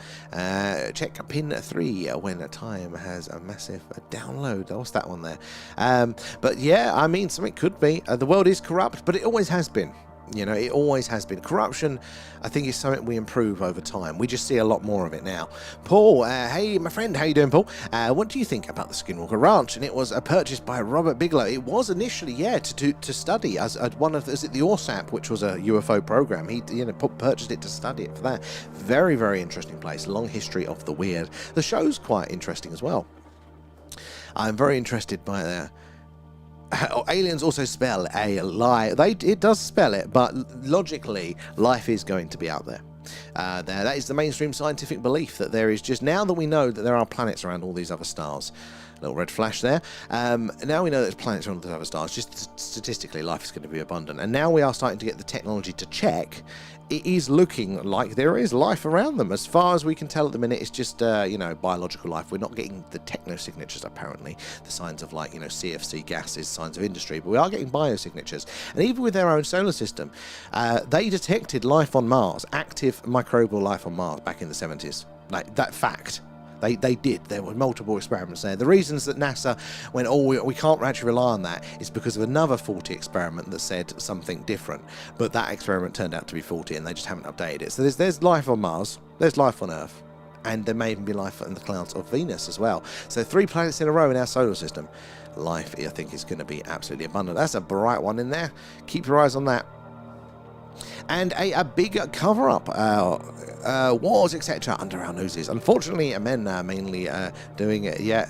Check pin 3 when time has a massive download. What's that one there? But yeah, I mean, something could be. The world is corrupt, but it always has been. You know, it always has been. Corruption, I think, is something we improve over time. We just see a lot more of it now. Paul, hey, my friend, how you doing, Paul? What do you think about the Skinwalker Ranch? And it was purchased by Robert Bigelow. It was initially, yeah, to study as one of, is it the ORSAP, which was a UFO program. He, you know, purchased it to study it for that. Very, very interesting place. Long history of the weird. The show's quite interesting as well. I'm very interested by aliens also spell a lie. It does spell it, but logically, life is going to be out there. That is the mainstream scientific belief, that there is just, now that we know that there are planets around all these other stars. Little red flash there. Now we know there's planets around all these other stars. Just statistically, life is going to be abundant. And now we are starting to get the technology to check. It is looking like there is life around them. As far as we can tell at the minute, it's just, you know, biological life. We're not getting the techno-signatures, apparently. The signs of, like, you know, CFC gases, signs of industry. But we are getting biosignatures. And even with their own solar system, they detected life on Mars, active microbial life on Mars back in the 70s. Like, that fact. They did. There were multiple experiments there. The reasons that NASA went, oh, we can't actually rely on that, is because of another faulty experiment that said something different. But that experiment turned out to be faulty, and they just haven't updated it. So there's life on Mars, there's life on Earth, and there may even be life in the clouds of Venus as well. So 3 planets in a row in our solar system. Life, I think, is going to be absolutely abundant. That's a bright one in there. Keep your eyes on that. And a big cover-up, wars, etc., under our noses. Unfortunately, men are mainly doing it, yeah.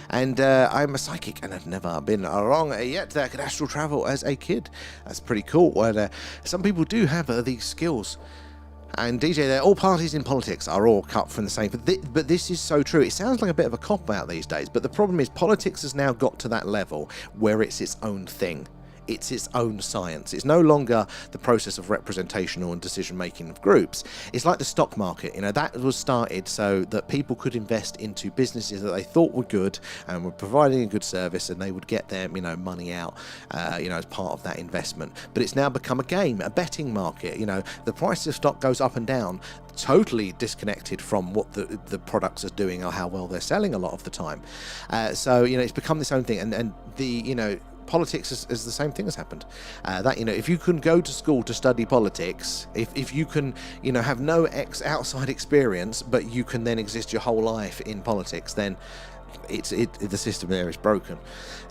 And I'm a psychic and have never been wrong yet. Could astral travel as a kid. That's pretty cool. And, some people do have these skills. And DJ there, all parties in politics are all cut from the same. But this is so true. It sounds like a bit of a cop-out these days. But the problem is politics has now got to that level where it's its own thing. It's its own science. It's no longer the process of representational and decision-making of groups. It's like the stock market. You know, that was started so that people could invest into businesses that they thought were good and were providing a good service, and they would get their, you know, money out, you know, as part of that investment. But it's now become a game, a betting market. You know, the price of stock goes up and down, totally disconnected from what the products are doing or how well they're selling a lot of the time. So, you know, it's become this own thing, and the, you know, politics is the same thing has happened. That, you know, if you can go to school to study politics, if you can, you know, have no outside experience, but you can then exist your whole life in politics, then the system there is broken.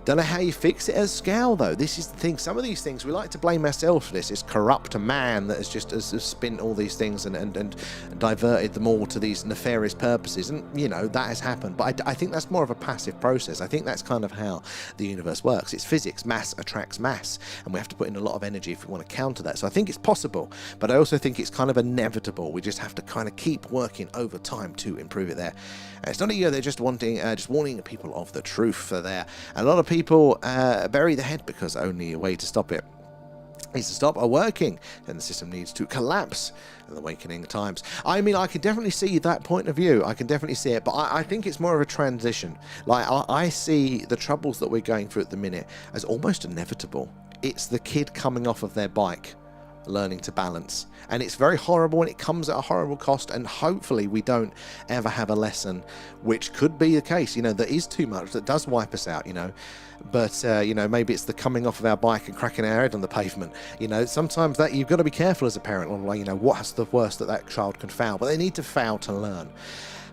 Don't know how you fix it as scale, though. This is the thing. Some of these things we like to blame ourselves for. This is corrupt man that has spent all these things and diverted them all to these nefarious purposes, and you know that has happened. But I think that's more of a passive process. I think that's kind of how the universe works. It's physics. Mass attracts mass, and we have to put in a lot of energy if we want to counter that. So I think it's possible, but I also think it's kind of inevitable. We just have to kind of keep working over time to improve it there. It's not a year. They're just wanting, just warning people of the truth for there. A lot of people bury the head because only a way to stop it is to stop working, and the system needs to collapse in the awakening times. I mean, I can definitely see that point of view. I can definitely see it, but I think it's more of a transition. Like, I see the troubles that we're going through at the minute as almost inevitable. It's the kid coming off of their bike learning to balance. And it's very horrible, and it comes at a horrible cost, and hopefully we don't ever have a lesson, which could be the case, that is too much, that does wipe us out, but maybe it's the coming off of our bike and cracking our head on the pavement. Sometimes that you've got to be careful as a parent on, what's the worst that child can fail, but they need to fail to learn.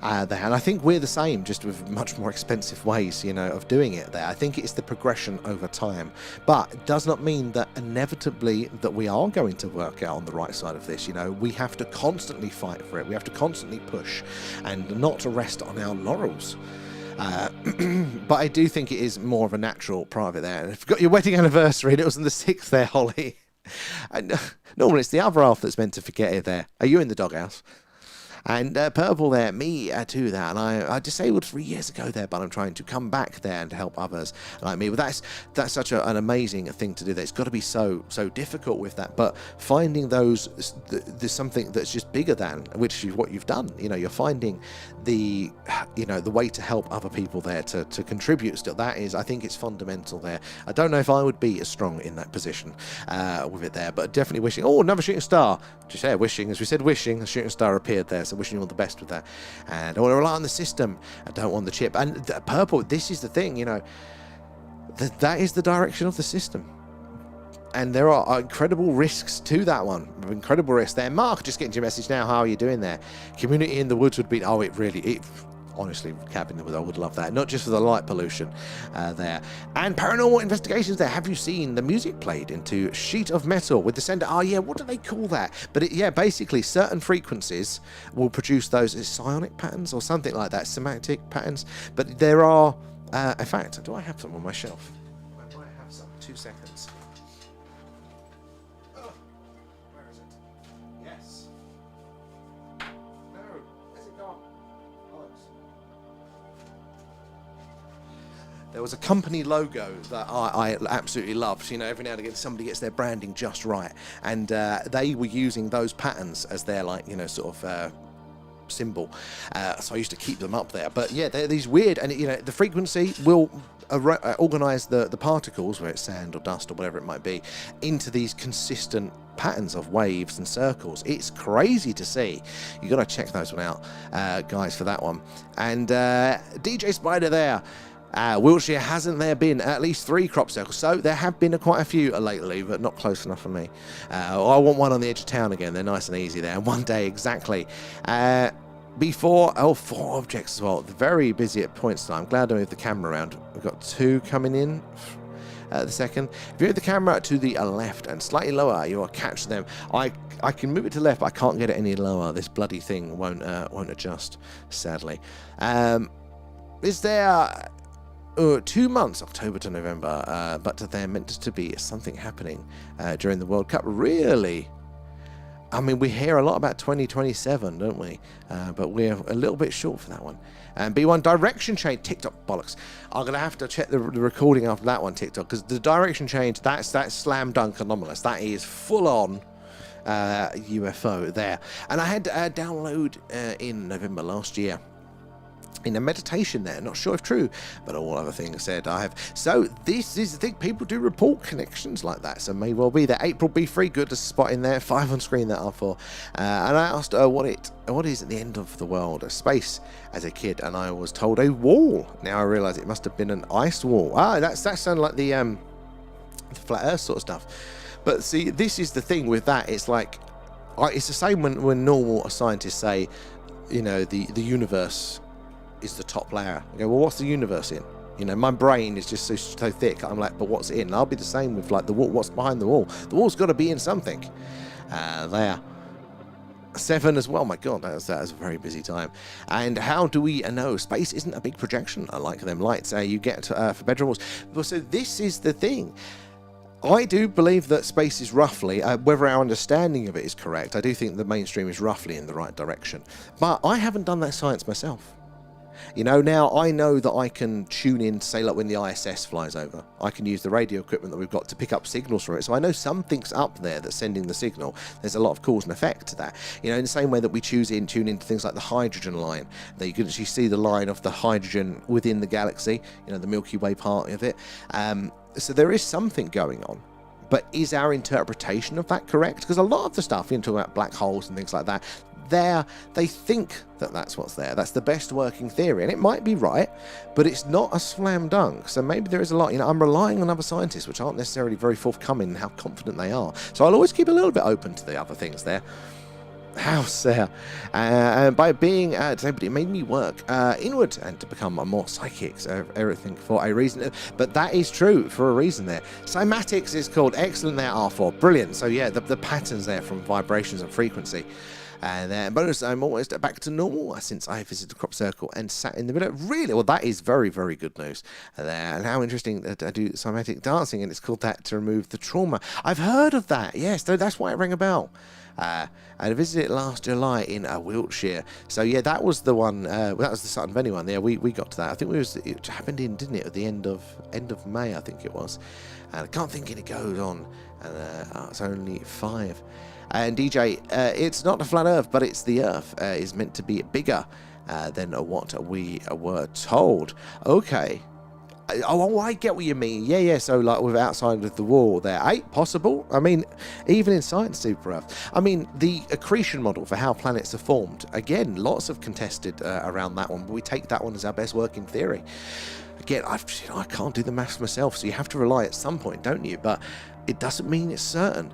And I think we're the same, just with much more expensive ways, of doing it there. I think it's the progression over time, but it does not mean that inevitably that we are going to work out on the right side of this. We have to constantly fight for it. We have to constantly push and not to rest on our laurels. But I do think it is more of a natural part of it there. And if you've got your wedding anniversary, and it was on the 6th there, Holly. And normally it's the other half that's meant to forget it there. Are you in the doghouse? And purple there, me too there, and I disabled 3 years ago there, but I'm trying to come back there and to help others like me. But that's such an amazing thing to do. That it's got to be so difficult with that. But finding there's something that's just bigger than, which is what you've done. You're finding the way to help other people there to contribute. Still, that is, I think it's fundamental there. I don't know if I would be as strong in that position with it there, but definitely wishing. Oh, another shooting star. Just wishing, as we said, wishing a shooting star appeared there. So wishing you all the best with that. And I don't want to rely on the system. I don't want the chip. And the purple, this is the thing, that is the direction of the system. And there are incredible risks to that one. Incredible risks there. Mark, just getting your message now. How are you doing there? Community in the woods would be, honestly, cabin in the woods, I would love that. Not just for the light pollution there. And paranormal investigations there. Have you seen the music played into sheet of metal with the sender? Oh, yeah, what do they call that? But basically, certain frequencies will produce those psionic patterns or something like that, semantic patterns. But there are, in fact, do I have some on my shelf? I might have some. 2 seconds. Oh, where is it? Yes. No, where's it gone? There was a company logo that I absolutely loved. Every now and again somebody gets their branding just right, and they were using those patterns as their symbol. So I used to keep them up there. But yeah, they're these weird, and the frequency will organize the particles, whether it's sand or dust or whatever it might be, into these consistent patterns of waves and circles. It's crazy to see. You got to check those one out, guys, for that one. And DJ Spider there. Wiltshire, hasn't there been at least 3 crop circles? So there have been quite a few lately, but not close enough for me. I want one on the edge of town again. They're nice and easy there. One day exactly. 4 objects as well. Very busy at points time. I'm glad I moved the camera around. We've got 2 coming in. The second, if you move the camera to the left and slightly lower, you will catch them. I can move it to the left, but I can't get it any lower. This bloody thing won't adjust, sadly. Is there 2 months, October to November, but they're meant to be something happening during the World Cup. Really? I mean, we hear a lot about 2027, don't we? But we're a little bit short for that one. And B1 direction change, TikTok bollocks. I'm going to have to check the recording after that one, TikTok, because the direction change, that's slam dunk anomalous. That is full on UFO there. And I had download in November last year. In a meditation there, not sure if true, but all other things said I have. So this is the thing, people do report connections like that, so may well be there. April B3, good to spot in there, 5 on screen that are for. And I asked what is at the end of the world, a space as a kid, and I was told a wall. Now I realise it must have been an ice wall. That sounded like the flat earth sort of stuff. But see, this is the thing with that, it's like, it's the same when normal scientists say, the universe is the top layer. I go, well, what's the universe in? My brain is just so thick. I'm like, but what's it in? And I'll be the same with the wall. What's behind the wall? The wall's got to be in something. There. 7 as well. My God, that was a very busy time. And how do we know? Space isn't a big projection. I like them lights you get for bedroom walls. So this is the thing. I do believe that space is roughly, whether our understanding of it is correct, I do think the mainstream is roughly in the right direction. But I haven't done that science myself. Now I know that I can tune in, say, like when the ISS flies over, I can use the radio equipment that we've got to pick up signals from it. So I know something's up there that's sending the signal. There's a lot of cause and effect to that. In the same way that we tune into things like the hydrogen line, that you can actually see the line of the hydrogen within the galaxy, the Milky Way part of it. So there is something going on. but is our interpretation of that correct? Because a lot of the stuff, talking about black holes and things like that, they think that that's what's there. That's the best working theory, and it might be right, but it's not a slam dunk. So maybe there is a lot. I'm relying on other scientists, which aren't necessarily very forthcoming in how confident they are. So I'll always keep a little bit open to the other things there. House there, and by being disabled, it made me work inward and to become a more psychic. So everything for a reason, but that is true for a reason there. Cymatics is called. Excellent there, R4. Brilliant. So yeah, the patterns there from vibrations and frequency. And then bonus, I'm almost back to normal since I visited the crop circle and sat in the middle. Really? Well, that is very, very good news. And how interesting that I do cymatic dancing, and it's called that to remove the trauma. I've heard of that. Yes, that's why it rang a bell. I visited it last July in Wiltshire. So yeah, that was the one. That was the Sutton Venue one. Yeah, we got to that. I think it happened didn't it, at the end of May? I think it was. And I can't think it goes on. And it's only 5. And DJ, it's not a flat Earth, but it's the Earth is meant to be bigger than what we were told. Okay. Oh, I get what you mean. Yeah. So, like, with outside of the wall there, possible. I mean, even in science, super Earth. I mean, the accretion model for how planets are formed. Again, lots of contested around that one, but we take that one as our best working theory. Again, I can't do the maths myself, so you have to rely at some point, don't you? But it doesn't mean it's certain.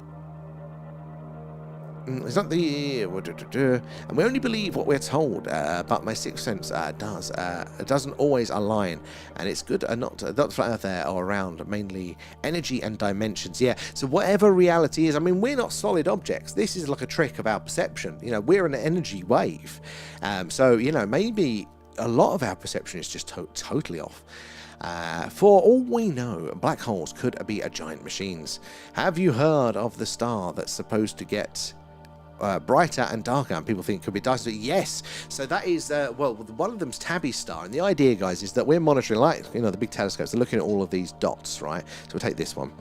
It's not the... And we only believe what we're told, but my sixth sense does. It doesn't always align, and it's good not flat Earth there or around, mainly energy and dimensions. Yeah, so whatever reality is, I mean, we're not solid objects. This is like a trick of our perception. We're an energy wave. So, maybe a lot of our perception is just totally off. For all we know, black holes could be giant machines. Have you heard of the star that's supposed to get brighter and darker, and people think it could be Dyson? Yes. So that is one of them's Tabby star, and the idea, guys, is that we're monitoring, like the big telescopes. They're looking at all of these dots, right? So we'll take this one.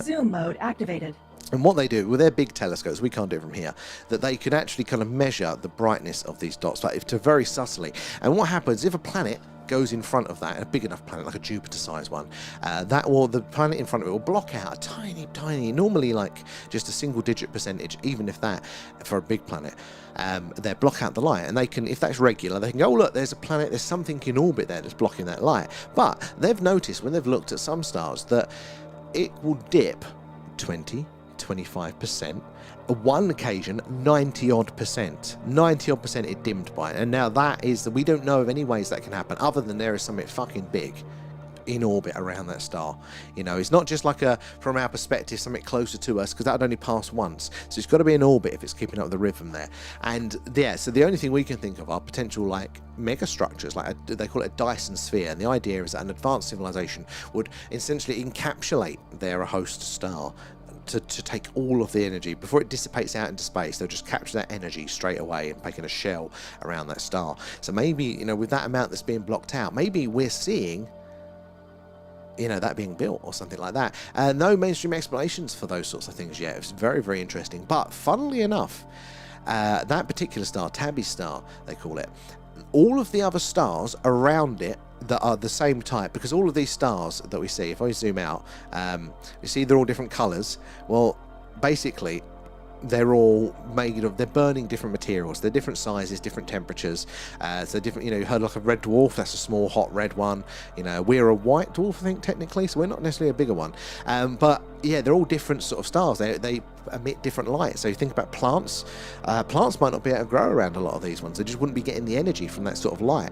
Zoom mode activated. And what they do with their big telescopes, we can't do it from here, that they can actually kind of measure the brightness of these dots, like to very subtly. And what happens if a planet goes in front of that, a big enough planet like a Jupiter-sized one, the planet in front of it will block out a tiny, normally like just a single-digit percentage, even if that, for a big planet, they block out the light. And they can, if that's regular, they can go, oh look, there's a planet, there's something in orbit there that's blocking that light. But they've noticed when they've looked at some stars that it will dip 20-25%. One occasion, 90-odd%. 90-odd% it dimmed by. And now that is, we don't know of any ways that can happen other than there is something fucking big in orbit around that star. It's not just like from our perspective, something closer to us, because that would only pass once. So it's got to be in orbit if it's keeping up the rhythm there. And yeah, so the only thing we can think of are potential like mega structures, like they call it a Dyson sphere. And the idea is that an advanced civilization would essentially encapsulate their host star to take all of the energy before it dissipates out into space. They'll just capture that energy straight away and make a shell around that star. So maybe, with that amount that's being blocked out, maybe we're seeing that being built or something like that. No mainstream explanations for those sorts of things yet. It's very, very interesting. But funnily enough, that particular star, Tabby star, they call it, all of the other stars around it that are the same type, because all of these stars that we see, if I zoom out, you see they're all different colors. Well, basically, they're all they're burning different materials. They're different sizes, different temperatures. So different, you heard like a red dwarf, that's a small hot red one. We're a white dwarf, I think, technically, so we're not necessarily a bigger one. But yeah, they're all different sort of stars. They emit different light. So you think about plants. Plants might not be able to grow around a lot of these ones. They just wouldn't be getting the energy from that sort of light.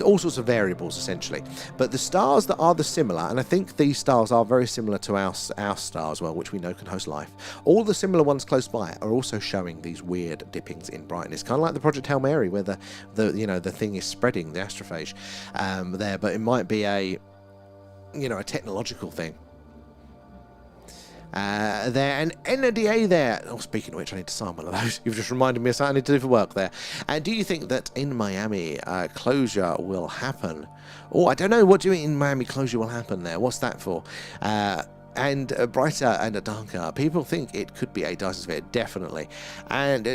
All sorts of variables, essentially. But the stars that are similar, and I think these stars are very similar to our star as well, which we know can host life. All the similar ones close by are also showing these weird dippings in brightness, kind of like the Project Hail Mary, where the thing is spreading, the astrophage there. But it might be a technological thing. There, and NDA there. Oh, speaking of which, I need to sign one of those. You've just reminded me of something I need to do for work there. And do you think that in Miami, closure will happen? Oh, I don't know. What do you mean in Miami closure will happen there? What's that for? And brighter and darker. People think it could be a Dyson sphere, definitely. And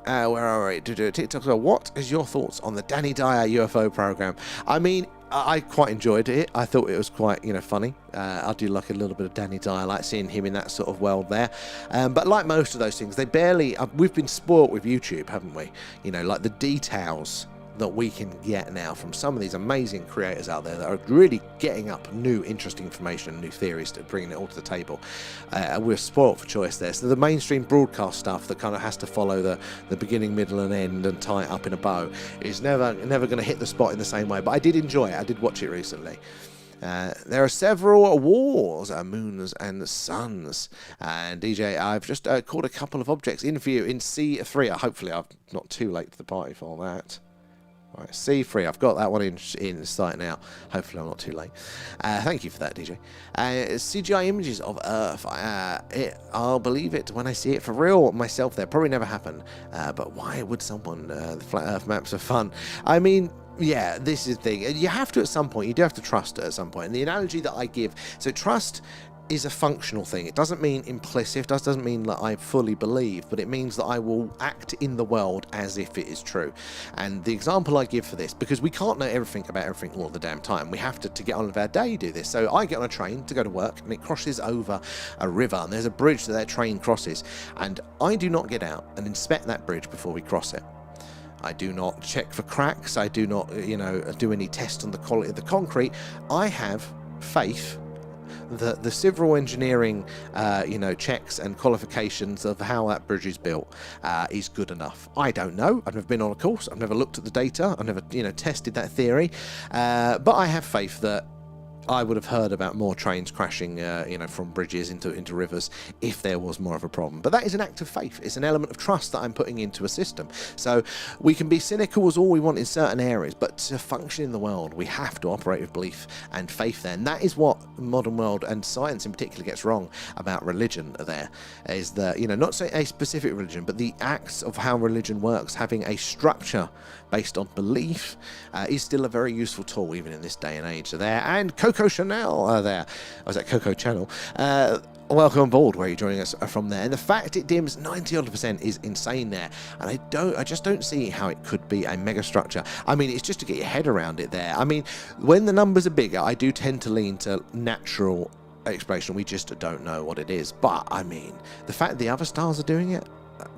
where are we? TikTok. So what is your thoughts on the Danny Dyer UFO program? I mean, I quite enjoyed it. I thought it was quite, funny. I do like a little bit of Danny Dyer. I like seeing him in that sort of world there. But like most of those things, they barely... we've been spoilt with YouTube, haven't we? Like the details that we can get now from some of these amazing creators out there that are really getting up new interesting information, new theories, to bringing it all to the table. We're spoilt for choice there. So the mainstream broadcast stuff that kind of has to follow the beginning, middle and end and tie it up in a bow is never going to hit the spot in the same way. But I did enjoy it. I did watch it recently. There are several wars, moons and suns. And DJ, I've just caught a couple of objects in view in C3. Hopefully I'm not too late to the party for that. Right, C3, I've got that one in sight now. Hopefully I'm not too late. Thank you for that, DJ. CGI images of Earth. I'll believe it when I see it for real myself. There probably never happened. But why would someone... the flat Earth maps are fun. I mean... yeah, this is the thing. You have to at some point. You do have to trust it at some point. And the analogy that I give... so trust is a functional thing. It doesn't mean implicit. It doesn't mean that I fully believe, but it means that I will act in the world as if it is true. And the example I give for this, because we can't know everything about everything all the damn time, we have to get on with our day, do this. So I get on a train to go to work, and it crosses over a river, and there's a bridge that train crosses, and I do not get out and inspect that bridge before we cross it. I do not check for cracks. I do not, do any test on the quality of the concrete. I have faith that the civil engineering, checks and qualifications of how that bridge is built is good enough. I don't know. I've never been on a course. I've never looked at the data. I've never, tested that theory. But I have faith that I would have heard about more trains crashing, from bridges into rivers if there was more of a problem. But that is an act of faith. It's an element of trust that I'm putting into a system. So we can be cynical as all we want in certain areas, but to function in the world, we have to operate with belief and faith there. And that is what modern world and science in particular gets wrong about religion there, is that, not say a specific religion, but the acts of how religion works, having a structure based on belief is still a very useful tool even in this day and age there. And Coco Chanel there. I was at Coco Channel. Welcome aboard. Where are you joining us from there? And the fact it dims 90% is insane there. And I just don't see how it could be a mega structure. I mean, it's just to get your head around it there. I mean, when the numbers are bigger, I do tend to lean to natural explanation. We just don't know what it is. But I mean, the fact the other stars are doing it,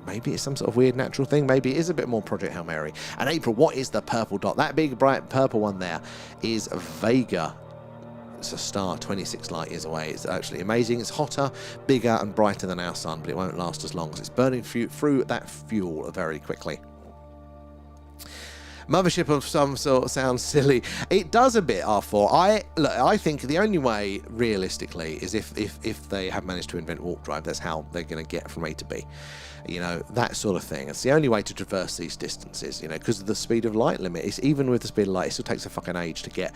maybe it's some sort of weird natural thing. Maybe it is a bit more Project Hail Mary. And April, what is the purple dot? That big bright purple one there is Vega. It's a star 26 light years away. It's actually amazing. It's hotter, bigger and brighter than our sun, but it won't last as long as it's burning through that fuel very quickly. Mothership of some sort sounds silly. It does a bit, R4. I think the only way, realistically, is if they have managed to invent warp drive. That's how they're going to get from A to B. That sort of thing. It's the only way to traverse these distances, because of the speed of light limit. It's even with the speed of light, it still takes a fucking age to get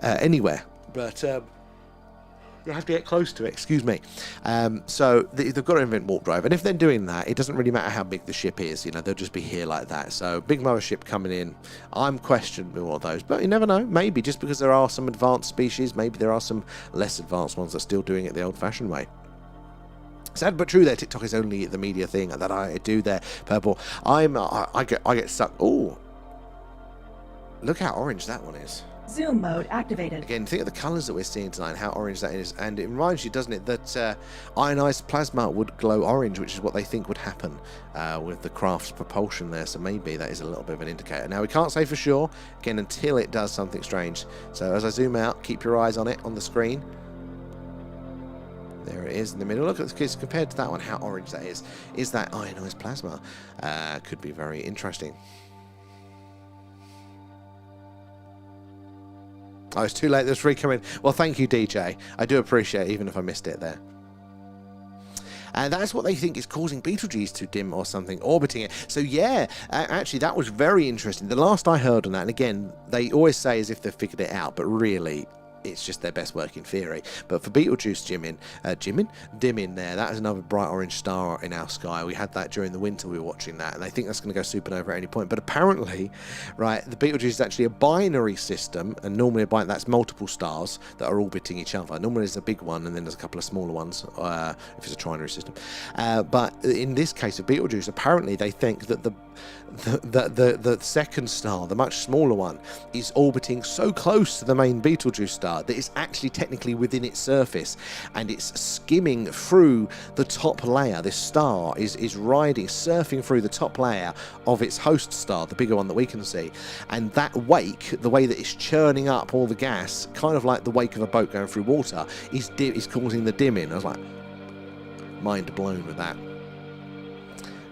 anywhere. But you have to get close to it, excuse me. So they've got to invent warp drive. And if they're doing that, it doesn't really matter how big the ship is. They'll just be here like that. So big mothership coming in. I'm questioning all those. But you never know. Maybe just because there are some advanced species, maybe there are some less advanced ones that are still doing it the old-fashioned way. Sad but true there. TikTok is only the media thing that I do there. Purple. I get stuck. Oh, look how orange that one is. Zoom mode activated. Again, think of the colours that we're seeing tonight and how orange that is. And it reminds you, doesn't it, that ionized plasma would glow orange, which is what they think would happen with the craft's propulsion there. So maybe that is a little bit of an indicator. Now, we can't say for sure, again, until it does something strange. So as I zoom out, keep your eyes on it on the screen. There it is in the middle. Look at this, compared to that one, how orange that is. Is that ionized plasma? Could be very interesting. Oh, it's too late. There's free coming. Well, thank you, DJ. I do appreciate it, even if I missed it there. And that's what they think is causing Betelgeuse to dim or something, orbiting it. So, yeah, actually, that was very interesting. The last I heard on that, and again, they always say as if they've figured it out, but really, it's just their best working theory. But for Betelgeuse dimming there, that is another bright orange star in our sky. We had that during the winter. We were watching that, and I think that's going to go supernova at any point. But apparently, right, the Betelgeuse is actually a binary system, and normally that's multiple stars that are orbiting each other. Normally there's a big one, and then there's a couple of smaller ones if it's a trinary system. But in this case of Betelgeuse, apparently they think that the second star, the much smaller one, is orbiting so close to the main Betelgeuse star that it's actually technically within its surface, and it's skimming through the top layer. This star is surfing through the top layer of its host star, the bigger one that we can see, and that wake, the way that it's churning up all the gas, kind of like the wake of a boat going through water, is causing the dimming. I was like, mind blown with that.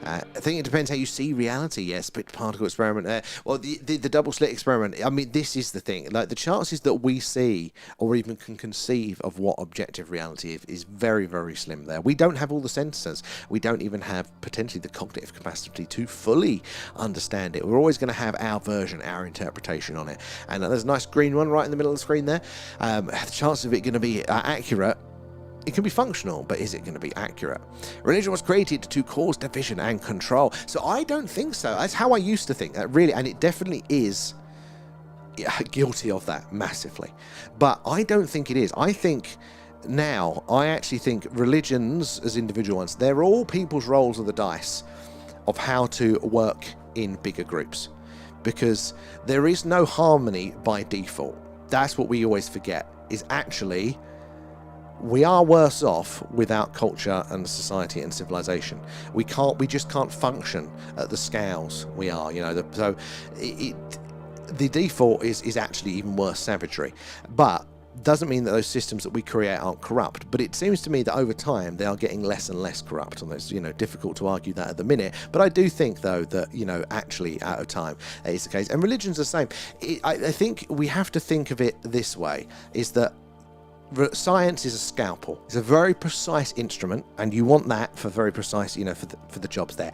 I think it depends how you see reality. Yes, split particle experiment. Well, the double slit experiment. I mean, this is the thing. Like, the chances that we see or even can conceive of what objective reality is very, very slim. There, we don't have all the sensors. We don't even have potentially the cognitive capacity to fully understand it. We're always going to have our version, our interpretation on it. And there's a nice green one right in the middle of the screen there. The chance of it going to be accurate. It can be functional, but is it going to be accurate? Religion was created to cause division and control. So I don't think so. That's how I used to think. Really, and it definitely is guilty of that massively. But I don't think it is. I actually think religions as individual ones, they're all people's rolls of the dice of how to work in bigger groups. Because there is no harmony by default. That's what we always forget, is actually we are worse off without culture and society and civilization. We just can't function at the scales we are, so the default is actually even worse savagery. But doesn't mean that those systems that we create aren't corrupt, but it seems to me that over time they are getting less and less corrupt, and it's difficult to argue that at the minute. But I do think though that actually out of time that is the case, and religion's the same. I think we have to think of it this way: is that science is a scalpel. It's a very precise instrument, and you want that for very precise, for the jobs there.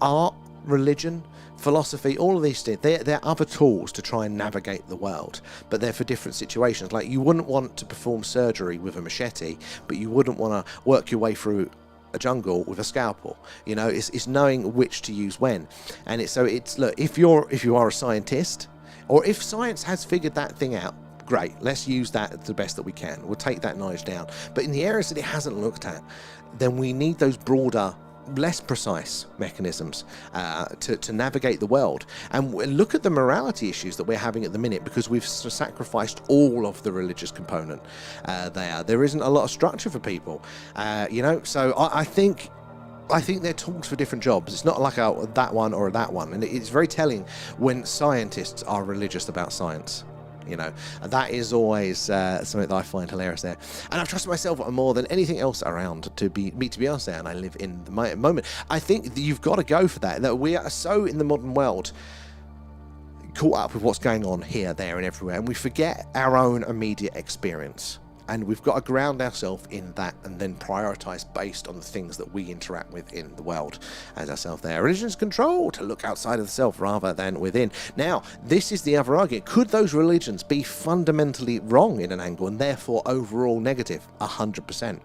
Art, religion, philosophy, all of these things, they're other tools to try and navigate the world, but they're for different situations. Like, you wouldn't want to perform surgery with a machete, but you wouldn't want to work your way through a jungle with a scalpel. It's knowing which to use when. And look, if you are a scientist, or if science has figured that thing out, great, let's use that the best that we can. We'll take that knowledge down. But in the areas that it hasn't looked at, then we need those broader, less precise mechanisms to navigate the world. And look at the morality issues that we're having at the minute, because we've sacrificed all of the religious component there. There isn't a lot of structure for people, so I think they're tools for different jobs. It's not like that one or that one. And it's very telling when scientists are religious about science. That is always something that I find hilarious there. And I've trusted myself more than anything else around to be honest there, and I live in the moment. I think that you've got to go for that. That we are so in the modern world caught up with what's going on here, there, and everywhere, and we forget our own immediate experience. And we've got to ground ourselves in that and then prioritize based on the things that we interact with in the world as ourselves there. Religion's control, to look outside of the self rather than within. Now, this is the other argument. Could those religions be fundamentally wrong in an angle and therefore overall negative? 100%.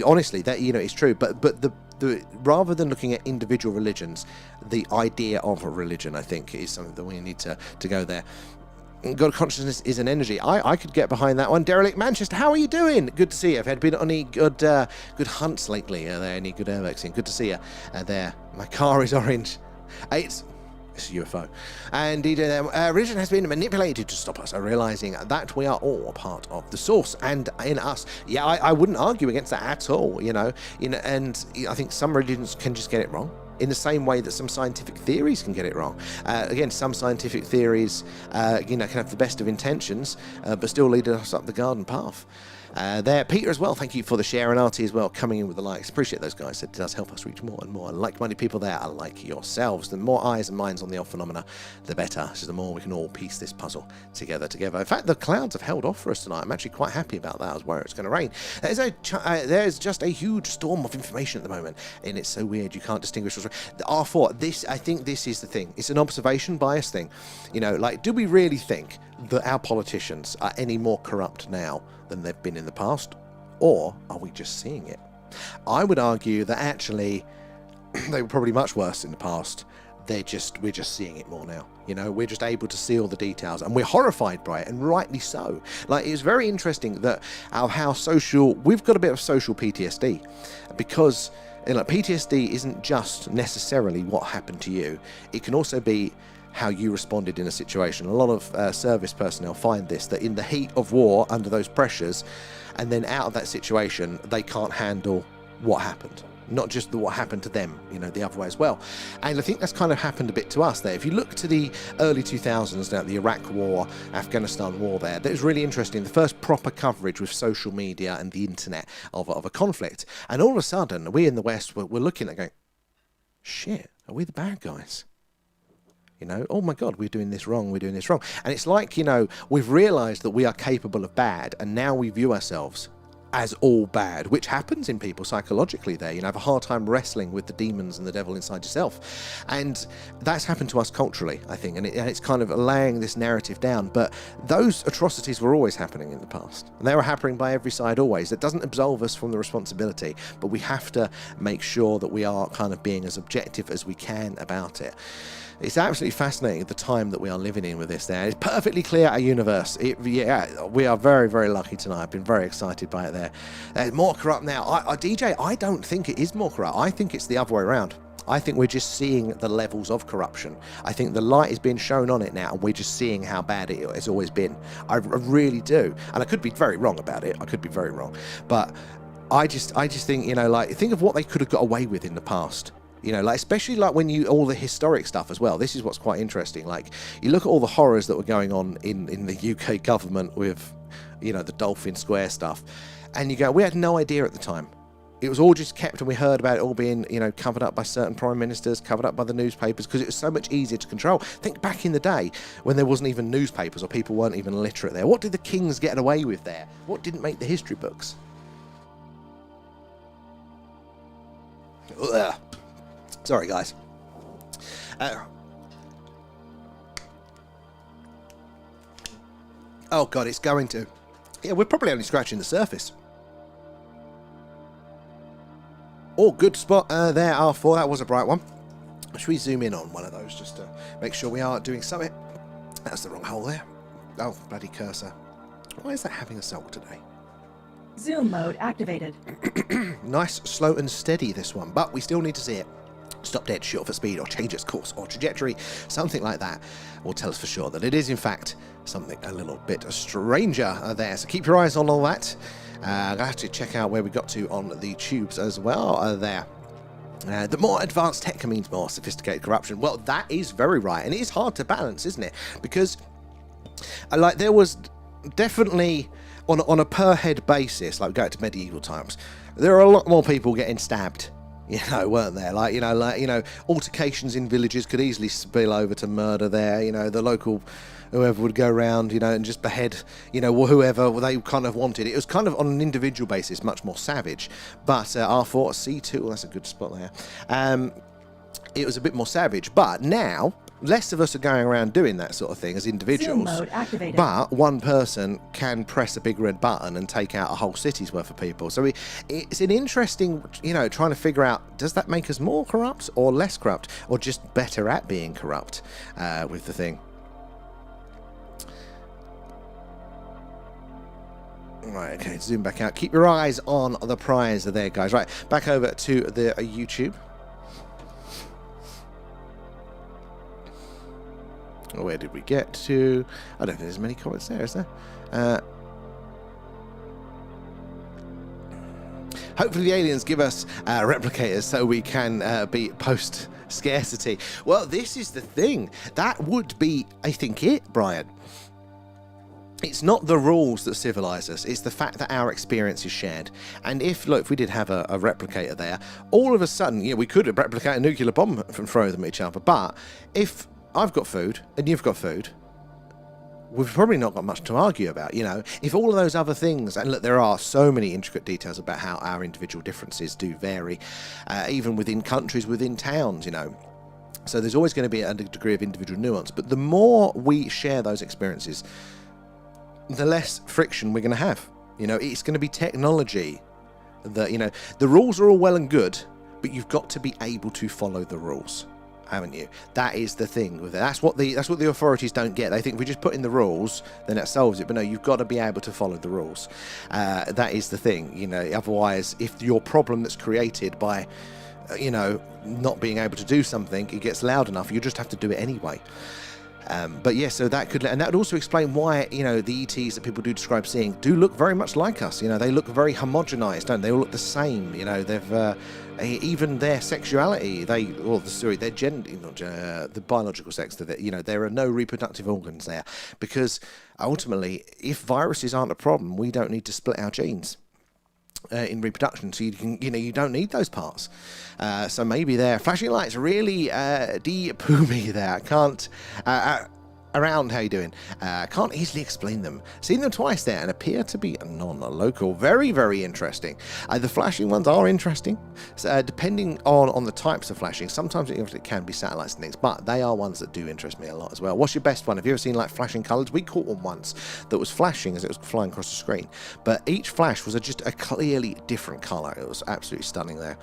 Honestly, that it's true. But the rather than looking at individual religions, the idea of a religion, I think, is something that we need to go there. God consciousness is an energy. I could get behind that one. Derelict Manchester, how are you doing? Good to see you. Have you been on any good hunts lately? Are there any good air vaccine? Good to see you there. My car is orange. It's a UFO. And indeed, religion has been manipulated to stop us, realizing that we are all a part of the source and in us. Yeah, I wouldn't argue against that at all. And I think some religions can just get it wrong, in the same way that some scientific theories can get it wrong. Again, some scientific theories, can have the best of intentions, but still lead us up the garden path. There, Peter as well, thank you for the share, and RT as well, coming in with the likes. Appreciate those guys. It does help us reach more and more like-minded people there, like yourselves. The more eyes and minds on the odd phenomena, the better. So the more we can all piece this puzzle together. In fact, the clouds have held off for us tonight. I'm actually quite happy about that. I was worried it's going to rain. There's just a huge storm of information at the moment, and it's so weird you can't distinguish what's right. The R4, I think this is the thing. It's an observation bias thing. Do we really think that our politicians are any more corrupt now than they've been in the past, or are we just seeing it? I would argue that actually they were probably much worse in the past. We're just seeing it more now. We're just able to see all the details, and we're horrified by it, and rightly so. It's very interesting that we've got a bit of social PTSD, because like, PTSD isn't just necessarily what happened to you. It can also be how you responded in a situation. A lot of service personnel find this, that in the heat of war, under those pressures, and then out of that situation, they can't handle what happened. Not just what happened to them, the other way as well. And I think that's kind of happened a bit to us there. If you look to the early 2000s, now the Iraq War, Afghanistan War there, that was really interesting. The first proper coverage with social media and the internet of a conflict. And all of a sudden, we in the West were looking at going, shit, are we the bad guys? Oh my God, we're doing this wrong, And it's like, we've realised that we are capable of bad, and now we view ourselves as all bad, which happens in people psychologically there. Have a hard time wrestling with the demons and the devil inside yourself. And that's happened to us culturally, I think, and it's kind of laying this narrative down. But those atrocities were always happening in the past, and they were happening by every side always. It doesn't absolve us from the responsibility, but we have to make sure that we are kind of being as objective as we can about it. It's absolutely fascinating the time that we are living in with this there. It's perfectly clear our universe. Yeah, we are very, very lucky tonight. I've been very excited by it there. More corrupt now. DJ, I don't think it is more corrupt. I think it's the other way around. I think we're just seeing the levels of corruption. I think the light is being shown on it now, and we're just seeing how bad it has always been. I really do. And I could be very wrong about it. I could be very wrong. But I just think, think of what they could have got away with in the past. Especially when all the historic stuff as well. This is what's quite interesting. Like, you look at all the horrors that were going on in the UK government with, the Dolphin Square stuff, and you go, we had no idea at the time. It was all just kept, and we heard about it all being, covered up by certain prime ministers, covered up by the newspapers, because it was so much easier to control. Think back in the day when there wasn't even newspapers, or people weren't even literate there. What did the kings get away with there? What didn't make the history books? Ugh. Sorry, guys. Oh, God, it's going to. Yeah, we're probably only scratching the surface. Oh, good spot there, R4. That was a bright one. Should we zoom in on one of those just to make sure we are doing something? That's the wrong hole there. Oh, bloody cursor. Why is that having a soul today? Zoom mode activated. Nice, slow and steady, this one, but we still need to see it. Stop dead, shoot off at speed, or change its course or trajectory, something like that will tell us for sure that it is in fact something a little bit stranger there. So keep your eyes on all that. I have to check out where we got to on the tubes as well there. The more advanced tech means more sophisticated corruption. Well, that is very right, and it is hard to balance, isn't it? Because there was definitely on a per head basis, like we go to medieval times, there are a lot more people getting stabbed. Weren't there? Altercations in villages could easily spill over to murder there. The local, whoever would go around, and just behead, whoever they kind of wanted. It was kind of on an individual basis, much more savage. But R4, C2, well, that's a good spot there. It was a bit more savage. But now, less of us are going around doing that sort of thing as individuals. Zoom mode activated. But one person can press a big red button and take out a whole city's worth of people. So it's an interesting, trying to figure out, does that make us more corrupt or less corrupt, or just better at being corrupt with the thing? Right, okay, zoom back out. Keep your eyes on the prize there, guys. Right, back over to the YouTube. Where did we get to? I don't think there's many comments there, is there? Hopefully the aliens give us replicators so we can be post-scarcity. Well, this is the thing. That would be, I think, it, Brian. It's not the rules that civilize us. It's the fact that our experience is shared. And if we did have a replicator there, all of a sudden, we could replicate a nuclear bomb and throw them at each other. But if I've got food and you've got food, we've probably not got much to argue about. If all of those other things, and look, there are so many intricate details about how our individual differences do vary, even within countries, within towns, so there's always going to be a degree of individual nuance. But the more we share those experiences, the less friction we're going to have. It's going to be technology that, the rules are all well and good, but you've got to be able to follow the rules. haven't you? That is the thing with it. That's what the authorities don't get. They think if we just put in the rules, then that solves it. But no, you've got to be able to follow the rules. That is the thing, you know. Otherwise, if your problem that's created by, you know, not being able to do something, it gets loud enough, you just have to do it anyway. But yeah, so that could, and that would also explain why, you know, the ETs that people do describe seeing do look very much like us. You know, they look very homogenized, don't they? They all look the same. You know, they've even their sexuality, their gender, the biological sex, that, you know, there are no reproductive organs there, because ultimately, if viruses aren't a problem, we don't need to split our genes in reproduction, so you don't need those parts. So maybe their flashing lights really de-poo me there. I can't around, how you doing? Can't easily explain them. Seen them twice there and appear to be non-local. Very, very interesting. The flashing ones are interesting, depending on the types of flashing. Sometimes it can be satellites and things, but they are ones that do interest me a lot as well. What's your best one? Have you ever seen like flashing colours? We caught one once that was flashing as it was flying across the screen, but each flash was just a clearly different colour. It was absolutely stunning there.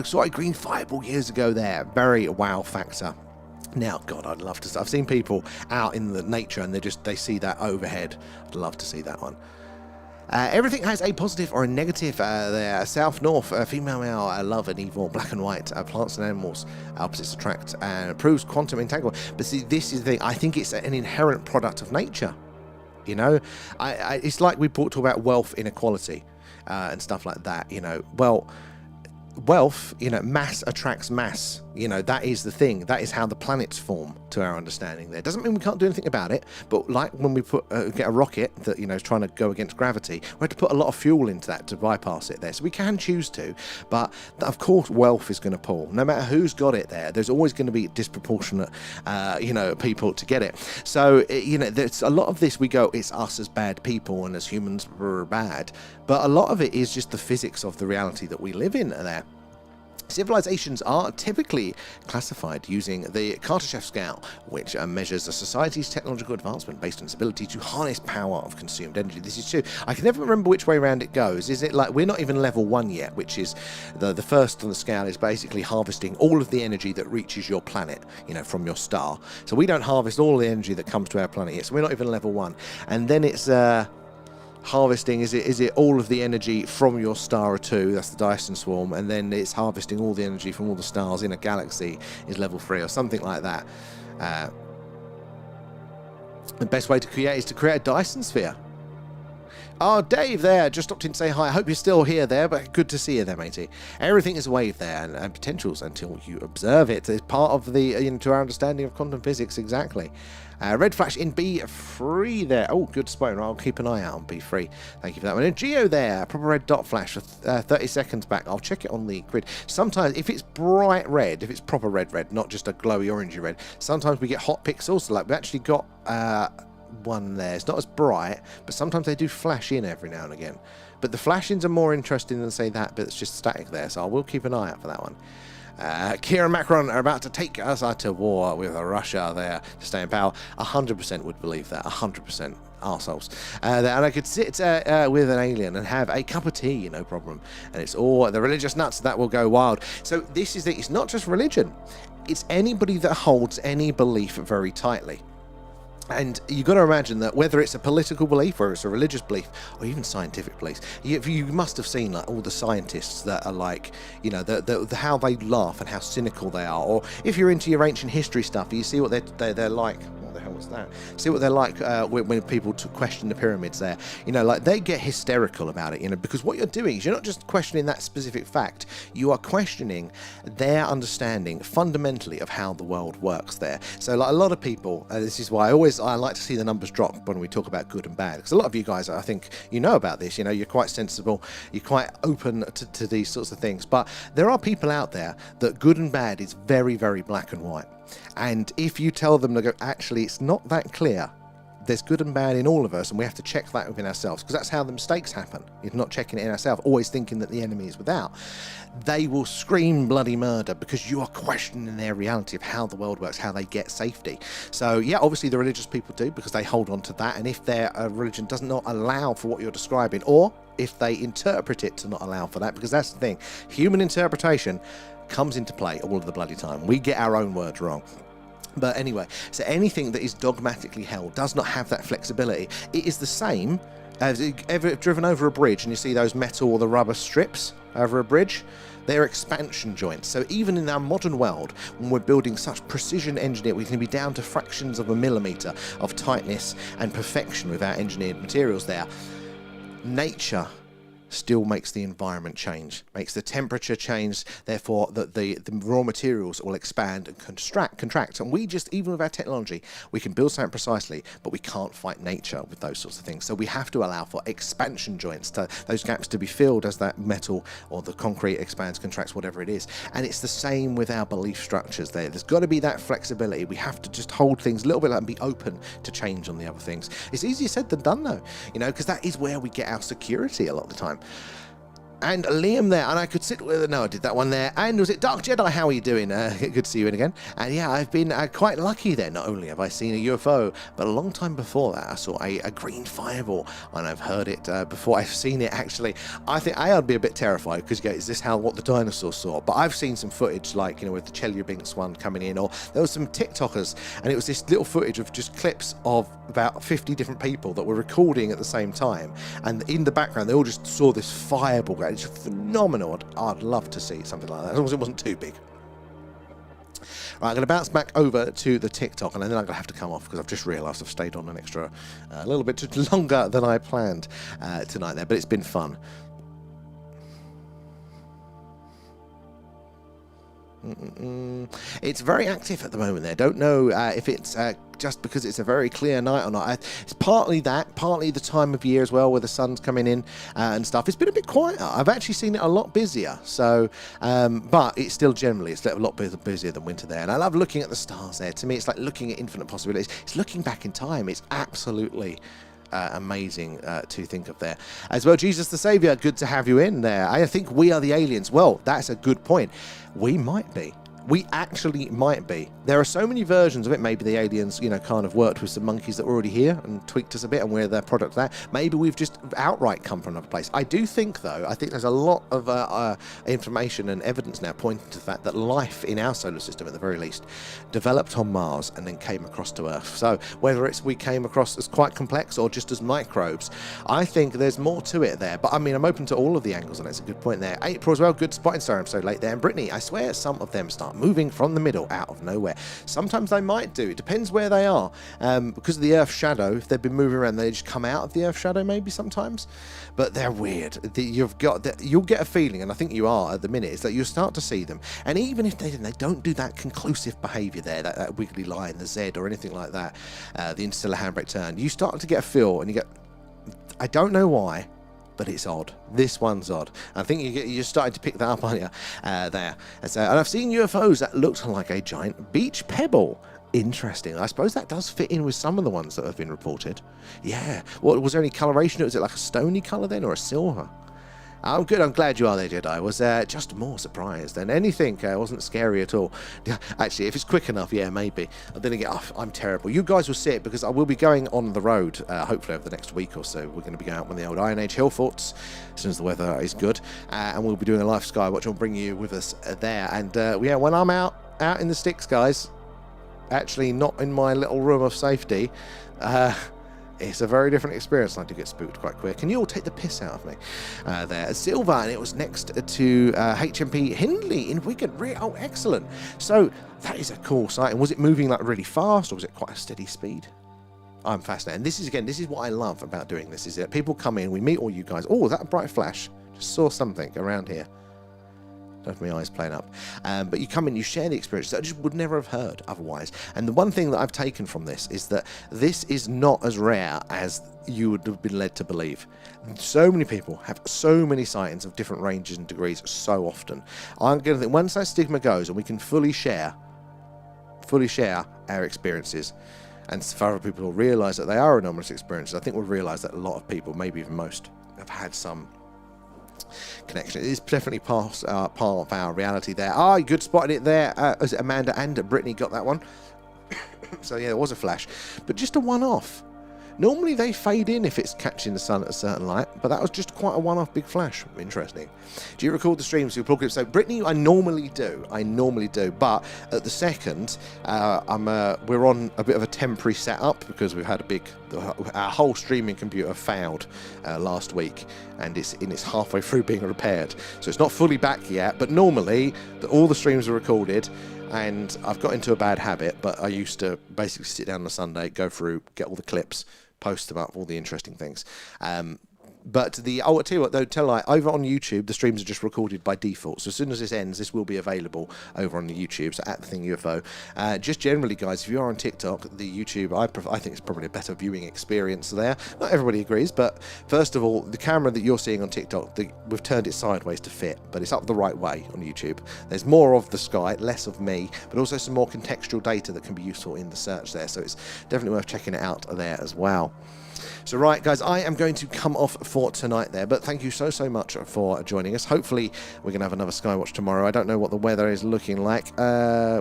Saw a green fireball years ago there. Very wow factor. Now, God, I'd love to. I've seen people out in the nature and they see that overhead. I'd love to see that one. Everything has a positive or a negative there. South, north, female, male, love and evil, black and white, plants and animals, opposites attract, and proves quantum entanglement. But see, this is the thing. I think it's an inherent product of nature. You know, it's like we talk about wealth inequality and stuff like that. You know, well, wealth, you know, mass attracts mass. You know, that is the thing. That is how the planets form, to our understanding there. Doesn't mean we can't do anything about it, but like when we get a rocket that, you know, is trying to go against gravity, we have to put a lot of fuel into that to bypass it there. So we can choose to, but of course wealth is going to pull. No matter who's got it there, there's always going to be disproportionate, you know, people to get it. So, you know, there's a lot of this, we go, it's us as bad people and as humans we're bad, but a lot of it is just the physics of the reality that we live in there. Civilizations are typically classified using the Kardashev scale, which measures a society's technological advancement based on its ability to harness power of consumed energy. This is true. I can never remember which way around it goes. Is it like we're not even level 1 yet, which is the first on the scale is basically harvesting all of the energy that reaches your planet, you know, from your star. So we don't harvest all the energy that comes to our planet yet. So we're not even level 1. And then it's harvesting, is it all of the energy from your star or two, that's the Dyson swarm, and then it's harvesting all the energy from all the stars in a galaxy is level 3 or something like that. The best way to create is to create a Dyson sphere. Oh, Dave there, just stopped in to say hi. I hope you're still here there, but good to see you there, matey. Everything is a wave there, and potentials until you observe it. It's part of the, you know, to our understanding of quantum physics, exactly. Red flash in B3 there. Oh, good spot. I'll keep an eye out on B3. Thank you for that one. And Geo there, proper red dot flash for 30 seconds back. I'll check it on the grid. Sometimes, if it's bright red, if it's proper red, not just a glowy orangey red, sometimes we get hot pixels. So like we actually got one there. It's not as bright, but sometimes they do flash in every now and again. But the flashings are more interesting than, say, that bit that's just static there. So I will keep an eye out for that one. Kira and Macron are about to take us to war with Russia there to stay in power. 100% would believe that. 100%. Arseholes. And I could sit with an alien and have a cup of tea, no problem. And it's all the religious nuts that will go wild. So this is it's not just religion. It's anybody that holds any belief very tightly. And you've got to imagine that whether it's a political belief, or it's a religious belief, or even scientific beliefs, you must have seen like all the scientists that are like, you know, how they laugh and how cynical they are. Or if you're into your ancient history stuff, you see what they're like. What the hell was that? See what they're like when people question the pyramids there. You know, like they get hysterical about it, you know, because what you're doing is you're not just questioning that specific fact, you are questioning their understanding fundamentally of how the world works there. So like a lot of people, this is why I like to see the numbers drop when we talk about good and bad, because a lot of you guys, I think you know about this, you know, you're quite sensible, you're quite open to these sorts of things, but there are people out there that good and bad is very, very black and white. And if you tell them to go, actually, it's not that clear. There's good and bad in all of us, and we have to check that within ourselves, because that's how the mistakes happen. You're not checking it in ourselves, always thinking that the enemy is without. They will scream bloody murder because you are questioning their reality of how the world works, how they get safety. So, yeah, obviously the religious people do, because they hold on to that, and if their religion does not allow for what you're describing, or if they interpret it to not allow for that, because that's the thing, human interpretation comes into play all of the bloody time. We get our own words wrong. But anyway, so anything that is dogmatically held does not have that flexibility. It is the same as ever driven over a bridge and you see those metal or the rubber strips over a bridge. They're expansion joints. So even in our modern world, when we're building such precision engineering, we can be down to fractions of a millimeter of tightness and perfection with our engineered materials there. Nature still makes the environment change, makes the temperature change, therefore the raw materials will expand and contract. And we just, even with our technology, we can build something precisely, but we can't fight nature with those sorts of things. So we have to allow for expansion joints, to those gaps to be filled as that metal or the concrete expands, contracts, whatever it is. And it's the same with our belief structures there. There's got to be that flexibility. We have to just hold things a little bit and be open to change on the other things. It's easier said than done though, you know, because that is where we get our security a lot of the time. And Liam there, and I could sit with, no, I did that one there. And was it Dark Jedi? How are you doing? Good to see you in again. And yeah, I've been quite lucky there. Not only have I seen a UFO, but a long time before that, I saw a green fireball, and I've heard it before I've seen it actually. I think I'd be a bit terrified because is this what the dinosaurs saw? But I've seen some footage, like, you know, with the Chelyabinsk one coming in, or there was some TikTokers, and it was this little footage of just clips of about 50 different people that were recording at the same time. And in the background, they all just saw this fireball. It's phenomenal. I'd love to see something like that, as long as it wasn't too big. Right, I'm going to bounce back over to the TikTok, and then I'm going to have to come off because I've just realised I've stayed on an extra, a little bit longer than I planned tonight there, but it's been fun. It's very active at the moment there. Don't know if it's just because it's a very clear night or not. It's partly that, partly the time of year as well, where the sun's coming in and stuff. It's been a bit quieter. I've actually seen it a lot busier. So, but it's still generally, it's a lot busier than winter there. And I love looking at the stars there. To me, it's like looking at infinite possibilities. It's looking back in time. It's absolutely amazing to think of there as well. Jesus the Saviour, good to have you in there. I think we are the aliens. Well, that's a good point. We might be. We actually might be. There are so many versions of it. Maybe the aliens, you know, kind of worked with some monkeys that were already here and tweaked us a bit, and we're their product there. Maybe we've just outright come from another place. I do think, though, I think there's a lot of information and evidence now pointing to the fact that life in our solar system, at the very least, developed on Mars and then came across to Earth. So whether it's we came across as quite complex or just as microbes, I think there's more to it there. But I mean, I'm open to all of the angles, and that's a good point there. April as well, good spotting. Sorry I'm so late there. And Brittany, I swear some of them start moving from the middle out of nowhere. Sometimes they might do. It depends where they are. Because of the Earth shadow, if they've been moving around, they just come out of the Earth shadow maybe sometimes. But they're weird. You'll get a feeling, and I think you are at the minute, is that you'll start to see them. And even if they don't do that conclusive behaviour there, that wiggly line, the Z or anything like that, the interstellar handbrake turn, you start to get a feel, and you get, I don't know why, but it's odd. This one's odd. I think you're starting to pick that up, aren't you? There. And I've seen UFOs that looked like a giant beach pebble. Interesting. I suppose that does fit in with some of the ones that have been reported. Yeah. What was there any coloration? Was it like a stony colour then, or a silver? I'm good. I'm glad you are there, Jedi. I was just more surprised than anything. It wasn't scary at all. Actually, if it's quick enough, yeah, maybe. Then again, I'm terrible. You guys will see it because I will be going on the road, hopefully over the next week or so. We're going to be going out on the old Iron Age hill forts as soon as the weather is good. And we'll be doing a live Skywatch. I'll bring you with us there. And yeah, when I'm out in the sticks, guys, actually not in my little room of safety, it's a very different experience, and I do get spooked quite quick. And you all take the piss out of me there. Silver, and it was next to HMP Hindley in Wigan. Oh, excellent. So that is a cool sight. And was it moving like really fast, or was it quite a steady speed? I'm fascinated. And this is what I love about doing this, is that people come in, we meet all you guys. Oh, is that a bright flash? Just saw something around here. Don't have my eyes playing up. But you come in, you share the experience that I just would never have heard otherwise. And the one thing that I've taken from this is that this is not as rare as you would have been led to believe. So many people have so many sightings of different ranges and degrees so often. I'm going to think once that stigma goes and we can fully share our experiences, and for other people who realise that they are anomalous experiences, I think we'll realise that a lot of people, maybe even most, have had some connection. It is definitely part of our reality there. Good spotted it there. Amanda and Brittany got that one. So yeah, it was a flash, but just a one-off. Normally they fade in if it's catching the sun at a certain light, but that was just quite a one-off big flash. Interesting. Do you record the streams with your clips? So Brittany, I normally do, but at the second, we're on a bit of a temporary setup because we've had our whole streaming computer failed last week, and it's halfway through being repaired, so it's not fully back yet. But normally all the streams are recorded, and I've got into a bad habit, but I used to basically sit down on a Sunday, go through, get all the clips, post them up, all the interesting things. But I'll tell you what though, over on YouTube, the streams are just recorded by default. So as soon as this ends, this will be available over on the YouTube, so at The Thing UFO. Just generally, guys, if you are on TikTok, the YouTube, I think it's probably a better viewing experience there. Not everybody agrees, but first of all, the camera that you're seeing on TikTok, we've turned it sideways to fit, but it's up the right way on YouTube. There's more of the sky, less of me, but also some more contextual data that can be useful in the search there. So it's definitely worth checking it out there as well. So right, guys, I am going to come off for tonight there, but thank you so much for joining us. Hopefully we're going to have another Skywatch tomorrow. I don't know what the weather is looking like.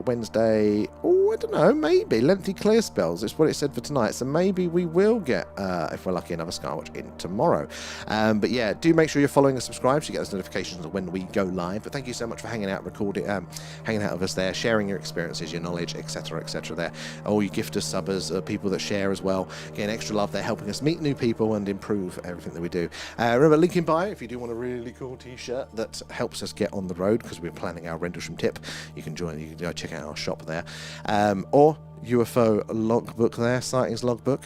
Wednesday, I don't know, maybe lengthy clear spells. It's what it said for tonight, so maybe we will get, if we're lucky, another Skywatch in tomorrow. But yeah, do make sure you're following and subscribed so you get those notifications when we go live. But thank you so much for hanging out, hanging out with us there, sharing your experiences, your knowledge, etc., there. All you gifters, subbers, people that share as well, getting extra love there, helping us meet new people and improve everything that we do. Remember, link in bio if you do want a really cool t-shirt that helps us get on the road, because we're planning our Rendlesham tip. You can go check out our shop there, or UFO logbook there, sightings logbook.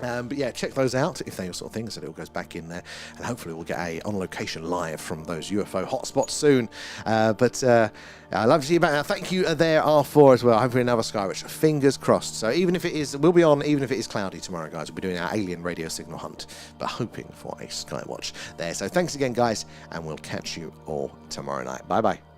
But yeah, check those out if they're your sort of things, so it all goes back in there, and hopefully we'll get a on location live from those UFO hotspots soon. But I'd love to see you back now. Thank you there, R4 as well. Hopefully another Skywatch. Fingers crossed. So even if it is, we'll be on, even if it is cloudy tomorrow, guys. We'll be doing our alien radio signal hunt, but hoping for a Skywatch there. So thanks again, guys, and we'll catch you all tomorrow night. Bye bye.